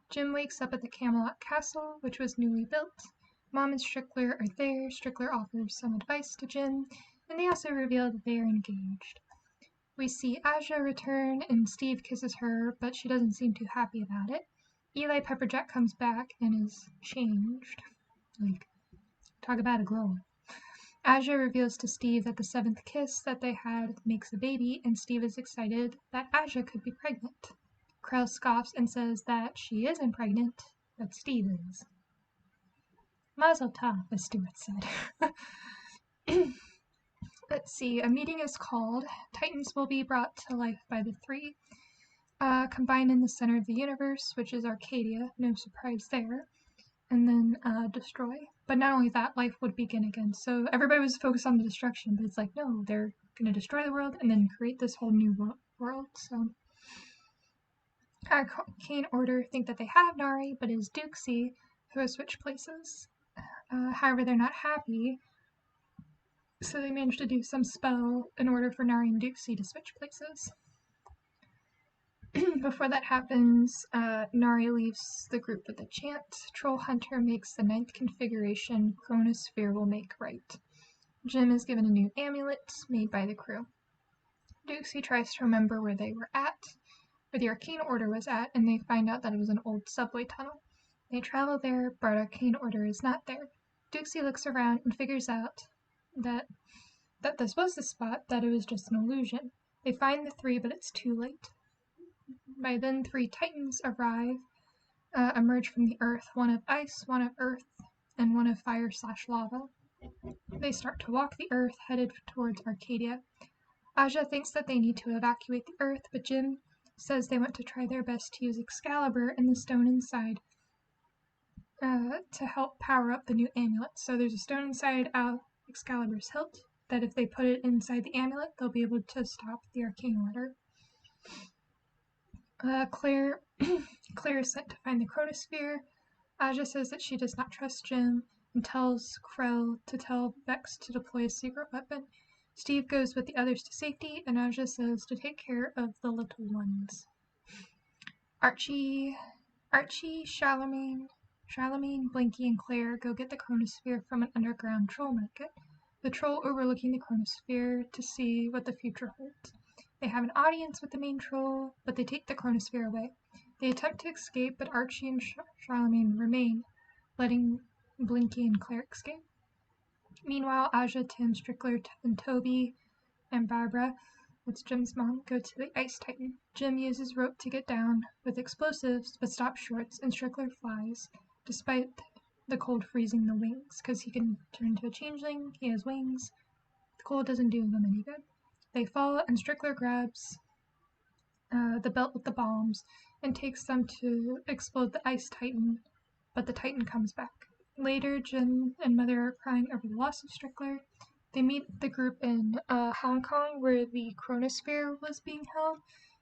Jim wakes up at the Camelot Castle, which was newly built. Mom and Strickler are there. Strickler offers some advice to Jim, and they also reveal that they are engaged. We see Aja return, and Steve kisses her, but she doesn't seem too happy about it. Eli Pepperjack comes back and is changed. Like, talk about a glow. Aja reveals to Steve that the 7th kiss that they had makes a baby, and Steve is excited that Aja could be pregnant. Krell scoffs and says that she isn't pregnant, but Steve is. Mazel tov, as Stuart said. Let's see, a meeting is called. Titans will be brought to life by the 3. Combined in the center of the universe, which is Arcadia, no surprise there. And then destroy. But not only that, life would begin again. So everybody was focused on the destruction, but it's like, no, they're going to destroy the world and then create this whole new world. So Arcane Order think that they have Nari, but it is Duxie who has switched places. However, they're not happy, so they managed to do some spell in order for Nari and Duxie to switch places. Before that happens, Nari leaves the group with a chant. Trollhunter makes the 9th configuration. Chronosphere will make right. Jim is given a new amulet made by the crew. Duxie tries to remember where they were at, where the Arcane Order was at, and they find out that it was an old subway tunnel. They travel there, but Arcane Order is not there. Duxie looks around and figures out that this was the spot, that it was just an illusion. They find the 3, but it's too late. By then, 3 Titans arrive, emerge from the earth, one of ice, one of earth, and one of fire/lava. They start to walk the earth, headed towards Arcadia. Aja thinks that they need to evacuate the Earth, but Jim says they want to try their best to use Excalibur and the stone inside to help power up the new amulet. So there's a stone inside Excalibur's hilt that if they put it inside the amulet, they'll be able to stop the arcane order. Claire is sent to find the chronosphere. Aja says that she does not trust Jim and tells Krell to tell Vex to deploy a secret weapon. Steve goes with the others to safety, and Aja says to take care of the little ones. Archie, Charlemagne, Blinky, and Claire go get the chronosphere from an underground troll market. The troll overlooking the chronosphere to see what the future holds. They have an audience with the main troll, but they take the chronosphere away. They attempt to escape, but Archie and Charlemagne remain, letting Blinky and Claire escape. Meanwhile, Aja, Tim, Strickler, and Toby, and Barbara, that's Jim's mom, go to the Ice Titan. Jim uses rope to get down with explosives, but stops short, and Strickler flies, despite the cold freezing the wings, because he can turn into a changeling, he has wings. The cold doesn't do them any good. They fall, and Strickler grabs the belt with the bombs and takes them to explode the Ice Titan, but the Titan comes back. Later, Jim and Mother are crying over the loss of Strickler. They meet the group in Hong Kong where the chronosphere was being held,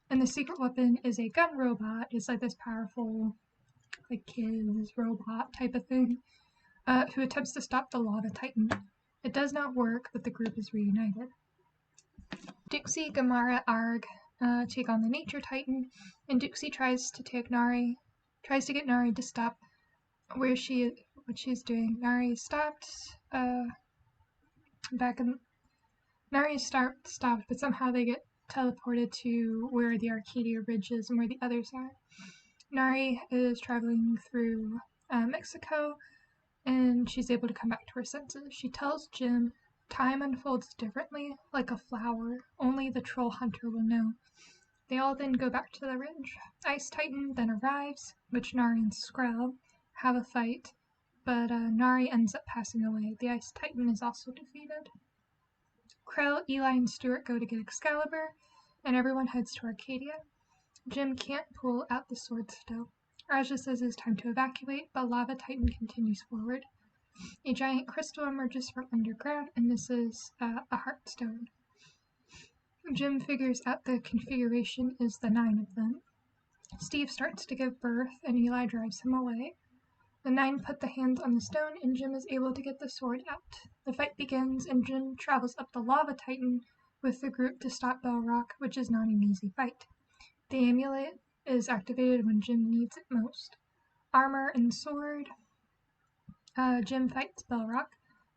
and the secret weapon is a gun robot. It's like this powerful, like kids robot type of thing, who attempts to stop the Lava Titan. It does not work, but the group is reunited. Dixie, Gamara, Arg take on the Nature Titan, and Dixie tries to get Nari to stop what she's doing. Nari is stopped. Nari is stopped, but somehow they get teleported to where the Arcadia Ridge is and where the others are. Nari is traveling through Mexico, and she's able to come back to her senses. She tells Jim time unfolds differently, like a flower. Only the Trollhunter will know. They all then go back to the ridge. Ice Titan then arrives, which Nari and Skrell have a fight, but Nari ends up passing away. The Ice Titan is also defeated. Krell, Eli, and Stuart go to get Excalibur, and everyone heads to Arcadia. Jim can't pull out the sword still. Aja says it's time to evacuate, but Lava Titan continues forward. A giant crystal emerges from underground, and this is a Heartstone. Jim figures out the configuration is the 9 of them. Steve starts to give birth, and Eli drives him away. The 9 put the hands on the stone, and Jim is able to get the sword out. The fight begins, and Jim travels up the Lava Titan with the group to stop Bellrock, which is not an easy fight. The amulet is activated when Jim needs it most. Armor and sword. Jim fights Bellrock.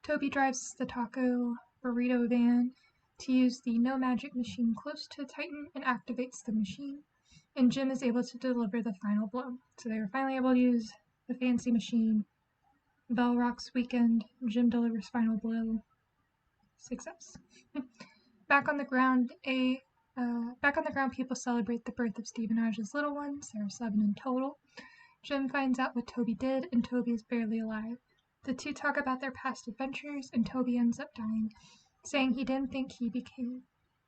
Toby drives the taco burrito van to use the no magic machine close to Titan and activates the machine. And Jim is able to deliver the final blow. So they were finally able to use the fancy machine. Bellrock's weakened. Jim delivers final blow. Success. Back on the ground, people celebrate the birth of Steve and Aja's little ones. There are 7 in total. Jim finds out what Toby did, and Toby is barely alive. The two talk about their past adventures, and Toby ends up dying, saying he didn't think he became.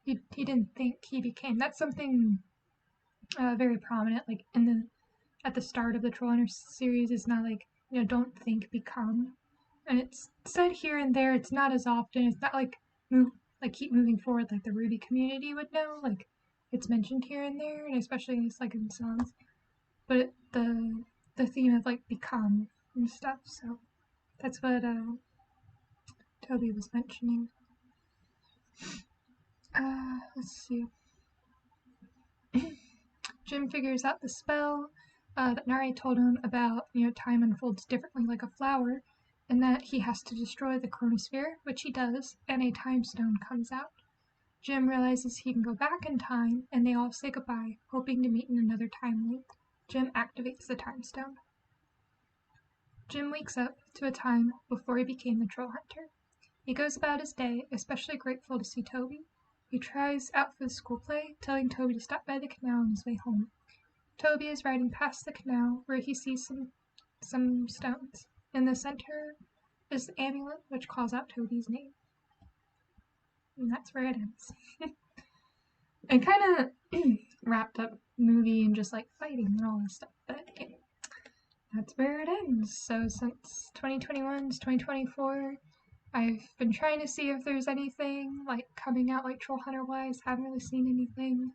He didn't think he became. That's something very prominent, like at the start of the Trollhunters series. Is not like, don't think, become. And it's said here and there. It's not as often. It's not like keep moving forward like the Ruby community would know. Like it's mentioned here and there, and especially in songs. But the theme of like become and stuff. So that's what Toby was mentioning. Let's see. Jim figures out the spell that Nari told him about. Time unfolds differently like a flower, and that he has to destroy the chronosphere, which he does, and a time stone comes out. Jim realizes he can go back in time, and they all say goodbye, hoping to meet in another time link. Jim activates the time stone. Jim wakes up to a time before he became the Trollhunter. He goes about his day, especially grateful to see Toby. He tries out for the school play, telling Toby to stop by the canal on his way home. Toby is riding past the canal, where he sees some stones. In the center is the amulet, which calls out Toby's name. And that's where it ends. it kind of wrapped up movie and just like fighting and all this stuff. But yeah, that's where it ends. So since 2021 to 2024, I've been trying to see if there's anything like coming out like Trollhunter wise. Haven't really seen anything.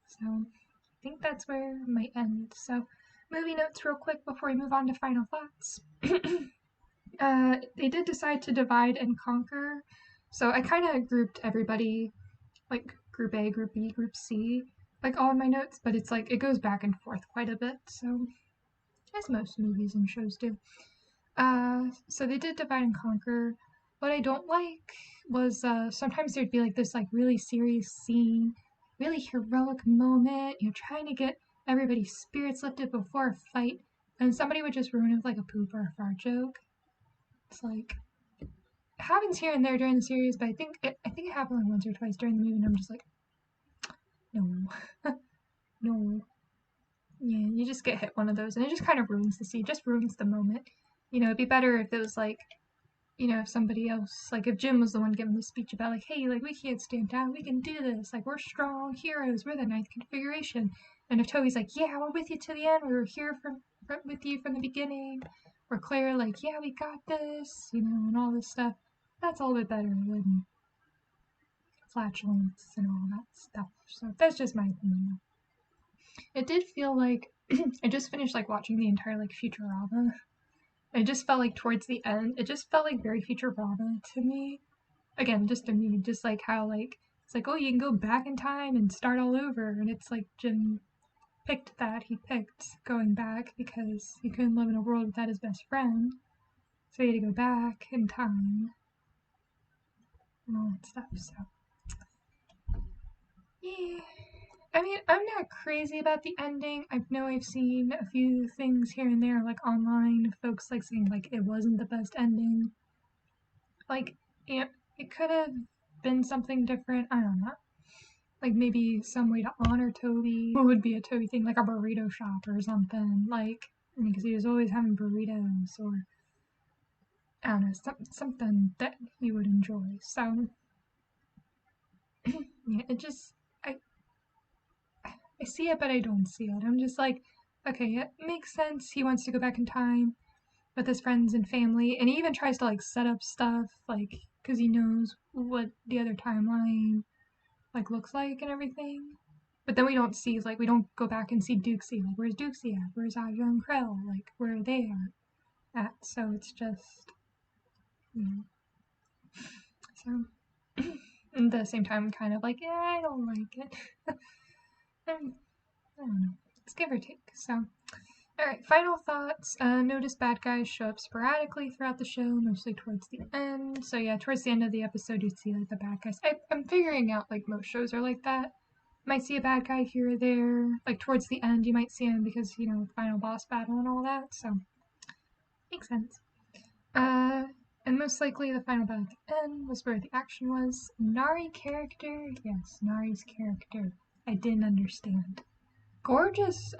So I think that's where it might end. So movie notes real quick before we move on to final thoughts. They did decide to divide and conquer. So I kind of grouped everybody like group A, group B, group C, like all in my notes, but it's like it goes back and forth quite a bit. So as most movies and shows do. So they did divide and conquer. What I don't like was sometimes there'd be like this like really serious scene, really heroic moment, trying to get everybody's spirits lifted before a fight, and somebody would just ruin it with like a poop or a fart joke. It's like it happens here and there during the series, but I think it happened like once or twice during the movie, and I'm just like, no, no, yeah, you just get hit one of those, and it just kind of ruins the scene, just ruins the moment. It'd be better if it was like, if somebody else, like if Jim was the one giving the speech about like, hey, like we can't stand down, we can do this, like we're strong heroes, we're the ninth configuration, and if Toby's like, yeah, we're with you to the end, we were here with you from the beginning, or Claire like, yeah, we got this, and all this stuff, that's all a bit better than flatulence and all that stuff. So that's just my opinion. It did feel like I just finished like watching the entire like Futurama. It just felt like towards the end, it just felt like very Futurama to me. Again, just to me, just like how like it's like, oh, you can go back in time and start all over, and it's like Jim picked that. He picked going back because he couldn't live in a world without his best friend, so he had to go back in time and all that stuff. So yeah. I mean, I'm not crazy about the ending. I know I've seen a few things here and there, like online, folks like saying like it wasn't the best ending. Like, it could have been something different. I don't know. Like maybe some way to honor Toby. What would be a Toby thing? Like a burrito shop or something. Like, because he was always having burritos, or I don't know, something that he would enjoy. So, yeah, it just I see it, but I don't see it. I'm just like, okay, it makes sense. He wants to go back in time with his friends and family, and he even tries to like set up stuff, like because he knows what the other timeline like looks like and everything. But then we don't see like we don't go back and see Dukesy. Like where's Dukesy at? Where's Aja and Krell? Like where are they at? So it's just so at the same time, I'm kind of like, yeah, I don't like it. I don't know. It's give or take. So, alright, final thoughts. Notice bad guys show up sporadically throughout the show, mostly towards the end. So, yeah, towards the end of the episode, you'd see like the bad guys. I'm figuring out like most shows are like that. Might see a bad guy here or there. Like towards the end, you might see him because, final boss battle and all that. So, makes sense. And most likely the final battle at the end was where the action was. Nari character? Yes, Nari's character. I didn't understand. Gorgeous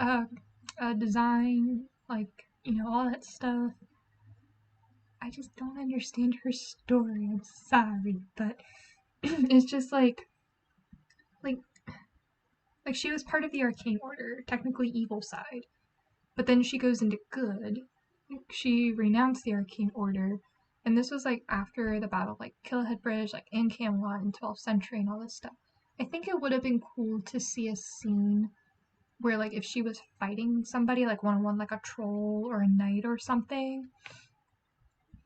design, like, all that stuff. I just don't understand her story. I'm sorry, but it's just like she was part of the Arcane Order, technically evil side, but then she goes into good. She renounced the Arcane Order, and this was like after the battle, like Killhead Bridge, like in Camelot in 12th century and all this stuff. I think it would have been cool to see a scene where like if she was fighting somebody like one-on-one, like a troll or a knight or something,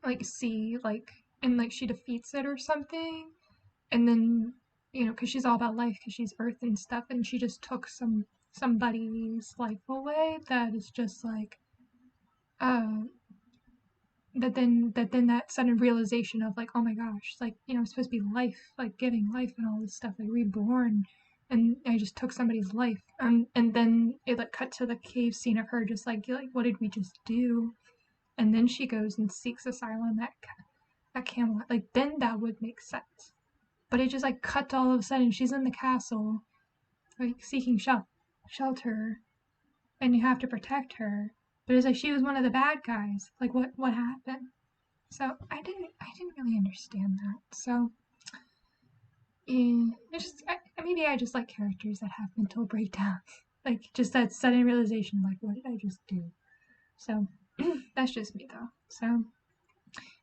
like see like and like she defeats it or something, and then because she's all about life, because she's earth and stuff, and she just took somebody's life away, that is just like uh that sudden realization of like, oh my gosh, like it's supposed to be life, like giving life and all this stuff, like reborn, and I just took somebody's life, and then it like cut to the cave scene of her just like what did we just do, and then she goes and seeks asylum at Camelot, like then that would make sense, but it just like cut to all of a sudden she's in the castle, like seeking shelter, and you have to protect her, but it's like she was one of the bad guys, like what happened? So I didn't really understand that. So it's just maybe I just like characters that have mental breakdowns. Like, just that sudden realization, like, what did I just do? So, that's just me, though. So,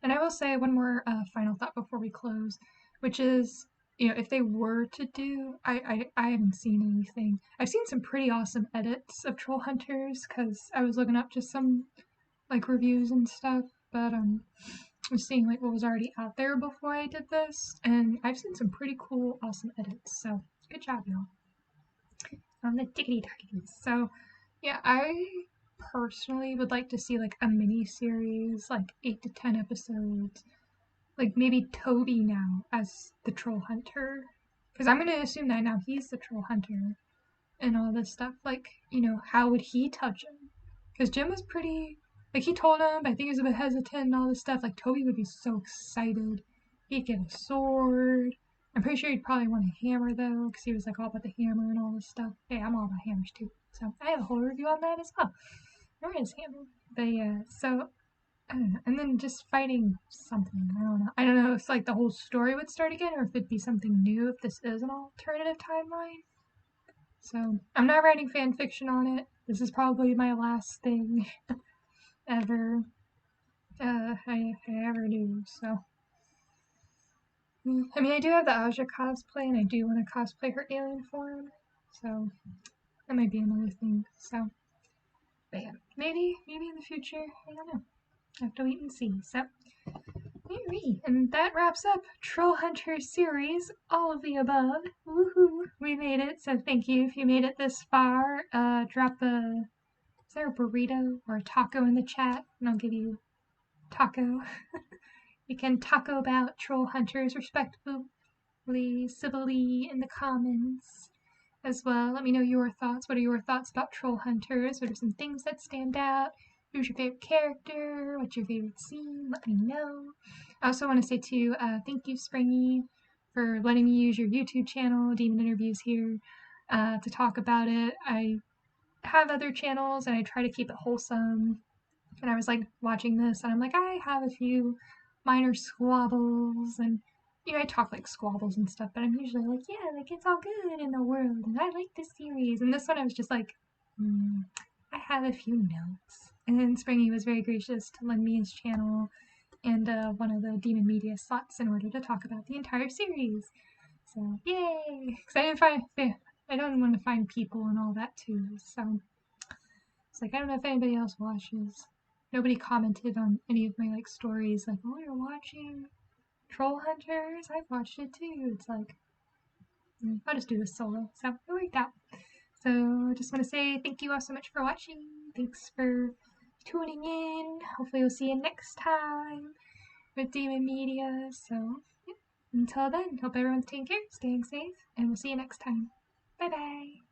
and I will say one more final thought before we close, which is, if they were to do, I haven't seen anything. I've seen some pretty awesome edits of Trollhunters because I was looking up just some like reviews and stuff, but I was seeing like what was already out there before I did this, and I've seen some pretty cool, awesome edits. So good job, y'all. On the tickety tackities. So yeah, I personally would like to see like a mini series, like 8 to 10 episodes. Like maybe Toby now as the troll hunter, because I'm gonna assume that now he's the troll hunter and all this stuff. Like, how would he touch him? Because Jim was pretty, like, he told him, but I think he was a bit hesitant and all this stuff. Like, Toby would be so excited. He'd get a sword. I'm pretty sure he'd probably want a hammer, though, because he was, like, all about the hammer and all this stuff. Hey, I'm all about hammers, too. So, I have a whole review on that as well. Where is hammer? But, yeah, so, I don't know. And then just fighting something. I don't know. I don't know if, like, the whole story would start again, or if it'd be something new, if this is an alternative timeline. So, I'm not writing fan fiction on it. This is probably my last thing ever I ever do, so. I mean, I do have the Aja cosplay, and I do want to cosplay her alien form, so that might be another thing, so. But yeah, maybe in the future, I don't know. I have to wait and see, so. Alright, and that wraps up Trollhunters series, all of the above. Woohoo! We made it, so thank you if you made it this far. Drop is there a burrito or a taco in the chat? And I'll give you taco. You can taco about Trollhunters respectfully, civilly in the comments as well. Let me know your thoughts. What are your thoughts about Trollhunters? What are some things that stand out? Who's your favorite character? What's your favorite scene? Let me know. I also want to say too, thank you, Springy, for letting me use your YouTube channel, Demon Interviews here, to talk about it. I have other channels and I try to keep it wholesome. And I was like watching this and I'm like, I have a few minor squabbles and I talk like squabbles and stuff, but I'm usually like, yeah, like it's all good in the world and I like this series. And this one I was just like, I have a few notes. And then Springy was very gracious to lend me his channel and one of the Demon Media slots in order to talk about the entire series. So, yay! Because I don't want to find people and all that too, so it's like, I don't know if anybody else watches. Nobody commented on any of my like stories, like, oh, you're watching Trollhunters? I've watched it too. It's like, I'll just do this solo. So it worked out. So I just want to say thank you all so much for watching. Thanks for tuning in. Hopefully we'll see you next time with Demon Media. So yeah, until then, hope everyone's taking care, staying safe, and we'll see you next time. Bye bye.